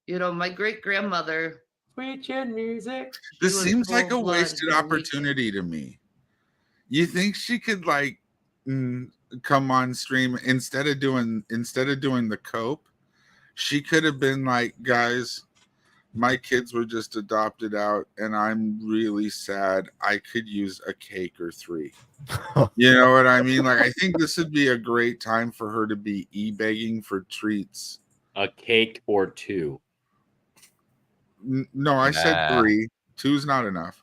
You know, my great-grandmother.
Sweet chin music.
This seems like a wasted opportunity to me. You think she could like come on stream instead of doing the cope? She could have been like, guys, my kids were just adopted out and I'm really sad. I could use a cake or 3. You know what I mean? Like, I think this would be a great time for her to be e-begging for treats.
A cake or 2.
No, I said 3. 2's not enough.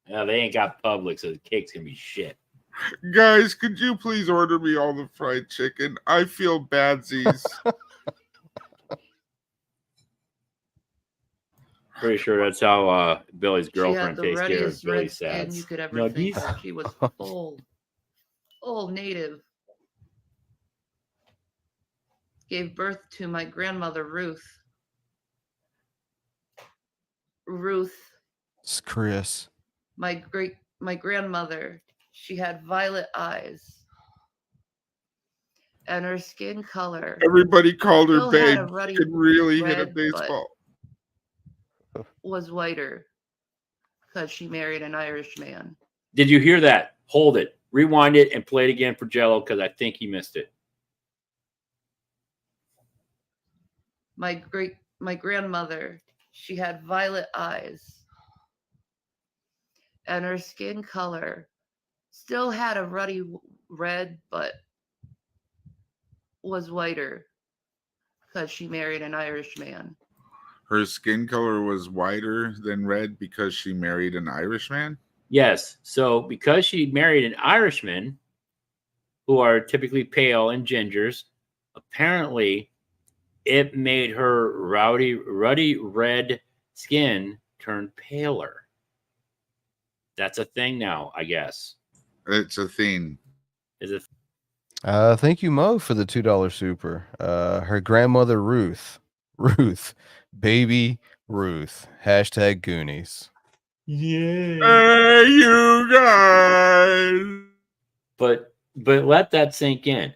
Yeah, they ain't got Publix, so the cake's gonna be shit.
Guys, could you please order me all the fried chicken? I feel badsies.
Pretty sure that's how Billy's girlfriend takes care of Billy's
sad. You could ever think of. She was full native. gave birth to my grandmother, Ruth. Ruth.
It's Chris.
My grandmother, she had violet eyes. And her skin color.
Everybody called her
still had
babe.
a ruddy
She could really hit a
red,
baseball.
but was whiter because she married an Irish man.
Did you hear that? Hold it. Rewind it and play it again for Jello because I think he missed it.
My grandmother, she had violet eyes. And her skin color still had a ruddy red, but was whiter because she married an Irish man.
Her skin color was whiter than red because she married an Irishman?
Yes. So because she married an Irishman, who are typically pale and gingers, apparently it made her ruddy red skin turn paler. That's a thing now, I guess.
It's a thing.
Is it?
Thank you, Mo, for the $2 super. Her grandmother, Ruth, baby Ruth. Hashtag Goonies.
Yeah.
Hey, you guys.
But let that sink in.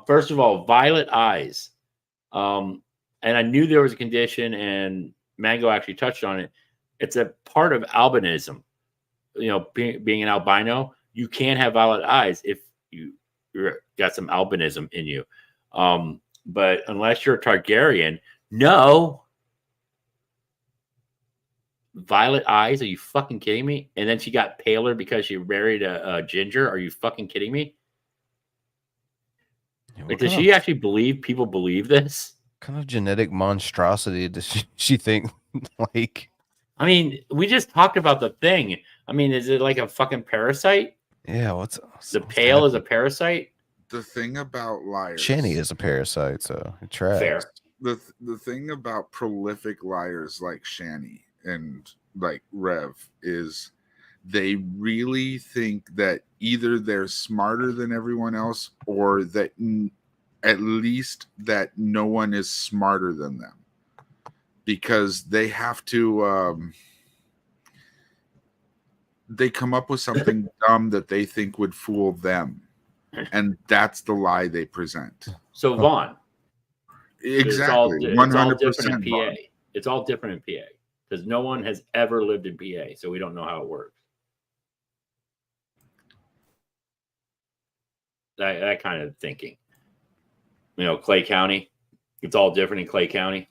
First of all, violet eyes. And I knew there was a condition, and Mango actually touched on it. It's a part of albinism. You know, being an albino, you can't have violet eyes if you're got some albinism in you. But unless you're a Targaryen, no. Violet eyes? Are you fucking kidding me? And then she got paler because she married a ginger. Are you fucking kidding me? Like, does she actually believe people believe this?
What kind of genetic monstrosity does she think? Like,
I mean, we just talked about the thing. I mean, is it like a fucking parasite?
Yeah, what's
the pale is a parasite?
The thing about liars.
Shanny is a parasite, so it tracks.
Fair.
The thing about prolific liars like Shanny and like Rev is they really think that either they're smarter than everyone else or that at least that no one is smarter than them, because they have to they come up with something dumb that they think would fool them, and that's the lie they present.
So Vaughn,
exactly,
it's all different in PA. It's all different in PA because no one has ever lived in PA, so we don't know how it works. That kind of thinking. You know, Clay County, it's all different in Clay County.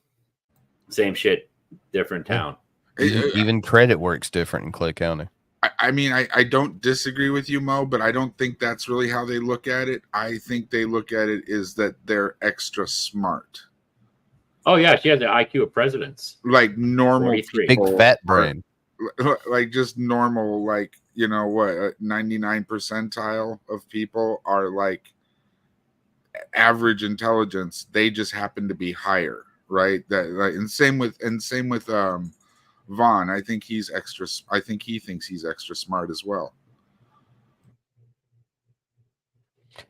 Same shit, different town.
Even credit works different in Clay County.
I mean, I don't disagree with you, Mo, but I don't think that's really how they look at it. I think they look at it is that they're extra smart.
Oh, yeah, she has the IQ of presidents.
Like normal
43.
people.
Big fat brain.
Like just normal, like, you know what, 99 percentile of people are like average intelligence. They just happen to be higher, right? That like, and same with Vaughn. I think he thinks he's extra smart as well.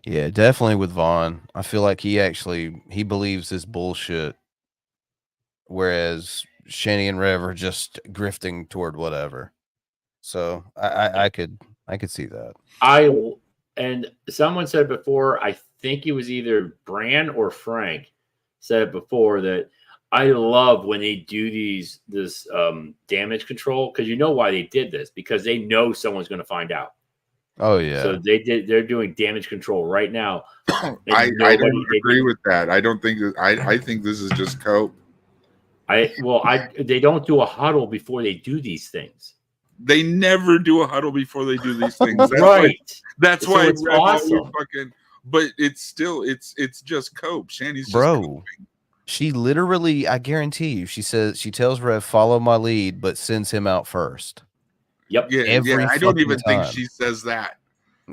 Yeah, definitely with Vaughn. I feel like he believes this bullshit, whereas Shanny and Rev are just grifting toward whatever. So I could see that.
And someone said before, I think it was either Bran or Frank said it before, that I love when they do this damage control, because you know why they did this, because they know someone's going to find out.
Oh yeah.
So they're doing damage control right now.
I don't agree with that. I don't think that. I think this is just cope.
They don't do a huddle before they do these things.
They never do a huddle before they do these things. That's
right.
That's
So
why
it's awesome.
But it's still it's just cope. Shanny's just
Bro. She literally, I guarantee you, she tells Rev, follow my lead, but sends him out first.
Yep.
Yeah, I don't even think
time.
she says that.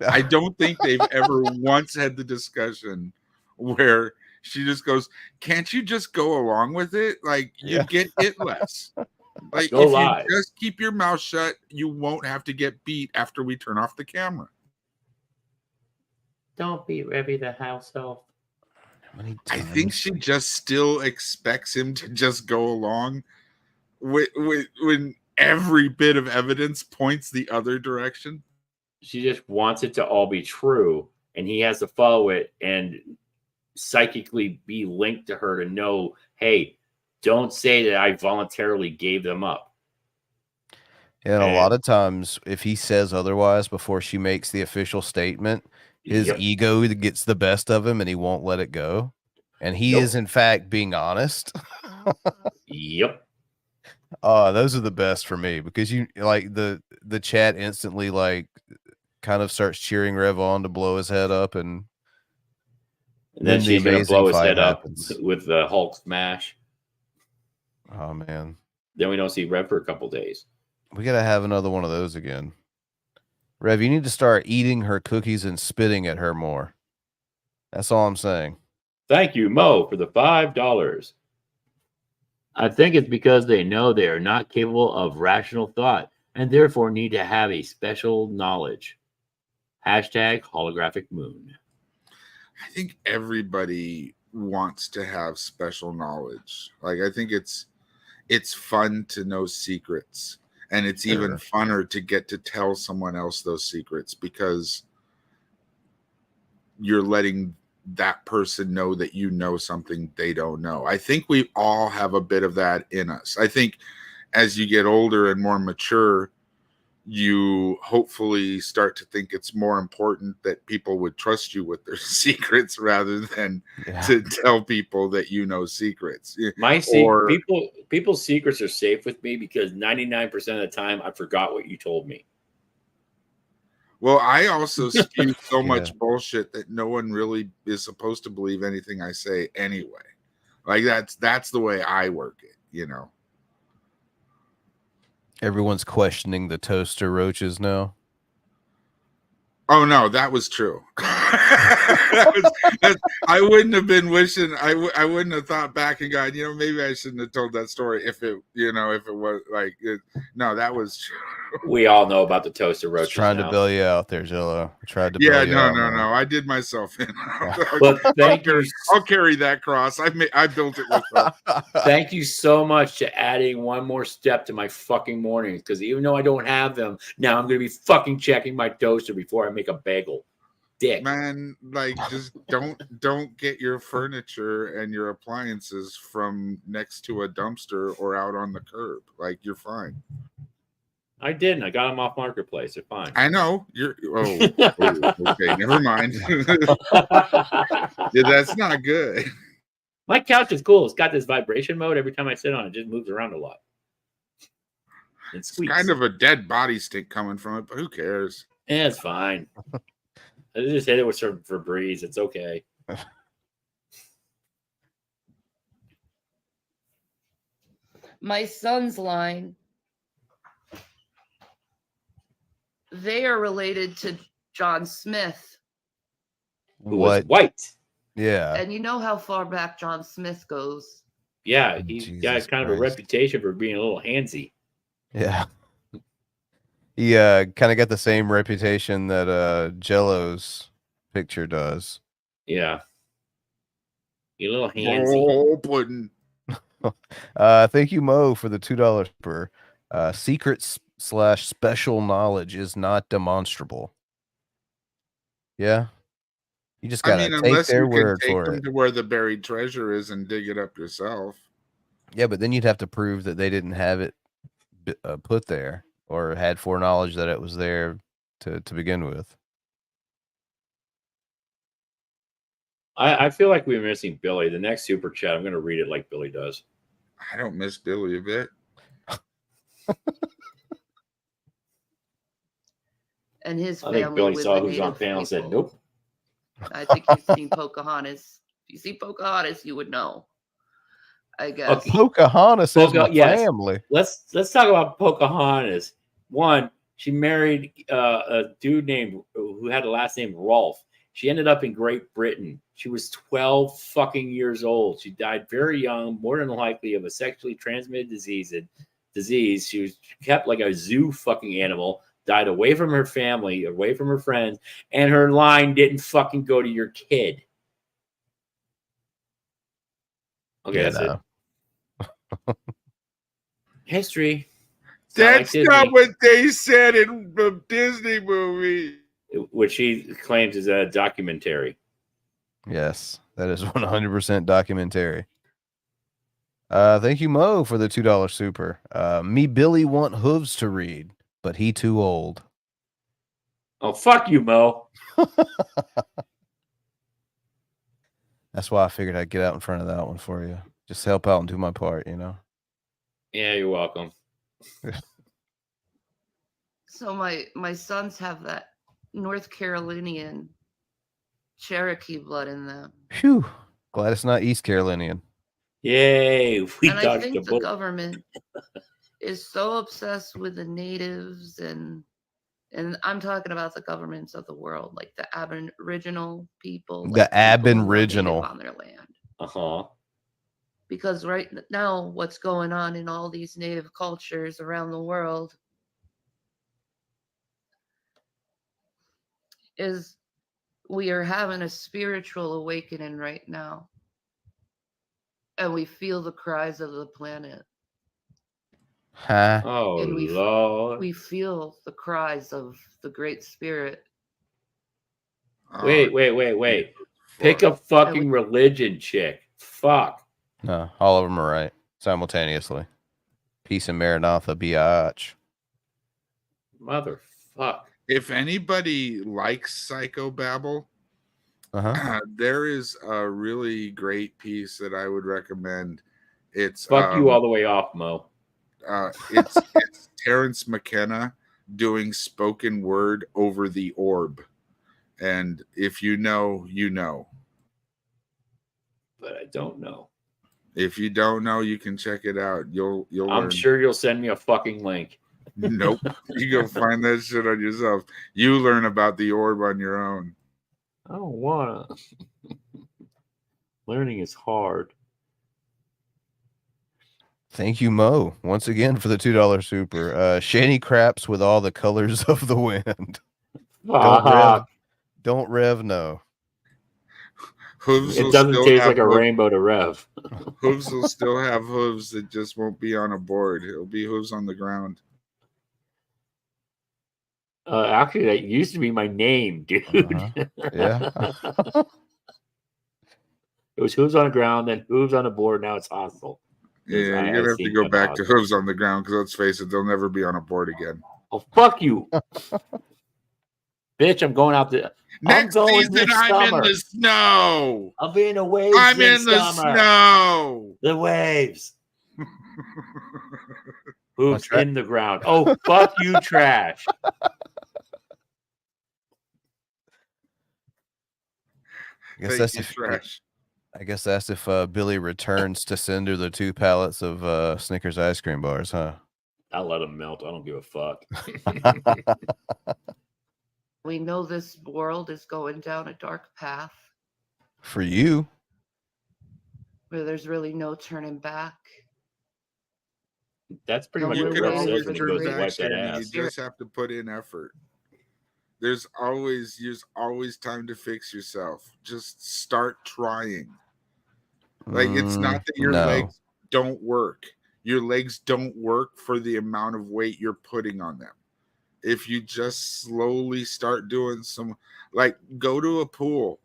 I don't think they've ever once had the discussion where she just goes, can't you just go along with it? Like, you get hit less. Like,
Go
if
live.
you just keep your mouth shut, you won't have to get beat after we turn off the camera.
Don't beat Revy the house elf.
I think she just still expects him to just go along when every bit of evidence points the other direction.
She just wants it to all be true, and he has to follow it and psychically be linked to her to know, hey, don't say that I voluntarily gave them up.
And a lot of times, if he says otherwise before she makes the official statement, his ego gets the best of him and he won't let it go. And he is, in fact, being honest.
Yep.
Those are the best for me because you like the chat instantly like kind of starts cheering Rev on to blow his head up, and
then she's going to blow his head happens. Up with the Hulk smash.
Oh man!
Then we don't see Rev for a couple days.
We got to have another one of those again. Rev, you need to start eating her cookies and spitting at her more. That's all I'm saying.
Thank you, Mo, for the $5. I think it's because they know they are not capable of rational thought and therefore need to have a special knowledge. Hashtag holographic moon.
I think everybody wants to have special knowledge. Like, I think it's fun to know secrets. And it's even funner to get to tell someone else those secrets because you're letting that person know that you know something they don't know. I think we all have a bit of that in us. I think as you get older and more mature, you hopefully start to think it's more important that people would trust you with their secrets rather than to tell people that you know secrets.
People's secrets are safe with me because 99% of the time I forgot what you told me.
Well, I also spew so much bullshit that no one really is supposed to believe anything I say anyway. Like that's the way I work it, you know.
Everyone's questioning the toaster roaches now.
Oh no, that was true. I wouldn't have been wishing. I wouldn't have thought back and gone, maybe I shouldn't have told that story if it was like no, that was true.
We all know about the toaster roaches.
Trying to bail you out there, Jello. Tried to bail you out.
No. I did myself in.
But
I'll carry that cross. I built it myself.
Thank you so much to adding one more step to my fucking mornings, because even though I don't have them now, I'm gonna be fucking checking my toaster before I make a bagel. Dick.
Man, like, just don't get your furniture and your appliances from next to a dumpster or out on the curb. Like, you're fine.
I didn't. I got them off Marketplace. They're fine.
I know. Okay, never mind. Yeah, that's not good.
My couch is cool. It's got this vibration mode. Every time I sit on it, it just moves around a lot.
It's kind of a dead body stink coming from it, but who cares?
Yeah, it's fine. I just hit it with some Febreze. It's okay.
My son's line, they are related to John Smith.
Who was white.
Yeah.
And you know how far back John Smith goes.
Yeah, he's got kind of a reputation for being a little handsy.
Yeah. He kind of got the same reputation that Jello's picture does.
Yeah. You little handsy.
Oh, pudding.
Thank you, Mo, for the $2 per. Secrets/special knowledge is not demonstrable. Yeah. You just gotta take their word for it.
To where the buried treasure is and dig it up yourself.
Yeah, but then you'd have to prove that they didn't have it put there or had foreknowledge that it was there to begin with.
I feel like we're missing Billy. The next super chat, I'm going to read it like Billy does.
I don't miss Billy a bit.
And his
family. I think Billy saw who's on panel and said, nope.
I think you've seen Pocahontas. If you see Pocahontas, you would know. I guess.
Pocahontas is my family.
Let's talk about Pocahontas. One, she married a dude named who had a last name Rolfe. She ended up in Great Britain. She was 12 fucking years old. She died very young, more than likely of a sexually transmitted disease. She was kept like a zoo fucking animal. Died away from her family, away from her friends, and her line didn't fucking go to your kid. Okay,
Yeah,
that's
no.
it. History. It's not like
That's
Disney,
not what they said in the Disney movie.
which he claims is a documentary.
Yes, that is 100% documentary. Thank you, Mo, for the $2 super. Me, Billy want hooves to read, but he too old.
Oh, fuck you, Mo.
That's why I figured I'd get out in front of that one for you. Just help out and do my part, you know?
Yeah, you're welcome.
So my sons have that North Carolinian Cherokee blood in them.
Phew. Glad it's not East Carolinian.
Yay. We
And I
dodged
think
a
the
bullet.
government is so obsessed with the natives and I'm talking about the governments of the world, like the Aboriginal people,
The
like people who are
Aboriginal.
native on their land.
Uh-huh.
Because right now, what's going on in all these native cultures around the world is we are having a spiritual awakening right now. And we feel the cries of the planet.
Huh?
Oh,
And
Lord.
we feel the cries of the Great Spirit.
Wait. Pick a fucking religion, chick. Fuck.
No, all of them are right simultaneously. Peace and Maranatha, biatch.
Motherfuck.
If anybody likes psychobabble, there is a really great piece that I would recommend. It's
Fuck you all the way off, Mo.
It's Terrence McKenna doing spoken word over the orb, and if you know, you know.
But I don't know.
If you don't know, you can check it out. You'll
I'm
learn.
sure you'll send me a fucking link.
Nope. You go find that shit on yourself. You learn about the orb on your own.
I don't wanna. Learning is hard.
Thank you, Mo, once again for the $2 super. Shanny craps with all the colors of the wind. Don't rev, no.
Hooves
It
will
doesn't
still
taste
have
like a
hooves.
rainbow to rev.
Hooves will still have hooves. It just won't be on a board. It'll be hooves on the ground.
Actually, that used to be my name, dude.
Yeah.
It was hooves on the ground, then hooves on the board. Now it's hostile.
Yeah, you're gonna have to go back to hooves on the ground because let's face it, they'll never be on a board again.
Oh, fuck you, bitch! I'm going out there.
Next
I'm going
season,
this
I'm
summer.
in the snow.
I'll be in the waves.
I'm
this
in the
summer.
snow.
The waves. Hooves in the ground. Oh, fuck you, trash.
I guess that's if Billy returns to send her the 2 pallets of Snickers ice cream bars, huh?
I'll let them melt. I don't give a fuck.
We know this world is going down a dark path
For you.
where there's really no turning back.
That's pretty much
You
what
can
Rev
always
says when he
turn
goes to
back,
wipe that
Shanny.
ass.
You just have to put in effort. There's always time to fix yourself. Just start trying. Like it's not that your legs don't work. Your legs don't work for the amount of weight you're putting on them. If you just slowly start doing some, like go to a pool,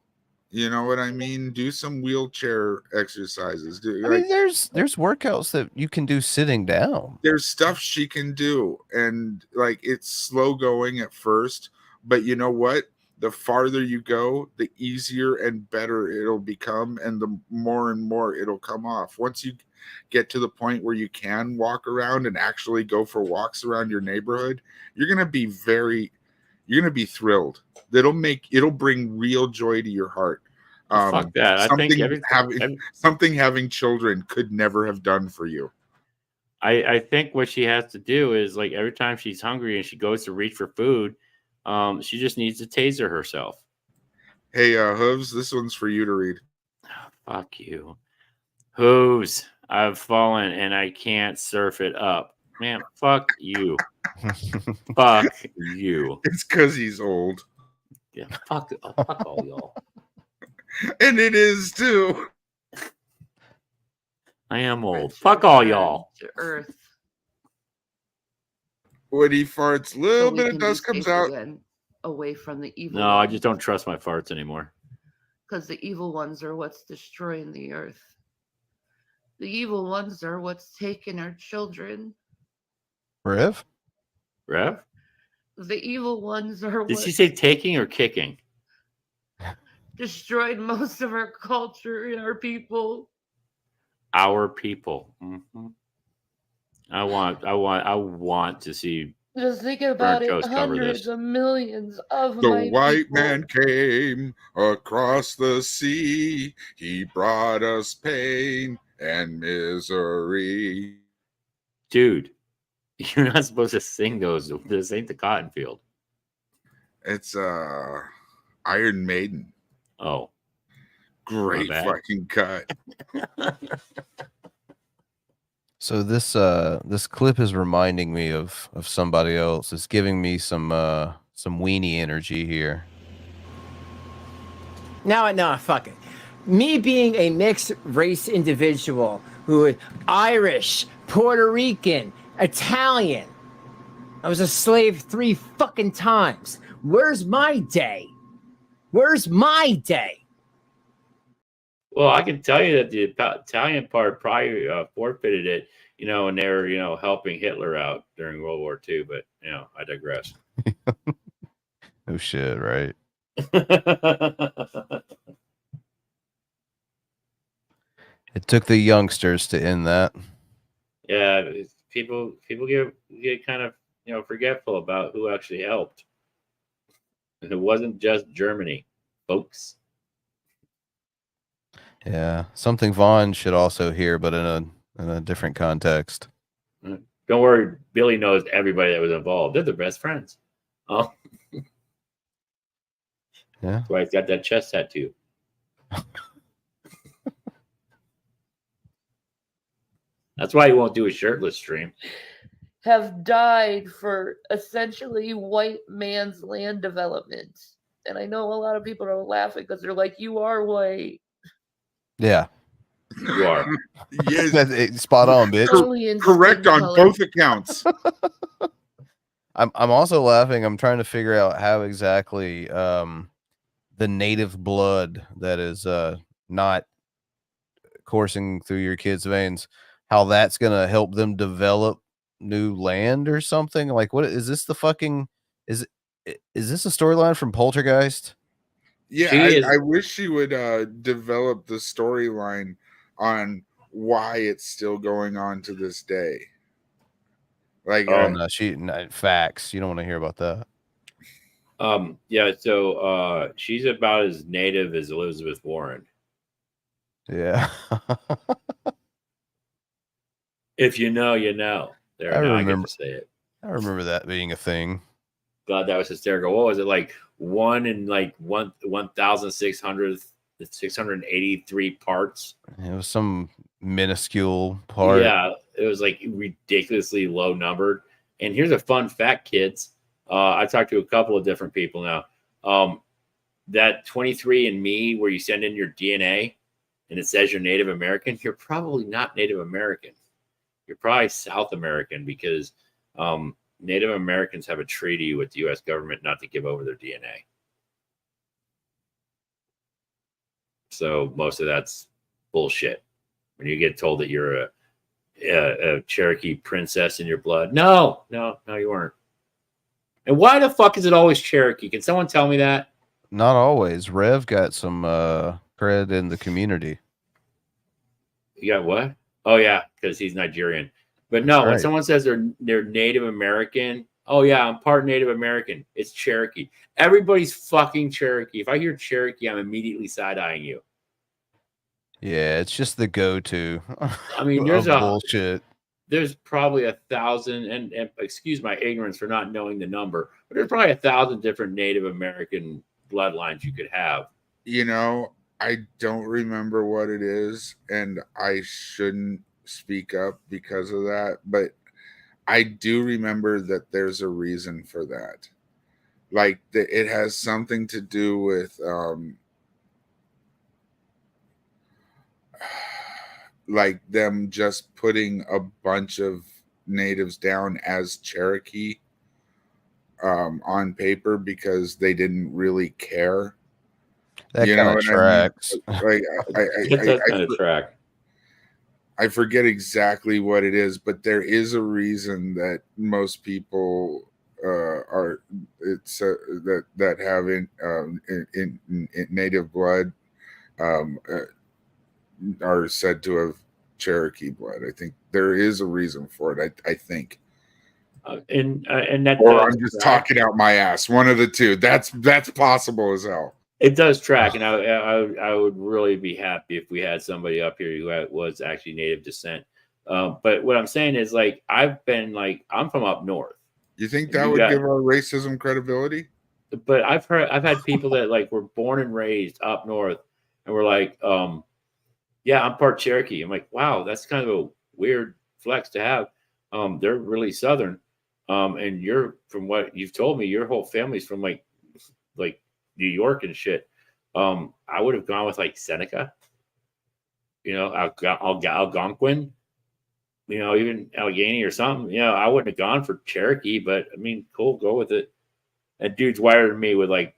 you know what I mean? Do some wheelchair exercises.
I mean, there's workouts that you can do sitting down.
There's stuff she can do, and like it's slow going at first, but you know what? The farther you go, the easier and better it'll become, and the more and more it'll come off. Once you get to the point where you can walk around and actually go for walks around your neighborhood, you're gonna be thrilled. It'll bring real joy to your heart.
Fuck that. I think
something having children could never have done for you.
I think what she has to do is like every time she's hungry and she goes to reach for food, she just needs to taser herself.
Hey, Hooves, this one's for you to read.
Fuck you. Hooves, I've fallen and I can't surf it up. Man, fuck you. Fuck you.
It's because he's old.
Yeah, fuck all y'all.
And it is too.
I am old. Fuck all y'all.
To Earth.
When he farts,
So
little
we
bit of
can be
dust comes
safe
out.
again, away from the evil.
No, I just don't trust my farts anymore.
Because the evil ones are what's destroying the earth. The evil ones are what's taking our children.
Rev?
The evil ones are
Did
what
she say taking or kicking?
destroyed most of our culture and our people.
Our people. Mm-hmm. I want to see.
Just think about it.
Toast cover
Hundreds
this.
of millions of
The
my
white
people.
man came across the sea. He brought us pain and misery.
Dude, you're not supposed to sing those. This ain't the cotton field.
It's Iron Maiden.
Oh.
Great fucking cut.
So this clip is reminding me of somebody else. It's giving me some weenie energy here.
No, fuck it. Me being a mixed race individual who is Irish, Puerto Rican, Italian. I was a slave 3 fucking times. Where's my day? Where's my day?
Well, I can tell you that the Italian part probably forfeited it, and they were, helping Hitler out during World War II. But, I digress.
Oh, shit, right? It took the youngsters to end that.
Yeah, people get kind of, forgetful about who actually helped. And it wasn't just Germany, folks.
Yeah, something Vaughn should also hear, but in a different context.
Don't worry, Billy knows everybody that was involved. They're the best friends. Oh,
yeah.
That's why he's got that chest tattoo. That's why he won't do a shirtless stream.
Have died for essentially white man's land development. And I know a lot of people are laughing because they're like, you are white.
Yeah.
You are.
Yes.
Spot on, bitch.
Correct on both accounts.
I'm also laughing. I'm trying to figure out how exactly the native blood that is not coursing through your kids' veins, how that's gonna help them develop new land or something. Like, what is this? The fucking is this a storyline from Poltergeist?
Yeah, I wish she would develop the storyline on why it's still going on to this day. Like,
no, facts. You don't want to hear about that.
Yeah, so she's about as native as Elizabeth Warren.
Yeah.
If you know, you know. There, I get to say it.
I remember that being a thing.
God, that was hysterical. What was it, like 1,683 parts?
It was some minuscule part.
Yeah, it was like ridiculously low numbered. And here's a fun fact, kids. I talked to a couple of different people now. That 23andMe, where you send in your DNA and it says you're Native American, you're probably not Native American. You're probably South American, because Native Americans have a treaty with the U.S. government not to give over their DNA. So most of that's bullshit. When you get told that you're a Cherokee princess in your blood, no, you weren't. And why the fuck is it always Cherokee? Can someone tell me that?
Not always. Rev got some cred in the community.
You got what? Oh yeah, because he's Nigerian. But no, when someone says they're Native American, oh yeah, I'm part Native American. It's Cherokee. Everybody's fucking Cherokee. If I hear Cherokee, I'm immediately side-eyeing you.
Yeah, it's just the go-to.
I mean, there's
bullshit.
There's probably 1,000, and excuse my ignorance for not knowing the number, but there's probably 1,000 different Native American bloodlines you could have.
I don't remember what it is, and I shouldn't speak up because of that, but I do remember that there's a reason for that. Like, it has something to do with like them just putting a bunch of natives down as Cherokee on paper because they didn't really care.
That
You
kind
know
of
what
tracks.
I mean? Like
It does kind of track.
I forget exactly what it is, but there is a reason that most people are it's that have in native blood are said to have Cherokee blood. I think there is a reason for it. I think.
And that
Or
does
I'm just
track.
talking out my ass. One of the two. That's possible as hell.
It does track, and I would really be happy if we had somebody up here who was actually native descent. But what I'm saying is, like, I'm from up north.
You think that would give our racism credibility?
But I've had people that like were born and raised up north, and were like, yeah, I'm part Cherokee. I'm like, wow, that's kind of a weird flex to have. They're really southern, and you're, from what you've told me, your whole family's from like New York and shit. I would have gone with like Seneca, Algonquin, even Allegheny or something. I wouldn't have gone for Cherokee, but I mean, cool, go with it. That dude's wired than me with like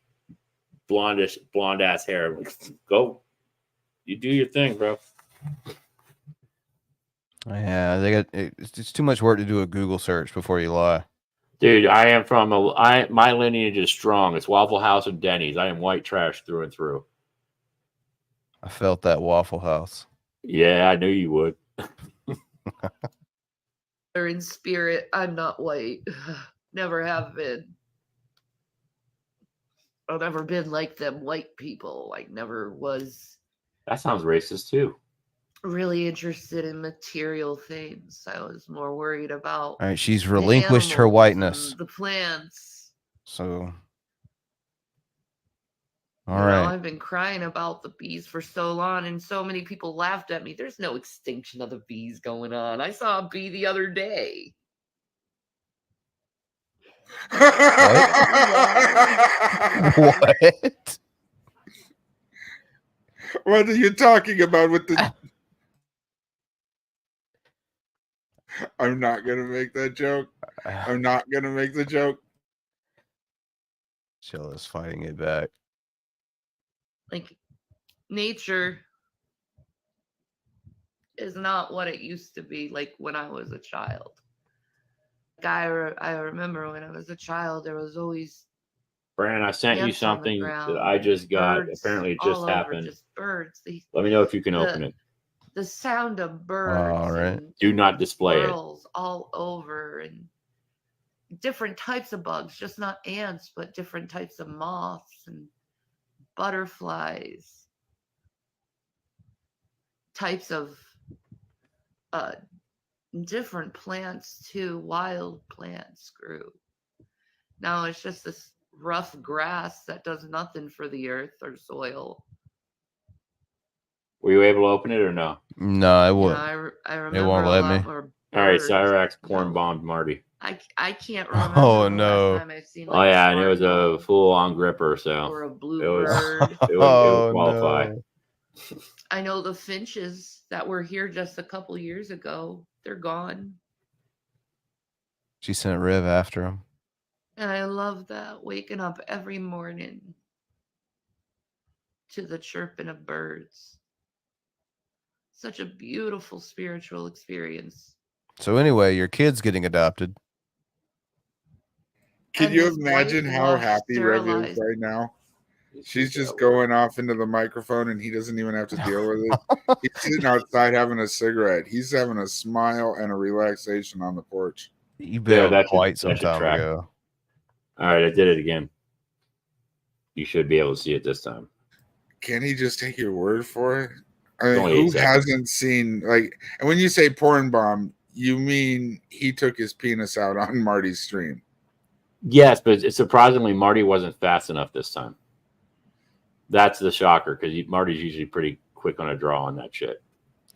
blonde ass hair. I'm like, go, you do your thing, bro.
Yeah, it's too much work to do a Google search before you lie.
Dude, I am from my lineage is strong. It's Waffle House and Denny's. I am white trash through and through.
I felt that Waffle House.
Yeah, I knew you would.
They're in spirit. I'm not white. Never have been. I've never been like them white people. I never was.
That sounds racist too.
Really interested in material things. I was more worried about.
All right, she's relinquished her whiteness.
The plants.
So, all right.
I've been crying about the bees for so long, and so many people laughed at me. There's no extinction of the bees going on. I saw a bee the other day.
What?
What are you talking about with the... I'm not going to make that joke. I'm not going to make the joke.
Chilla's fighting it back.
Like, nature is not what it used to be, like when I was a child. I remember when I was a child, there was always...
Brandon, I sent you something that I just got.
Birds,
apparently, it just happened.
Just birds.
Let me know if you can open it.
The sound of birds.
All right.
Do not display it.
All over, and different types of bugs, just not ants, but different types of moths and butterflies. Types of different plants too. Wild plants grew. Now it's just this rough grass that does nothing for the earth or soil.
Were you able to open it or no?
No, I wouldn't.
I remember
it won't let me.
All right, Cyrax porn bombed Marty.
I can't remember.
Oh no!
Last time I've seen,
Oh yeah, and it was a full-on gripper. So
or a bluebird.
It would qualify.
No.
I know the finches that were here just a couple years ago. They're gone.
She sent Riv after him.
And I love that, waking up every morning to the chirping of birds. Such a beautiful spiritual experience.
So anyway, your kid's getting adopted.
Can you imagine how happy Rev is right now? She's just going off into the microphone and he doesn't even have to deal with it. He's sitting outside having a cigarette. He's having a smile and a relaxation on the porch.
You bailed quite some time
track.
ago.
All right, I did it again. You should be able to see it this time.
Can he just take your word for it? I mean,
Only
who
8 seconds.
hasn't seen, like, and when you say porn bomb, you mean he took his penis out on Marty's stream?
Yes, but it's surprisingly Marty wasn't fast enough this time. That's the shocker, because Marty's usually pretty quick on a draw on that shit.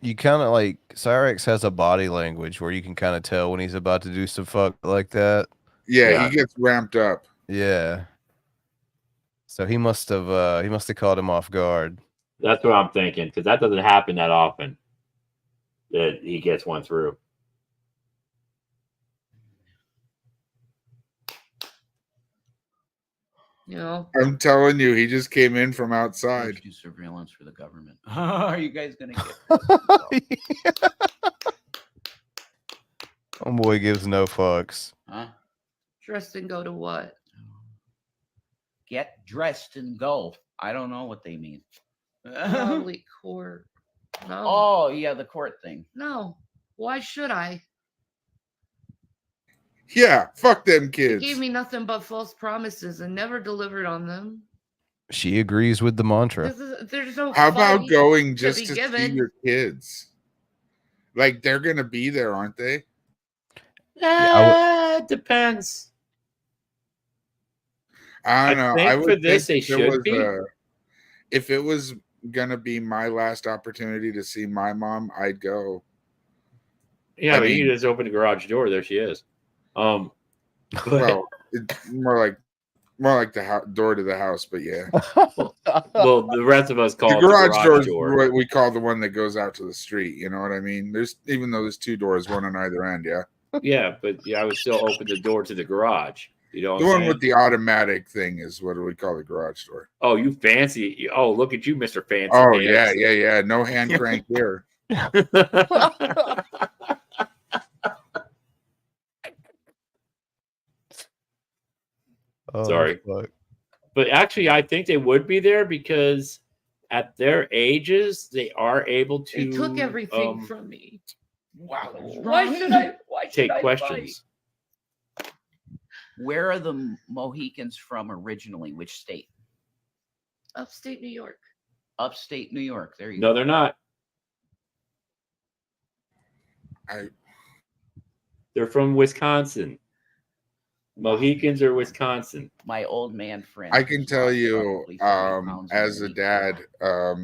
You kind of like Cyrex has a body language where you can kind of tell when he's about to do some fuck like that.
Yeah, he gets ramped up.
Yeah. So he must have caught him off guard.
That's what I'm thinking, because that doesn't happen that often. that he gets one through.
You know,
I'm telling you, he just came in from outside.
Do surveillance for the government. Are you guys gonna get?
Homeboy gives no fucks.
Huh?
dressed and go to what?
Get dressed and go. I don't know what they mean.
Probably court. No.
Oh yeah, the court thing.
No. Why should I?
Yeah, fuck them
He
kids.
gave me nothing but false promises and never delivered on them.
She agrees with the mantra.
There's no.
How about
fight
going just
be
to see
given.
your kids? Like they're gonna be there, aren't they?
It depends.
I don't know.
think
I would
for this
think
they
if it
should
was,
be.
if it was gonna be my last opportunity to see my mom, I'd go.
Yeah,
I
but
mean-
you can just open the garage door. There she is. But-
Well, it's more like the door to the house, but yeah.
well, the rest of us call
The
it
garage door is
door.
what we call the one that goes out to the street. You know what I mean? Even though there's two doors, one on either end. Yeah.
Yeah, but I would still open the door to the garage. You know what
The
I'm
one
saying?
with the automatic thing is what do we call the garage door?
Oh, you fancy. Oh, look at you, Mr. Fancy.
Oh
Pants.
yeah. No hand crank here.
Oh,
Sorry.
fuck.
But actually, I think they would be there because at their ages, they are able to
They took everything from me.
Wow.
Why should I? Why should
take
I
questions.
Where are the Mohicans from originally? Which state?
Fight? Upstate New York.
Upstate New York. There you
No,
go.
they're not.
I
They're from Wisconsin. Mohicans are Wisconsin.
My old man friend.
I can tell you,
probably 30 pounds
as a
underneath.
dad,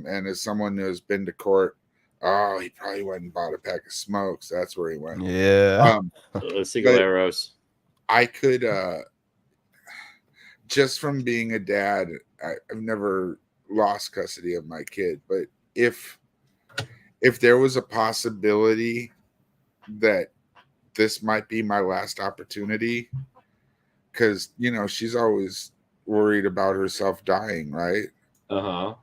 and as someone who has been to court, oh, he probably went and bought a pack of smokes. That's where he went.
Yeah.
Cigareros.
I could, just from being a dad, I've never lost custody of my kid. But if there was a possibility that this might be my last opportunity, because she's always worried about herself dying, right?
Uh-huh.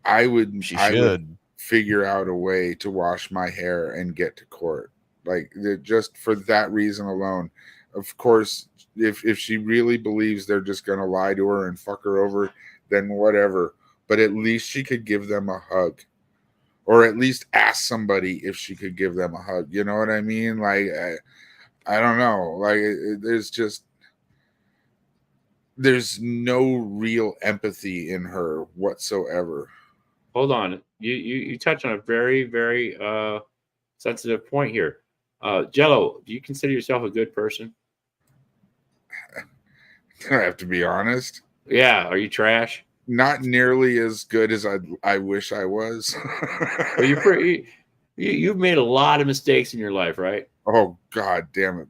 I would
should
figure out a way to wash my hair and get to court, like just for that reason alone. Of course, if she really believes they're just gonna lie to her and fuck her over, then whatever. But at least she could give them a hug, or at least ask somebody if she could give them a hug. You know what I mean? Like I don't know. Like there's no real empathy in her whatsoever.
Hold on. You touch on a very, very sensitive point here. Jello, do you consider yourself a good person?
I have to be honest.
Yeah. Are you trash?
Not nearly as good as I wish I was.
Well, you've made a lot of mistakes in your life, right?
Oh God damn it.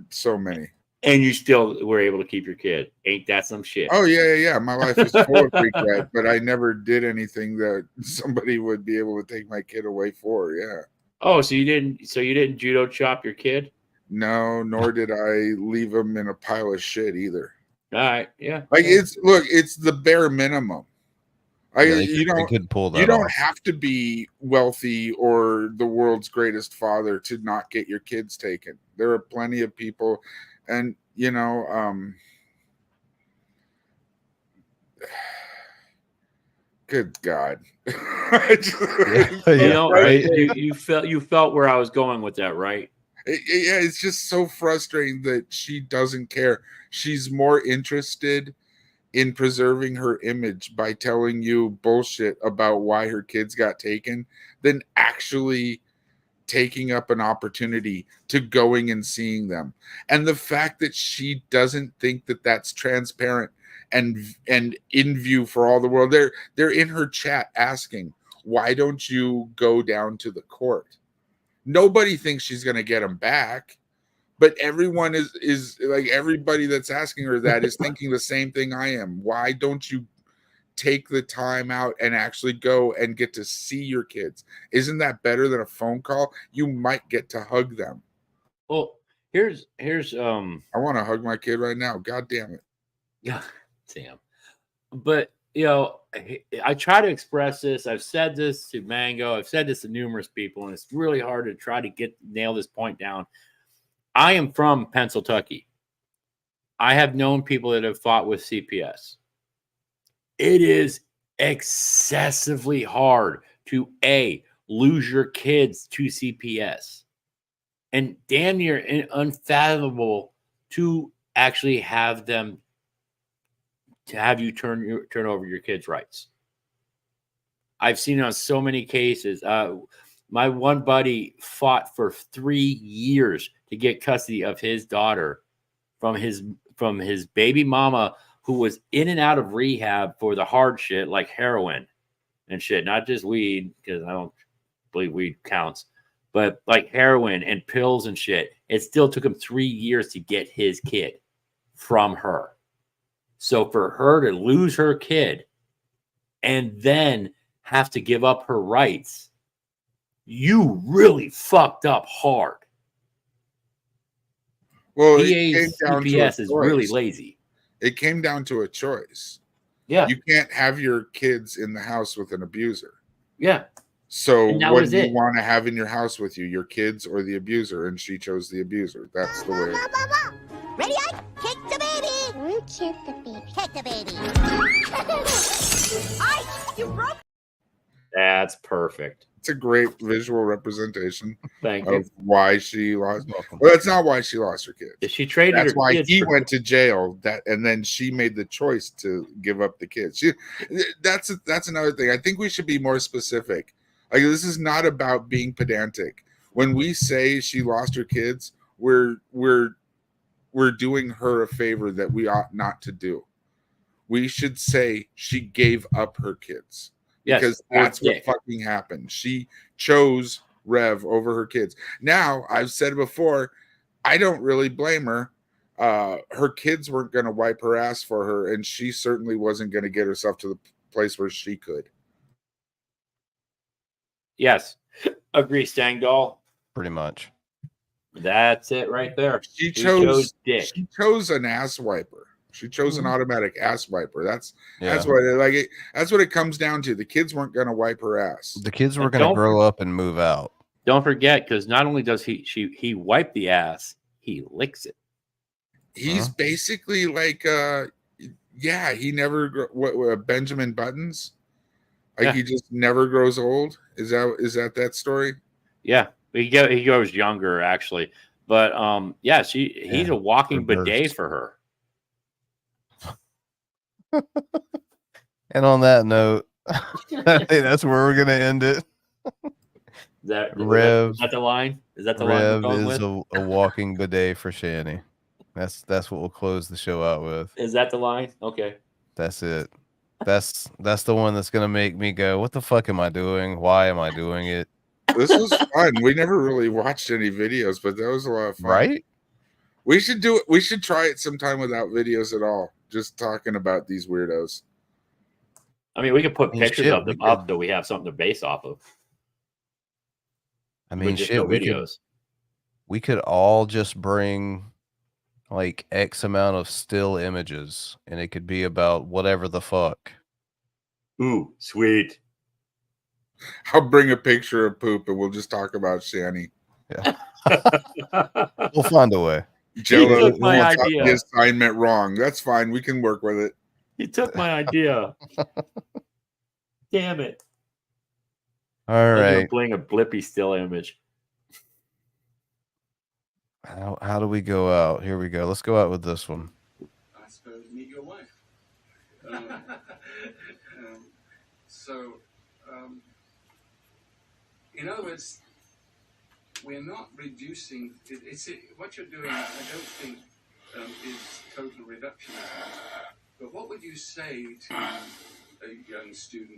So many.
And you still were able to keep your kid. Ain't that some shit?
Oh yeah. My life is full of regret, but I never did anything that somebody would be able to take my kid away for. Yeah.
Oh, so you didn't judo chop your kid?
No, nor did I leave him in a pile of shit either.
All right, yeah.
Like it's the bare minimum.
They could pull that
you don't
off.
have to be wealthy or the world's greatest father to not get your kids taken. There are plenty of people, and good God.
You felt where I was going with that, right?
Yeah, it's just so frustrating that she doesn't care. She's more interested in preserving her image by telling you bullshit about why her kids got taken than actually taking up an opportunity to going and seeing them. And the fact that she doesn't think that that's transparent and in view for all the world, they're in her chat asking, why don't you go down to the court? Nobody thinks she's going to get him back, but everyone is like, everybody that's asking her that is thinking the same thing I am. Why don't you take the time out and actually go and get to see your kids. Isn't that better than a phone call? You might get to hug them.
Well, here's
I want to hug my kid right now. God damn it.
Yeah, damn. But I try to express this. I've said this to Mango. I've said this to numerous people, and it's really hard to try to nail this point down. I am from Pennsylvania. I have known people that have fought with CPS. It is excessively hard to lose your kids to CPS, and damn near unfathomable to actually have them to have you turn over your kids' rights. I've seen it on so many cases. My one buddy fought for 3 years to get custody of his daughter from his baby mama, who was in and out of rehab for the hard shit like heroin and shit, not just weed, because I don't believe weed counts, but like heroin and pills and shit. It still took him 3 years to get his kid from her. So for her to lose her kid and then have to give up her rights, you really fucked up hard.
Well,
PA's CPS is really lazy.
It came down to a choice.
Yeah.
You can't have your kids in the house with an abuser.
Yeah.
So what do you want to have in your house with you, your kids or the abuser? And she chose the abuser. That's the way.
Ready, Ike? Kick the baby. Kick the baby. Kick the baby. Ike, you broke.
That's perfect.
It's a great visual representation
Thank
of
you.
why she lost. Well, that's not why she lost her kids.
She traded
That's
her
why
kids
he
for-
went to jail. And then she made the choice to give up the kids. That's another thing. I think we should be more specific. Like, this is not about being pedantic. When we say she lost her kids, we're doing her a favor that we ought not to do. We should say she gave up her kids. Because that's what fucking happened. She chose Rev over her kids. Now, I've said it before, I don't really blame her. Her kids weren't going to wipe her ass for her, and she certainly wasn't going to get herself to the place where she could.
Yes. Agree, Stangdoll.
Pretty much.
That's it right there.
She chose
dick.
She chose an ass wiper. She chose an automatic ass wiper. That's what it comes down to. The kids weren't going to wipe her ass.
The kids were going to grow up and move out.
Don't forget, because not only does he wipe the ass, he licks it.
He's basically like he never Benjamin Buttons. Like he just never grows old. Is that story?
Yeah, he goes younger actually, but he's a walking bidet for her.
And on that note, that's where we're gonna end it.
Is that the line? Is that the
Rev
line we're going
is
with?
a walking bidet for Shanny. That's what we'll close the show out with.
Is that the line? Okay.
That's it. That's the one that's gonna make me go, what the fuck am I doing? Why am I doing it?
This was fun. We never really watched any videos, but that was a lot of fun.
Right?
We should do it. We should try it sometime without videos at all. Just talking about these weirdos.
I mean, we could put pictures of them up so we have something to base off of.
I mean,
just
shit,
no videos.
We could all just bring like X amount of still images, and it could be about whatever the fuck.
Ooh, sweet.
I'll bring a picture of poop, and we'll just talk about Shanny.
Yeah. We'll find a way.
Jello
took my idea.
The assignment wrong. That's fine. We can work with it.
He took my idea. Damn it.
All right.
Playing a blippy still image.
How do we go out? Here we go. Let's go out with this one.
I suppose meet your wife. In other words, we're not reducing. What you're doing, I don't think, is total reductionism. But what would you say to a young student